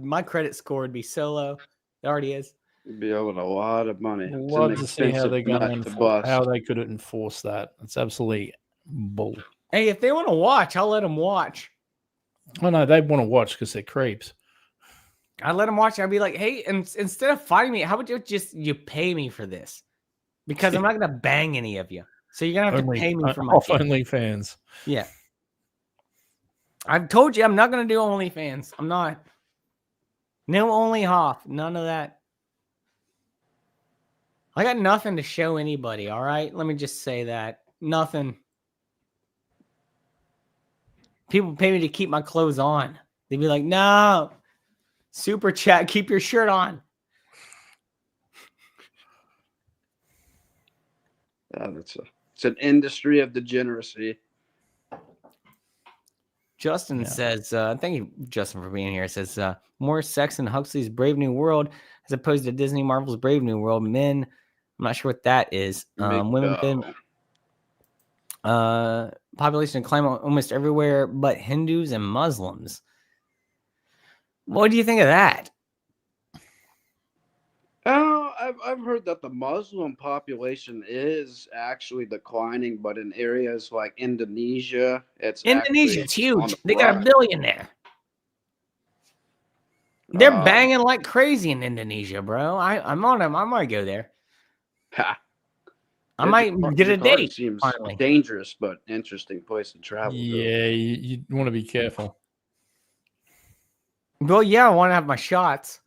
my credit score would be so low. It already is. You'd be owing a lot of money. We'll It's love an to see how expensive they're going nut to bust. how they could enforce that. It's absolutely bull. Hey, if they want to watch, I'll let them watch. Oh no, they want to watch because they're creeps. I'd let them watch. I'd be like, hey, and instead of fighting me, how about you pay me for this? Because I'm not going to bang any of you. So you're going to have to pay me for my OnlyFans. Yeah. I've told you I'm not going to do OnlyFans. I'm not. No only Hoff. None of that. I got nothing to show anybody, all right? Let me just say that. Nothing. People pay me to keep my clothes on. They'd be like, no. Super chat, keep your shirt on. It's an industry of degeneracy. Justin says, thank you, Justin, for being here. It says, more sex in Huxley's Brave New World as opposed to Disney Marvel's Brave New World. Men, I'm not sure what that is. Women, population decline almost everywhere but Hindus and Muslims. What do you think of that? I've heard that the Muslim population is actually declining, but in areas like Indonesia's huge. They got 1 billion there. They're banging like crazy in Indonesia, bro. I'm on them. I might go there. I might get a date. Seems finally. dangerous, but interesting place to travel. Yeah, you want to be careful. Well, yeah, I want to have my shots.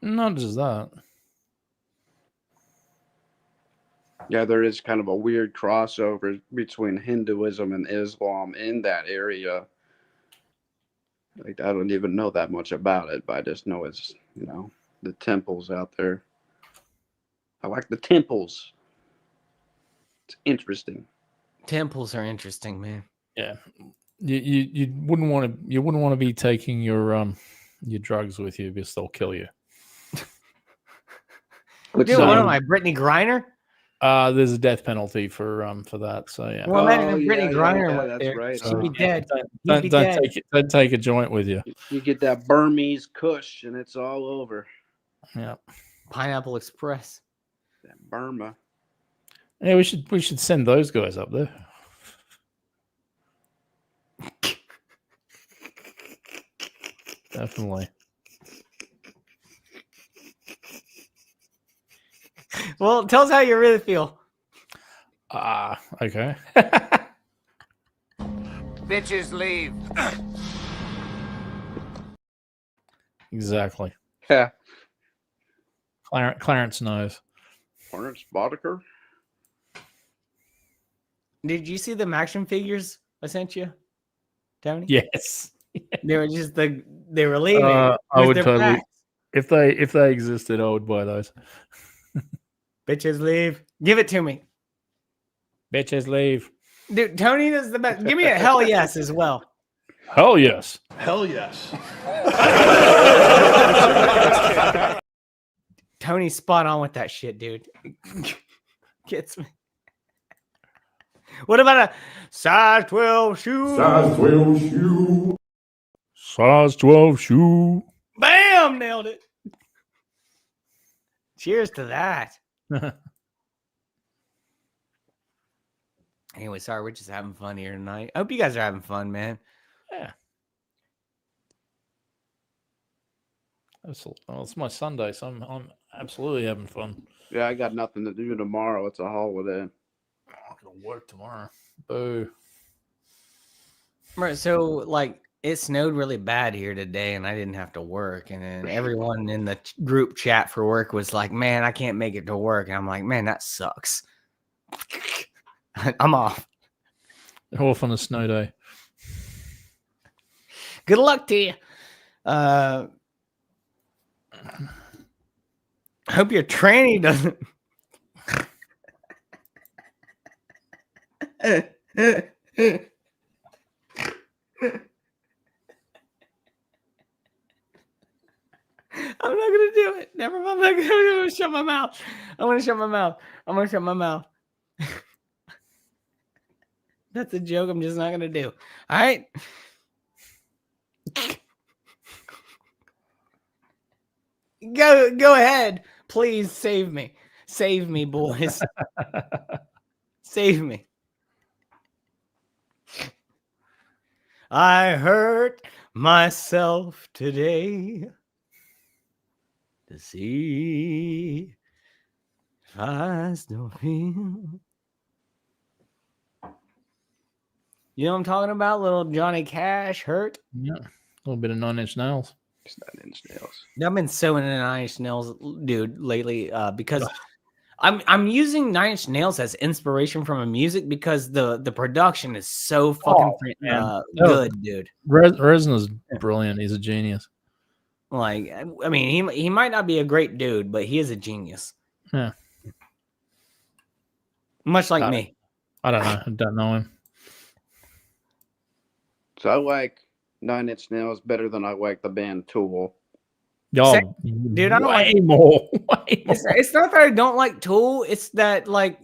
Not just that. Yeah, there is kind of a weird crossover between Hinduism and Islam in that area. Like, I don't even know that much about it, but I just know it's, the temples out there. I like the temples. It's interesting. Temples are interesting, man. Yeah, you wouldn't want to be taking your drugs with you because they'll kill you. Dude, what am I, Brittany Griner? There's a death penalty for that. So yeah. Well, imagine if Brittany Griner went there. Right. She'd be dead. Don't take a joint with you. You get that Burmese Kush, and it's all over. Yeah. Pineapple Express. That Burma. Yeah, we should send those guys up there. Definitely. Well, tell us how you really feel. Okay. Bitches leave. Exactly. Yeah. Clarence knows. Clarence Boddicker. Did you see the action figures I sent you, Tony? Yes. They were just they were leaving. I would totally. Packs. If they existed, I would buy those. Bitches leave. Give it to me. Bitches leave. Dude, Tony is the best. Give me a hell yes as well. Hell yes. Hell yes. Tony's spot on with that shit, dude. Gets me. What about a size 12 shoe? Size 12 shoe. Size 12 shoe. Bam! Nailed it. Cheers to that. Anyway, sorry, we're just having fun here tonight. I hope you guys are having fun, man. Yeah. Well, it's my Sunday, so I'm absolutely having fun. Yeah, I got nothing to do tomorrow. It's a holiday. I'm gonna work tomorrow. Boo. Right, so like it snowed really bad here today, and I didn't have to work. And then everyone in the group chat for work was like, "Man, I can't make it to work." And I'm like, "Man, that sucks." I'm off. Off on a snow day. Good luck to you. Hope your tranny doesn't. I'm not gonna do it. Never mind. I'm gonna shut my mouth. I'm gonna shut my mouth. That's a joke. I'm just not gonna do. All right. Go ahead. Please save me. Save me, boys. Save me. I hurt myself today to see if I still feel. You know what I'm talking about? Little Johnny Cash, Hurt. Yeah. A little bit of 9 Inch Nails. It's 9 Inch Nails. I've been so into 9 Inch Nails, dude, lately because I'm using Nine Inch Nails as inspiration from a music because the production is so fucking good, dude. Reznor's brilliant. He's a genius. Like, I mean, he might not be a great dude, but he is a genius. Yeah. Much like me. I don't know. I don't know him. So I like Nine Inch Nails better than I like the band Tool. Yo, dude, I don't way like more. It's not that I don't like Tool. It's that like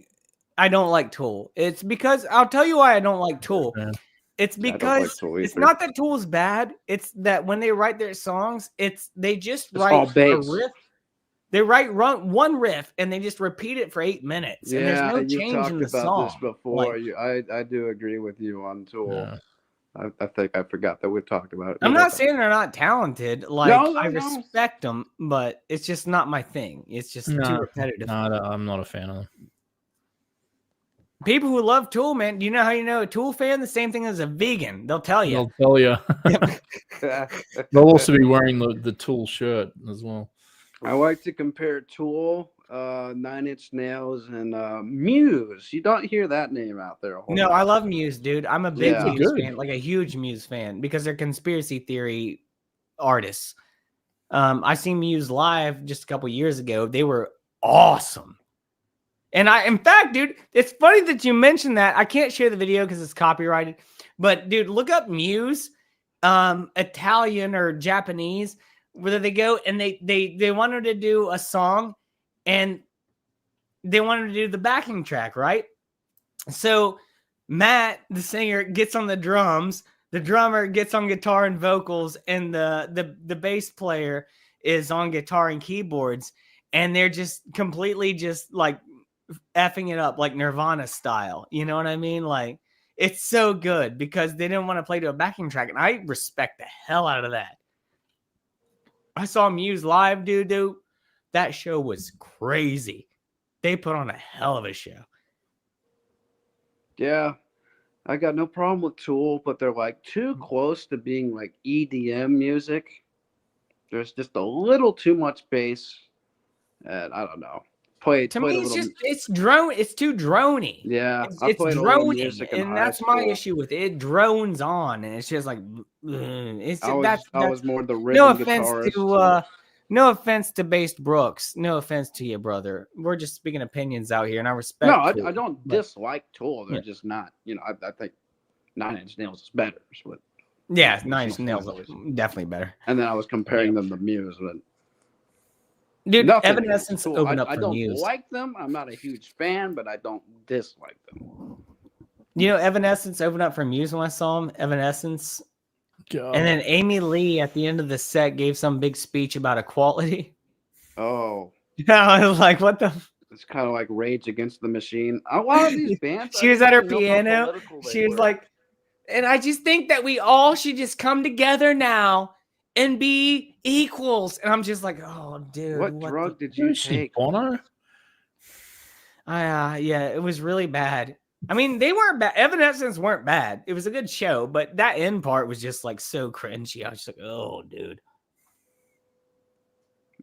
I don't like Tool. It's because I'll tell you why I don't like Tool. Yeah. It's because it's not that Tool's bad. It's that when they write their songs, they just write a riff. They write one riff and they just repeat it for 8 minutes. Yeah, and there's no change in the song. This before. I do agree with you on Tool. Yeah. I think I forgot that we've talked about it. I'm not saying they're not talented. Like I respect them, but it's just not my thing. It's just too repetitive. No, I'm not a fan of them. People who love Tool, man, do you know how you know a Tool fan? The same thing as a vegan. They'll tell you. They'll tell you. They'll also be wearing the Tool shirt as well. I like to compare Tool, Nine Inch Nails, and Muse. You don't hear that name out there. No, I love Muse, dude. I'm a big Muse fan, like a huge Muse fan, because they're conspiracy theory artists. I seen Muse live just a couple years ago. They were awesome. And in fact, dude, it's funny that you mentioned that. I can't share the video because it's copyrighted. But dude, look up Muse, Italian or Japanese, where they go and they wanted to do a song and they wanted to do the backing track, right? So Matt, the singer, gets on the drums, the drummer gets on guitar and vocals, and the bass player is on guitar and keyboards, and they're just completely just like effing it up like Nirvana style. You know what I mean? Like, it's so good because they didn't want to play to a backing track, and I respect the hell out of that. I saw Muse live, dude. That show was crazy. They put on a hell of a show. Yeah, I got no problem with Tool, but they're like too close to being like EDM music. There's just a little too much bass, and I don't know. To me, it's too drony. Yeah, it's droning, and that's my issue with it. It drones on, and it's just like I was more the rhythm guitarist. No offense to Bass Brooks. No offense to you, brother. We're just speaking opinions out here, and I respect. No, I don't dislike Tool. They're just not. I think Nine Inch Nails is better. But yeah, Nine Inch Nails is definitely better. And then I was comparing them to Muse, but. Dude, Evanescence opened up for Muse. I don't like them. I'm not a huge fan, but I don't dislike them. You know, Evanescence opened up for Muse when I saw them. Evanescence. God. And then Amy Lee at the end of the set gave some big speech about equality. Oh. Yeah, I was like, what the? It's kind of like Rage Against the Machine. A lot of these bands. She was at her piano. She was like, and I just think that we all should just come together now and be equals. And I'm just like, oh, dude. What drug did you take? Bono? Yeah, it was really bad. I mean, they weren't bad. Evanescence weren't bad. It was a good show, but that end part was just like so cringy. I was just like, oh, dude.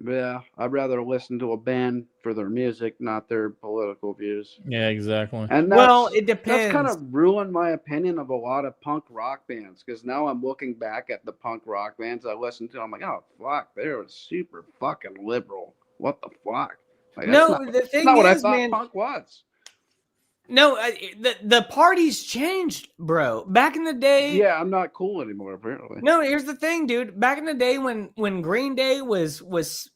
Yeah, I'd rather listen to a band for their music, not their political views. Yeah, exactly. And it depends. That's kind of ruined my opinion of a lot of punk rock bands, because now I'm looking back at the punk rock bands I listened to. I'm like, oh, fuck, they're super fucking liberal. What the fuck? Like, the thing not what I is, thought man, punk was. No, the party's changed, bro. Back in the day, yeah, I'm not cool anymore. Apparently, no. Here's the thing, dude. Back in the day, when Green Day was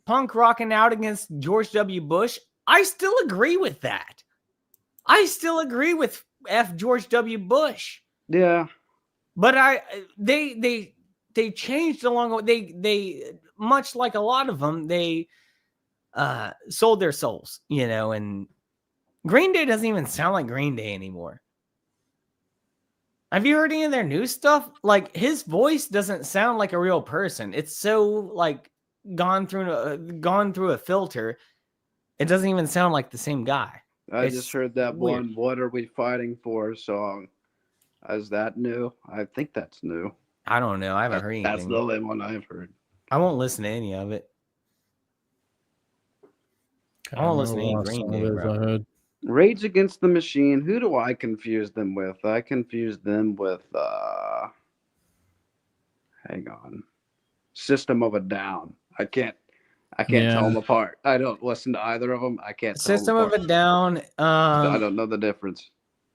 punk rocking out against George W. Bush, I still agree with that. I still agree with George W. Bush. Yeah, but they changed along the way. They much like a lot of them, they sold their souls, and. Green Day doesn't even sound like Green Day anymore. Have you heard any of their new stuff? Like, his voice doesn't sound like a real person. It's so like gone through a filter. It doesn't even sound like the same guy. I just heard that one "What Are We Fighting For" song. Is that new? I think that's new. I don't know. I haven't heard anything. That's the only one I've heard. I won't listen to any of it. Can't I'm remember listening the to last Green song of Day, theirs bro. I heard. Rage Against the Machine. Who do I confuse them with? I confuse them with hang on. System of a Down. I can't tell them apart. I don't listen to either of them. I can't tell them System of apart. a Down. I don't know the difference.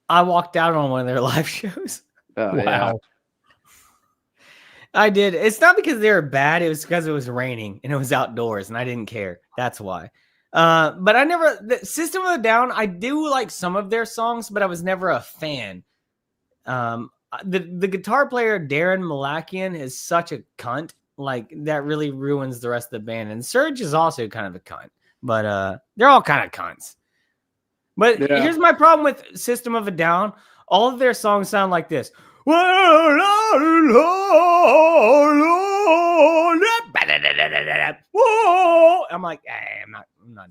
I walked out on one of their live shows. Oh, Wow. yeah. I did. It's not because they were bad. It was because it was raining and it was outdoors and I didn't care. That's why. But I never, the System of a Down, I do like some of their songs, but I was never a fan. The guitar player, Darren Malakian, is such a cunt. Like, that really ruins the rest of the band. And Serge is also kind of a cunt. But they're all kind of cunts. But here's my problem with System of a Down. All of their songs sound like this. I'm like, hey, I'm not doing that.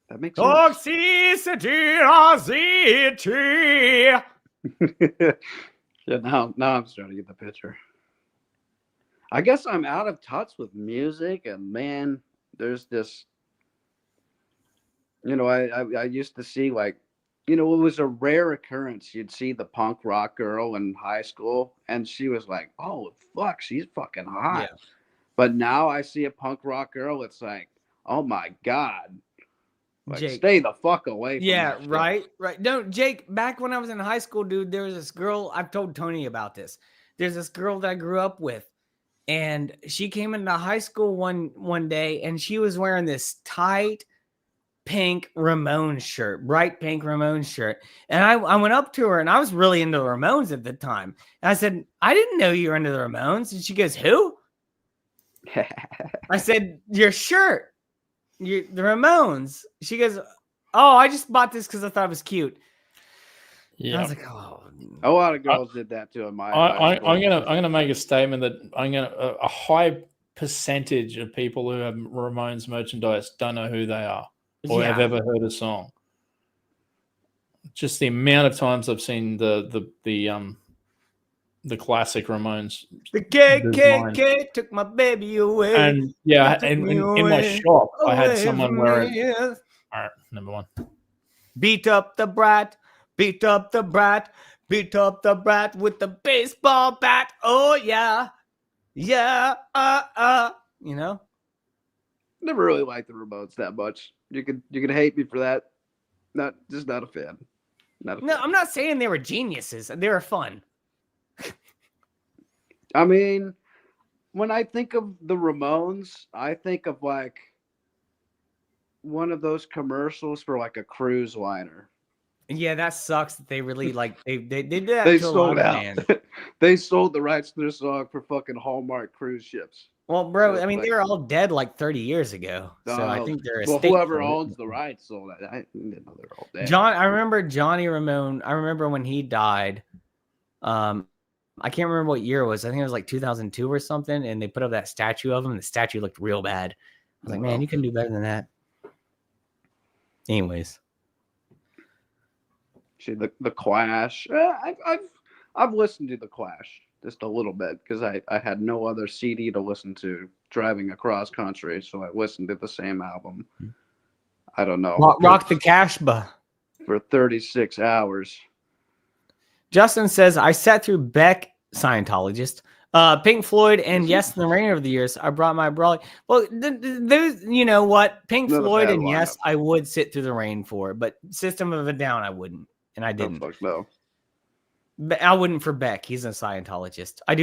That makes Toxicity. Yeah, now I'm starting to get the picture. I guess I'm out of touch with music, and man, there's this. You know, I used to see, like, you know, it was a rare occurrence. You'd see the punk rock girl in high school, and she was like, "Oh fuck, she's fucking hot." Yeah. But now I see a punk rock girl, it's like, "Oh my god, like, Jake. stay the fuck away from Yeah, that shit." right. No, Jake, back when I was in high school, dude, there was this girl. I've told Tony about this. There's this girl that I grew up with, and she came into high school one day, and she was wearing this tight pink Ramones shirt, bright pink Ramones shirt. And I went up to her, and I was really into the Ramones at the time. And I said, "I didn't know you were into the Ramones." And she goes, "Who?" I said, "Your shirt, the Ramones." She goes, "Oh, I just bought this because I thought it was cute." Yeah, I was like, "Oh." A lot of girls did that too in my. I'm gonna make a statement that a high percentage of people who have Ramones merchandise don't know who they are or have ever heard a song. Just the amount of times I've seen the classic Ramones. The KKK took my baby away. And yeah, and in my shop, I had someone wear it. All right, number one. Beat up the brat, beat up the brat, beat up the brat with the baseball bat. Oh yeah, yeah, you know. Never really liked the Ramones that much. You could hate me for that. Not a fan. No, I'm not saying they were geniuses. They were fun. I mean, when I think of the Ramones, I think of like one of those commercials for like a cruise liner. Yeah, that sucks. That they really like they did that. They to a lot sold of out. bands. They sold the rights to their song for fucking Hallmark cruise ships. Well, bro, I mean, they were all dead like 30 years ago. So I think they're well, whoever owns the rights sold that. I didn't know they were all dead. I remember Johnny Ramone. I remember when he died. I can't remember what year it was. I think it was like 2002 or something. And they put up that statue of him. And the statue looked real bad. I was like, man, you can do better than that. Anyways. See, the Clash. I've listened to the Clash just a little bit because I had no other CD to listen to driving across country, so I listened to the same album. I don't know. Rock the Cashba for 36 hours. Justin says, I sat through Beck, Scientologist, Pink Floyd, and Yes, in the Rain over the years. I brought my brawling. Well, those, you know what? Pink Floyd and Yes, I would sit through the rain for, but System of a Down, I wouldn't. And I didn't. No. I wouldn't for Beck. He's a Scientologist. I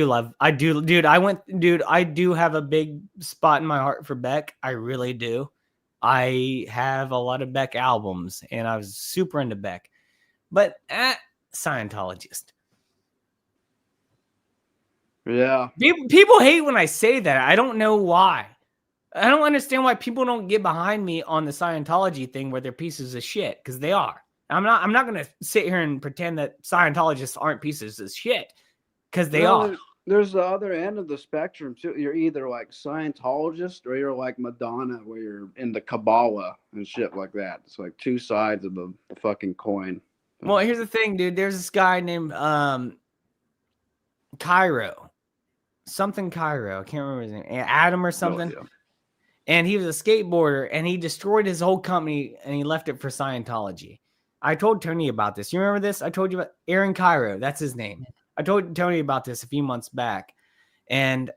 do have a big spot in my heart for Beck. I really do. I have a lot of Beck albums, and I was super into Beck. But Scientologist. Yeah. People hate when I say that. I don't know why. I don't understand why people don't get behind me on the Scientology thing where they're pieces of shit, because they are. I'm not going to sit here and pretend that Scientologists aren't pieces of shit, because they are. There's the other end of the spectrum too. You're either like Scientologist or you're like Madonna, where you're into Kabbalah and shit like that. It's like two sides of the fucking coin. Well, here's the thing, dude. There's this guy named Cairo. Something Cairo. I can't remember his name. Adam or something. Oh, yeah. and he was a skateboarder, and he destroyed his whole company, and he left it for Scientology. I told Tony about this. You remember this? I told you about Aaron Cairo. That's his name. I told Tony about this a few months back. And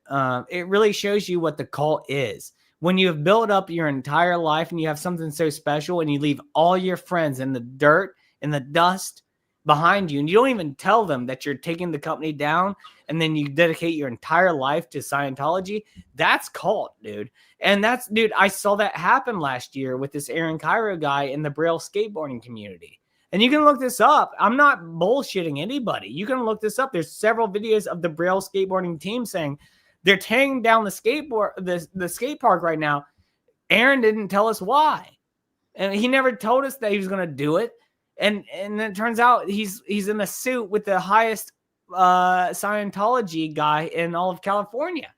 it really shows you what the cult is. When you have built up your entire life and you have something so special and you leave all your friends in the dirt, in the dust behind you, and you don't even tell them that you're taking the company down, and then you dedicate your entire life to Scientology, that's cult, dude. And that's, dude, I saw that happen last year with this Aaron Cairo guy in the Braille skateboarding community. And you can look this up. I'm not bullshitting anybody. You can look this up. There's several videos of the Braille skateboarding team saying they're tearing down the skate park right now. Aaron didn't tell us why. And he never told us that he was going to do it. And it turns out he's in a suit with the highest Scientology guy in all of California.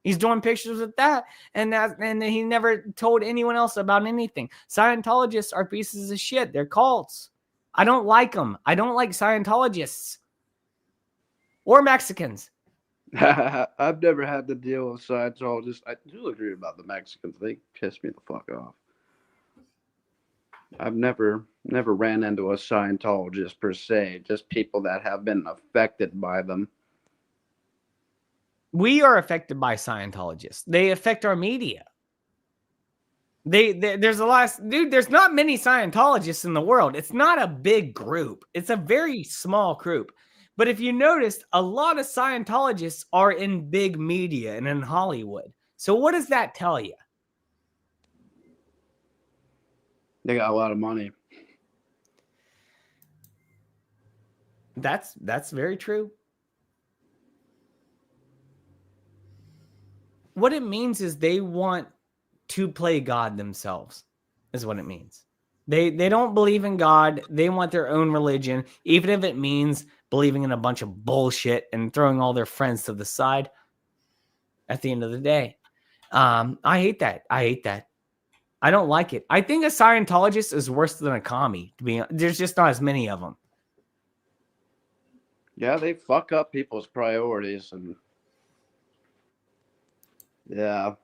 He's doing pictures with that, and he never told anyone else about anything. Scientologists are pieces of shit. They're cults. I don't like them. I don't like Scientologists or Mexicans. I've never had to deal with Scientologists. I do agree about the Mexicans. They piss me the fuck off. I've never ran into a Scientologist per se, just people that have been affected by them. We are affected by Scientologists. They affect our media. There's a lot, dude. There's not many Scientologists in the world. It's not a big group. It's a very small group. But if you noticed, a lot of Scientologists are in big media and in Hollywood. So what does that tell you? They got a lot of money. That's very true. What it means is they want to play God themselves, is what it means. They don't believe in God. They want their own religion, even if it means believing in a bunch of bullshit and throwing all their friends to the side at the end of the day. I hate that. I don't like it. I think a Scientologist is worse than a commie. There's just not as many of them. Yeah, they fuck up people's priorities, and yeah,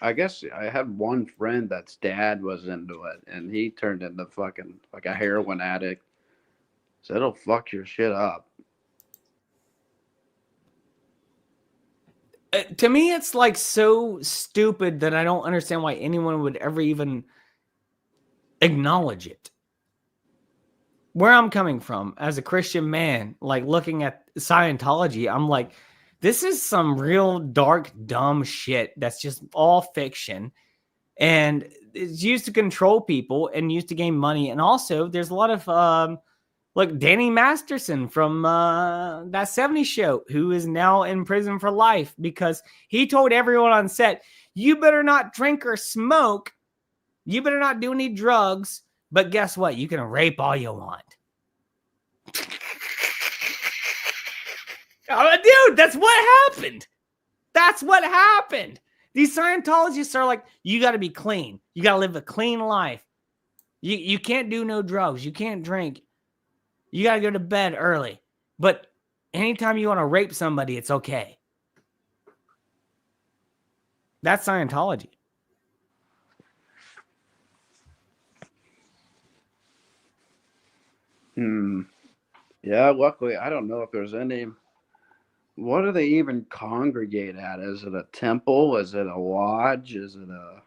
I guess I had one friend that's dad was into it, and he turned into fucking like a heroin addict. So it'll fuck your shit up. To me, it's like so stupid that I don't understand why anyone would ever even acknowledge it. Where I'm coming from as a Christian man, like looking at Scientology, I'm like, this is some real dark, dumb shit that's just all fiction. And it's used to control people and used to gain money. And also, there's a lot of, like Danny Masterson from that 70s show, who is now in prison for life because he told everyone on set, you better not drink or smoke. You better not do any drugs. But guess what? You can rape all you want. Oh, dude, that's what happened. That's what happened. These Scientologists are like, you got to be clean. You got to live a clean life. You can't do no drugs. You can't drink. You got to go to bed early. But anytime you want to rape somebody, it's okay. That's Scientology. Yeah, luckily, I don't know if there's any. What do they even congregate at? Is it a temple? Is it a lodge? Is it a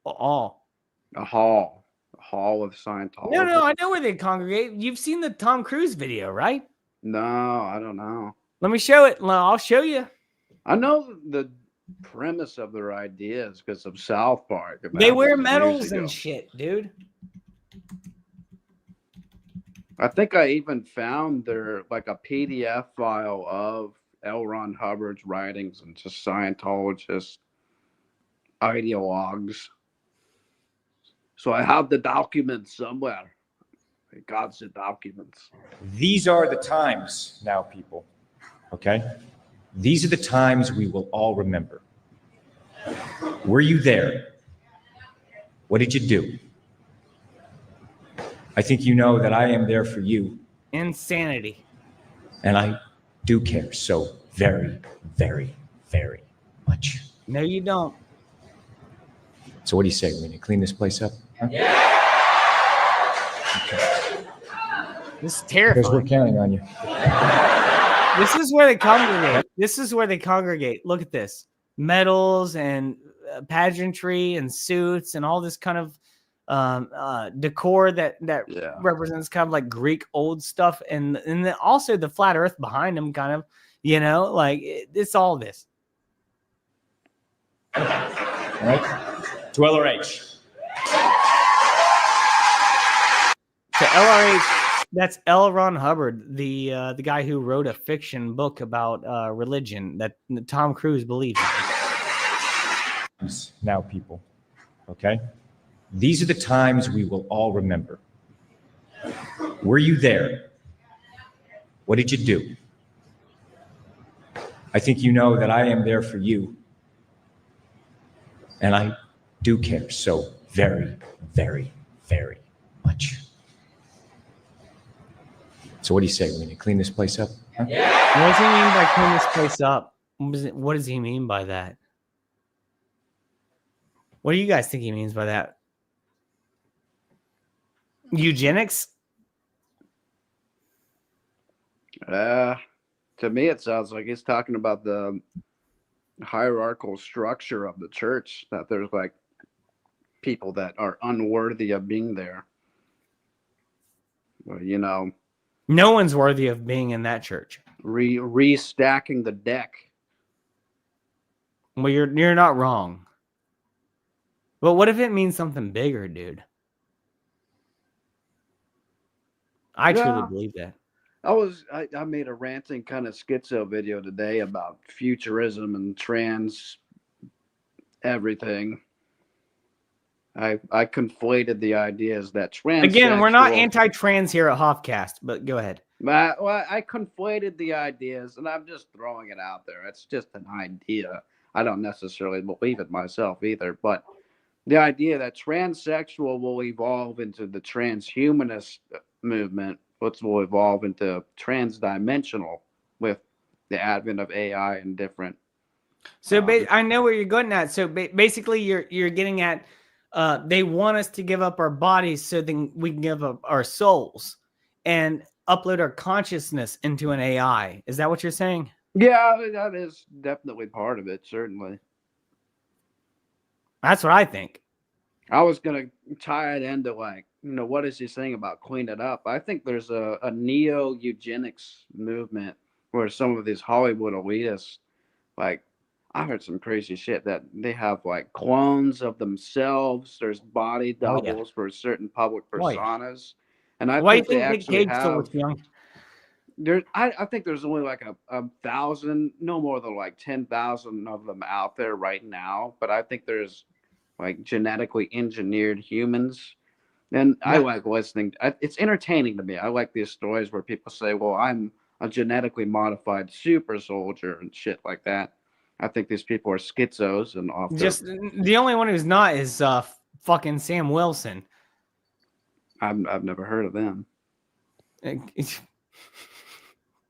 hall? A hall of Scientology. No, I know where they congregate. You've seen the Tom Cruise video, right? No, I don't know. Let me show it. I'll show you. I know the premise of their ideas because of South Park. They wear medals and shit, dude. I think I even found their like a PDF file of L. Ron Hubbard's writings and just Scientologist ideologues. So I have the documents somewhere. God's the documents. These are the times now, people. Okay? These are the times we will all remember. Were you there? What did you do? I think you know that I am there for you. Insanity. And I do care so very, very, very much. No, you don't. So what do you say? We need to clean this place up? Huh? This is Because terrifying. we're counting on you. This is where they congregate. This is where they congregate. Look at this. Medals and pageantry and suits and all this kind of decor that represents kind of like Greek old stuff. And then also the flat earth behind them kind of, like it's all this. All right. To LRH. To LRH. That's L. Ron Hubbard, the guy who wrote a fiction book about religion that Tom Cruise believes in. Now, people, okay? These are the times we will all remember. Were you there? What did you do? I think you know that I am there for you. And I do care so very, very, very much. So what do you say? We need to clean this place up? Huh? What does he mean by clean this place up? What does he mean by that? What do you guys think he means by that? Eugenics? To me, it sounds like he's talking about the hierarchical structure of the church, that there's like people that are unworthy of being there. Well, no one's worthy of being in that church. Restacking the deck. Well, you're not wrong. But what if it means something bigger, dude? I truly believe that. I made a ranting kind of schizo video today about futurism and trans everything. I conflated the ideas that trans. Again, we're not anti-trans here at Hoffcast, but go ahead. Well, I conflated the ideas, and I'm just throwing it out there. It's just an idea. I don't necessarily believe it myself either, but the idea that transsexual will evolve into the transhumanist movement, which will evolve into transdimensional with the advent of AI and different. So I know where you're going at. So basically, you're getting at they want us to give up our bodies so then we can give up our souls and upload our consciousness into an AI. Is that what you're saying? Yeah, that is definitely part of it, certainly. That's what I think. I was going to tie it into what is he saying about clean it up? I think there's a neo-eugenics movement where some of these Hollywood elitists, I heard some crazy shit that they have clones of themselves. There's body doubles for certain public personas. And I think they actually have. I think there's only a 1,000, no more than 10,000 of them out there right now. But I think there's genetically engineered humans. And I like listening. It's entertaining to me. I like these stories where people say, well, I'm a genetically modified super soldier and shit like that. I think these people are schizos and off. Just the only one who's not is fucking Sam Wilson. I've never heard of them.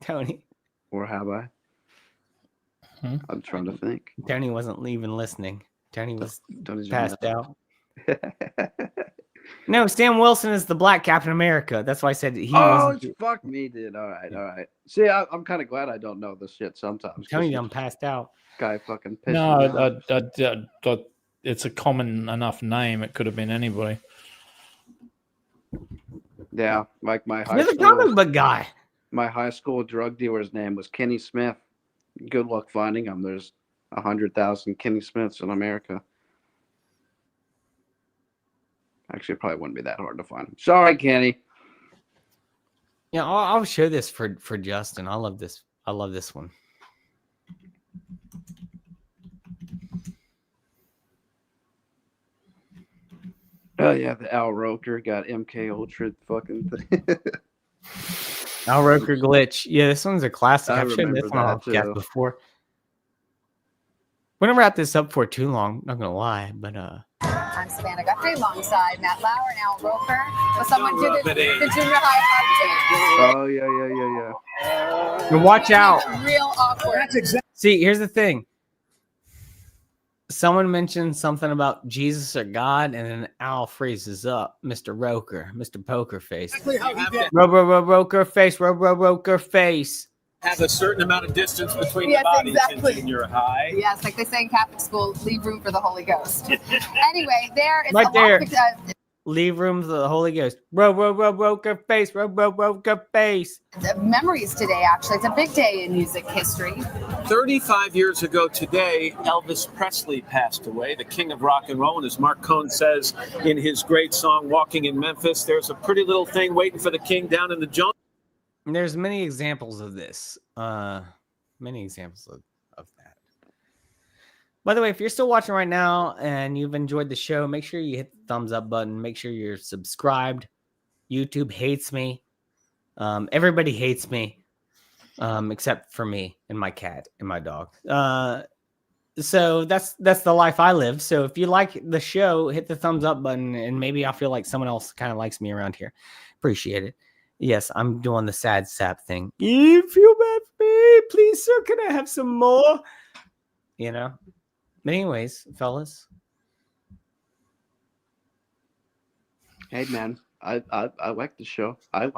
Tony. Or have I? I'm trying to think. Tony wasn't even listening. Tony was passed out. No, Sam Wilson is the Black Captain America. That's why I said he wasn't. Fuck me, dude. All right. See, I'm kind of glad I don't know this shit sometimes. Tony done passed out. Guy fucking pissed me off. No, it's a common enough name. It could have been anybody. Yeah, like my high You're the comic book guy. My high school drug dealer's name was Kenny Smith. Good luck finding him. There's 100,000 Kenny Smiths in America. Actually, it probably wouldn't be that hard to find him. Sorry, Kenny. Yeah, I'll show this for Justin. I love this. I love this one. Oh yeah, the Al Roker got MK Ultra fucking thing. Al Roker glitch. Yeah, this one's a classic. I I've shown this remember one on that, Hoffcast too. before. We're gonna wrap this up for too long. Not gonna lie, but I'm Savannah Guthrie alongside Matt Lauer and Al Roker. Will someone do the junior high hug Oh yeah. watch out. dance? Real awkward. See, here's the thing. Someone mentioned something about Jesus or God, and then Al freezes up. Mr. Roker, Mr. Poker Face. Roker Face, Roker Face. Have a certain amount of distance between the bodies in junior high. Yes, like they say in Catholic school, leave room for the Holy Ghost. Anyway, there is Right there. Hoffcast, Leave room for the Holy Ghost. Roker Face, Roker Face. memories today, actually. It's a big day in music history. 35 years ago today, Elvis Presley passed away, the king of rock and roll. And as Mark Cohn says in his great song, Walking in Memphis, there's a pretty little thing waiting for the king down in the jungle. There's many examples of this. Many examples of that. By the way, if you're still watching right now and you've enjoyed the show, make sure you hit the thumbs up button. Make sure you're subscribed. YouTube hates me. Everybody hates me. Except for me and my cat and my dog. So that's the life I live. So if you like the show, hit the thumbs up button, and maybe I'll feel like someone else kind of likes me around here. Appreciate it. Yes, I'm doing the sad sap thing. You feel bad for me? Please, sir, can I have some more? You know. But anyways, fellas. Hey man, I like the show. I'm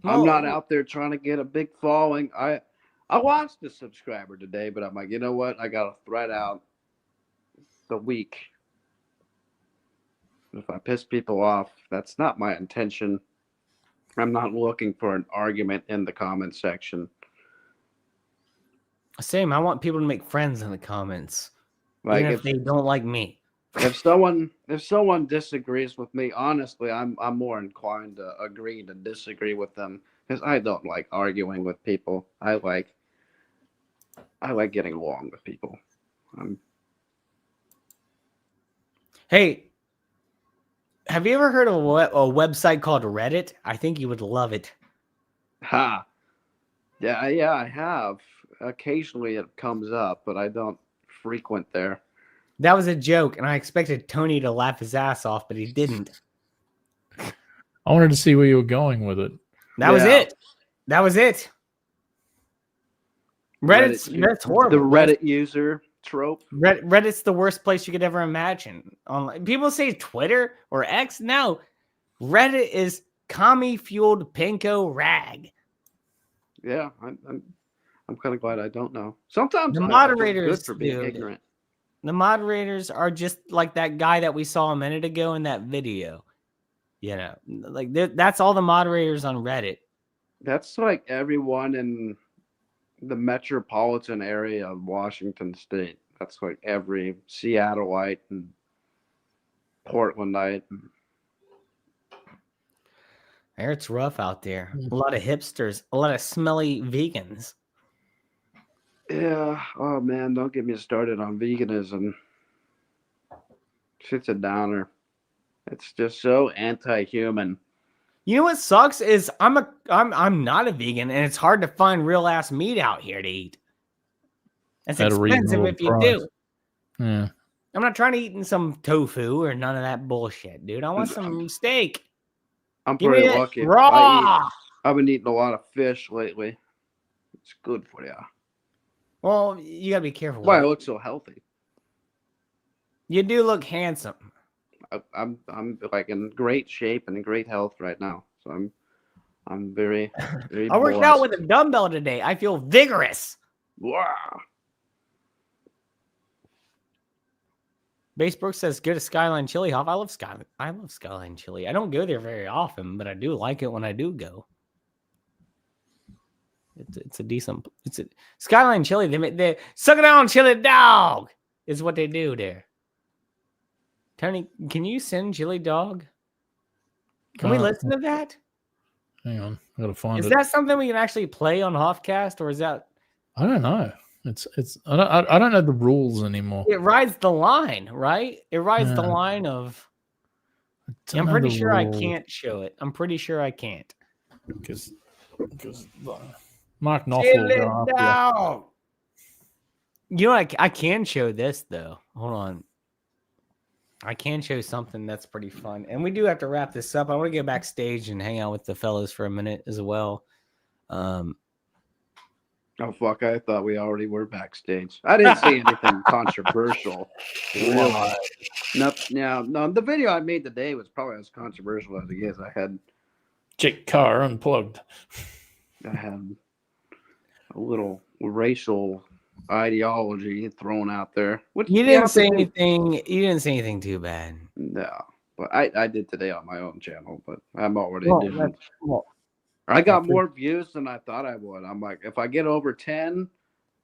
not out there trying to get a big following. I lost a subscriber today, but I'm like, you know what? I got to thread out the week. If I piss people off, that's not my intention. I'm not looking for an argument in the comment section. Same. I want people to make friends in the comments, Like even if they don't like me. If someone disagrees with me, honestly, I'm more inclined to agree to disagree with them because I don't like arguing with people. I like getting along with people. Hey, have you ever heard of a website called Reddit? I think you would love it. Ha. Yeah, I have. Occasionally it comes up, but I don't frequent there. That was a joke, and I expected Tony to laugh his ass off, but he didn't. I wanted to see where you were going with it. That was it. That was it. Reddit's horrible. The Reddit user trope. Reddit's the worst place you could ever imagine. People say Twitter or X. No, Reddit is commie-fueled pinko rag. Yeah, I'm kind of glad I don't know. Sometimes the moderators good for being ignorant. The moderators are just like that guy that we saw a minute ago in that video. You know, like that's all the moderators on Reddit. That's like everyone in the metropolitan area of Washington State. That's like every Seattleite and Portlandite. It's rough out there. A lot of hipsters, a lot of smelly vegans. Yeah. Oh man, don't get me started on veganism. Shit's a downer. It's just so anti-human. You know what sucks is I'm not a vegan, and it's hard to find real ass meat out here to eat. It's expensive if you do. Yeah. I'm not trying to eat some tofu or none of that bullshit, dude. I want some steak. I'm pretty lucky. Raw. I've been eating a lot of fish lately. It's good for you. Well, you gotta be careful. Why I look so healthy? You do look handsome. I'm like in great shape and in great health right now. So I'm very I worked out with a dumbbell today. I feel vigorous. Wow. Basebrook says, "Go to Skyline Chili, Hoff." I love Skyline Chili. I don't go there very often, but I do like it when I do go. It's a decent. It's a Skyline Chili. They suck it on, chili dog is what they do there. Tony, can you send Chili Dog? Can we listen to that? Hang on, I gotta find it. Is that something we can actually play on Hoffcast, or is that? I don't know. It's. I don't know the rules anymore. It rides the line, right? It rides the line of. I'm pretty sure I can't show it. I'm pretty sure I can't. Because Mark Knopfler. You know, I can show this though. Hold on. I can show something that's pretty fun. And we do have to wrap this up. I want to go backstage and hang out with the fellows for a minute as well. Oh fuck! I thought we already were backstage. I didn't see anything controversial. Really? No, yeah, no. The video I made today was probably as controversial as it is. I had Jake Carr unplugged. I had a little racial ideology thrown out there. Which You didn't say anything. You didn't say anything too bad. No, but I did today on my own channel. But I'm already Well, doing. well, I got more views than I thought I would. I'm like, if I get over 10,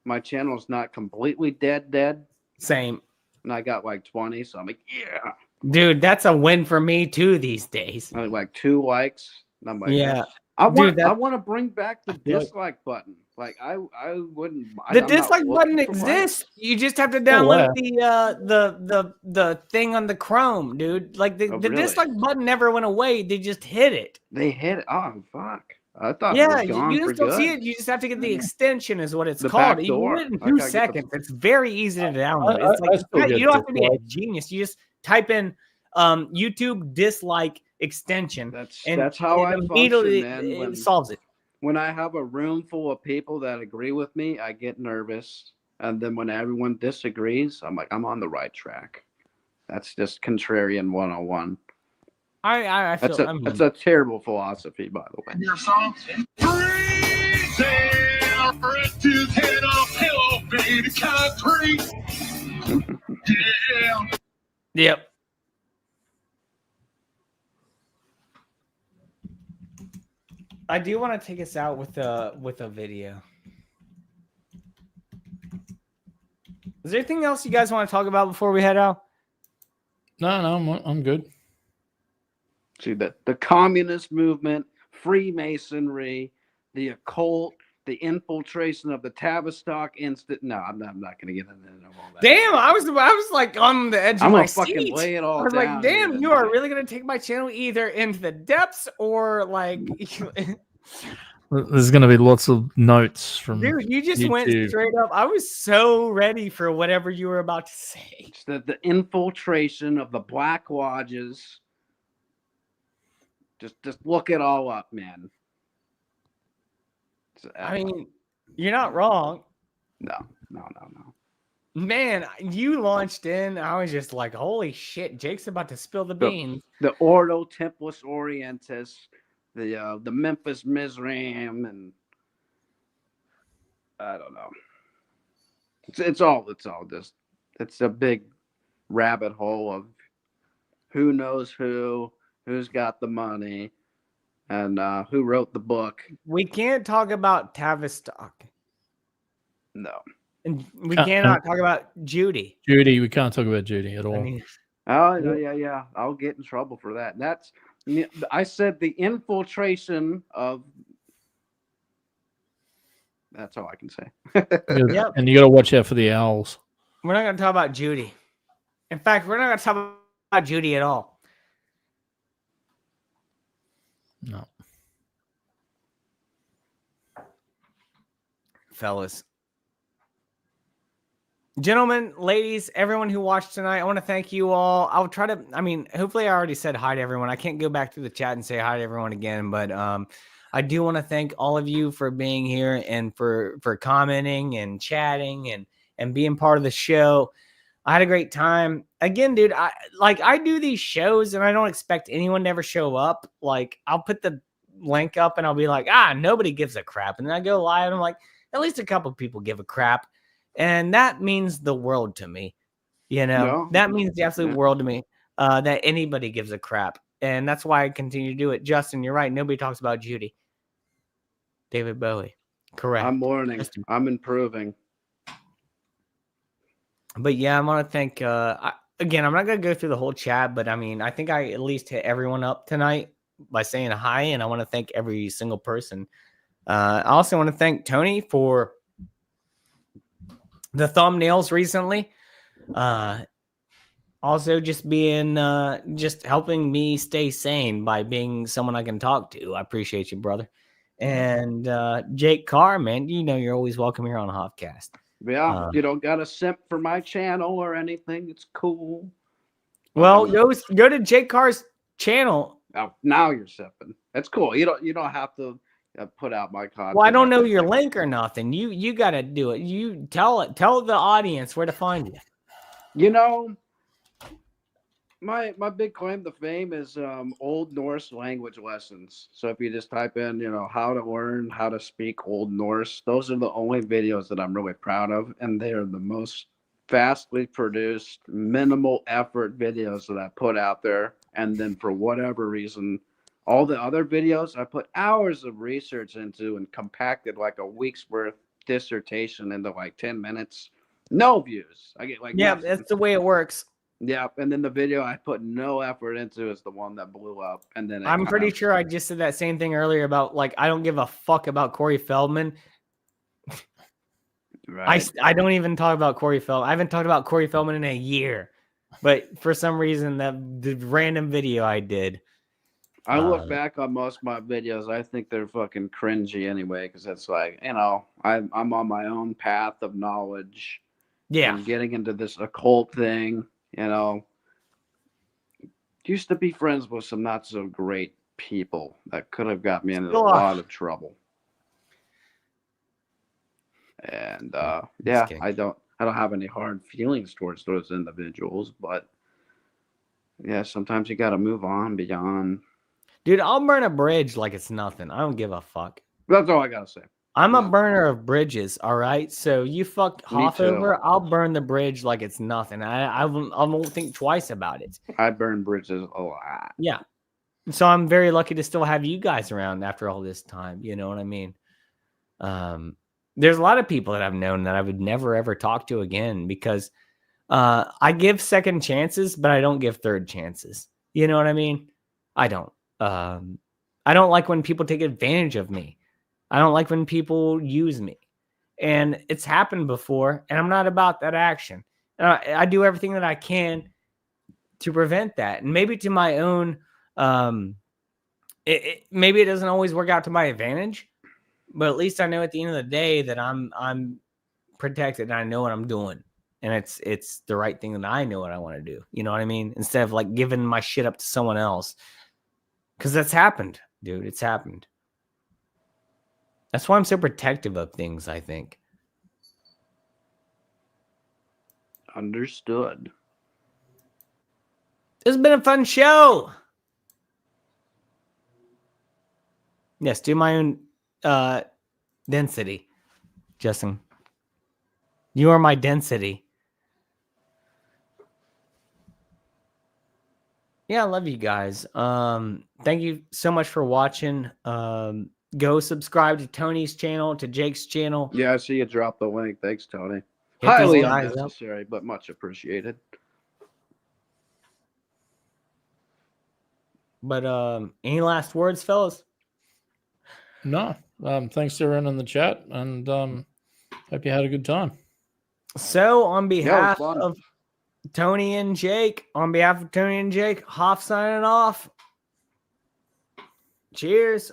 my channel's not completely dead. Same. And I got like 20, so I'm like, yeah. Dude, that's a win for me too these days. I like 2 likes. And I'm like, Yeah. I want Dude, I want to bring back the feel like- dislike button. Like I wouldn't. The I'm not dislike button looking for likes. exists. You just have to Still download left. the thing on the Chrome, dude. Like the really? dislike button never went away. They just hit it. They hit it. Oh fuck! I thought it Yeah, was gone you for just don't see good. it. You just have to get the extension, is what it's The called. back You door. can do it I in 2 gotta get the- seconds. It's very easy to download. It's I like still get you don't have to be a dislike. genius. You just type in YouTube dislike extension. That's how I immediately function, man. it solves it. When I have a room full of people that agree with me, I get nervous. And then when everyone disagrees, I'm like, I'm on the right track. That's just contrarian 101. I feel That's a terrible philosophy, by the way. Your song? His head off, hello, baby, concrete. Yeah. Yep. I do want to take us out with a video. Is there anything else you guys want to talk about before we head out? No, I'm good. See that the communist movement, Freemasonry, the occult, the infiltration of the Tavistock Institute. No, I'm not going to get into all that. Damn, I was like on the edge of I'm my gonna fucking seat. lay it all I was down like, damn, here you are really gonna take my channel either into the depths or like, There's going to be lots of notes from dude, you just went YouTube. straight up. I was so ready for whatever you were about to say. It's the infiltration of the Black Lodges. Just look it all up, man. I mean, you're not wrong. No. Man, you launched in. I was just like, holy shit, Jake's about to spill the beans. The Ordo Templis Orientis, the Memphis Mizraim, and I don't know. It's all just it's a big rabbit hole of who knows who's got the money, and who wrote the book. We can't talk about Tavistock. No. And we cannot talk about Judy. Judy, we can't talk about Judy at all. I mean, Oh yeah. I'll get in trouble for that. I said the infiltration of. That's all I can say. Yep. And you got to watch out for the owls. We're not going to talk about Judy. In fact, we're not going to talk about Judy at all. No. Fellas. Gentlemen, ladies, everyone who watched tonight, I want to thank you all. I'll try to, hopefully I already said hi to everyone. I can't go back through the chat and say hi to everyone again, but I do want to thank all of you for being here and for commenting and chatting and being part of the show. I had a great time. Again, dude, I do these shows and I don't expect anyone to ever show up. Like, I'll put the link up and I'll be like, nobody gives a crap. And then I go live and I'm like, at least a couple people give a crap. And that means the world to me. That means the absolute world to me, that anybody gives a crap. And that's why I continue to do it. Justin, you're right. Nobody talks about Judy. David Bowie. Correct. I'm learning. I'm improving. But yeah, I want to thank, again, I'm not going to go through the whole chat, but I think I at least hit everyone up tonight by saying hi. And I want to thank every single person. I also want to thank Tony for the thumbnails recently. Also just being, just helping me stay sane by being someone I can talk to. I appreciate you, brother. And Jake Carr, man, you're always welcome here on Hoffcast. Yeah, you don't got to simp for my channel or anything. It's cool. Well, go to Jake Carr's channel. Oh, now you're simping. That's cool. You don't have to. put out my content. Well, I don't know your link or nothing. You got to do it. You tell the audience where to find you. You know, my big claim to fame is Old Norse language lessons. So if you just type in, how to learn how to speak Old Norse, those are the only videos that I'm really proud of, and they are the most fastly produced, minimal effort videos that I put out there. And then for whatever reason, all the other videos I put hours of research into and compacted like a week's worth dissertation into like 10 minutes. No views. I get like nothing. That's the way it works. Yeah, and then the video I put no effort into is the one that blew up. And then I'm pretty sure I just said that same thing earlier about like I don't give a fuck about Corey Feldman. Right. I don't even talk about Corey Feldman. I haven't talked about Corey Feldman in a year, but for some reason the random video I did. I look back on most of my videos. I think they're fucking cringy anyway, because it's like, I'm on my own path of knowledge. Yeah. I'm getting into this occult thing, Used to be friends with some not so great people that could have got me into a lot of trouble. And I don't have any hard feelings towards those individuals, but yeah, sometimes you got to move on beyond. Dude, I'll burn a bridge like it's nothing. I don't give a fuck. That's all I gotta say. I'm a burner of bridges, all right? So you fuck Hoff over, I'll burn the bridge like it's nothing. I won't think twice about it. I burn bridges a lot. Yeah. So I'm very lucky to still have you guys around after all this time. You know what I mean? There's a lot of people that I've known that I would never, ever talk to again because I give second chances, but I don't give third chances. You know what I mean? I don't. I don't like when people take advantage of me. I don't like when people use me. And it's happened before, and I'm not about that action. I do everything that I can to prevent that. And maybe to my own, maybe it doesn't always work out to my advantage, but at least I know at the end of the day that I'm protected and I know what I'm doing. And it's the right thing that I know what I want to do. You know what I mean? Instead of like giving my shit up to someone else. Because that's happened, dude. It's happened. That's why I'm so protective of things, I think. Understood. This has been a fun show. Yes, do my own density, Justin. You are my density. Yeah, I love you guys. Thank you so much for watching. Go subscribe to Tony's channel, to Jake's channel. Yeah, I see you drop the link. Thanks, Tony. Hit Highly these guys up. unnecessary, but much appreciated. But any last words, fellas? No. Thanks to everyone in the chat, and hope you had a good time. So on behalf of Tony and Jake, Hoff signing off. Cheers.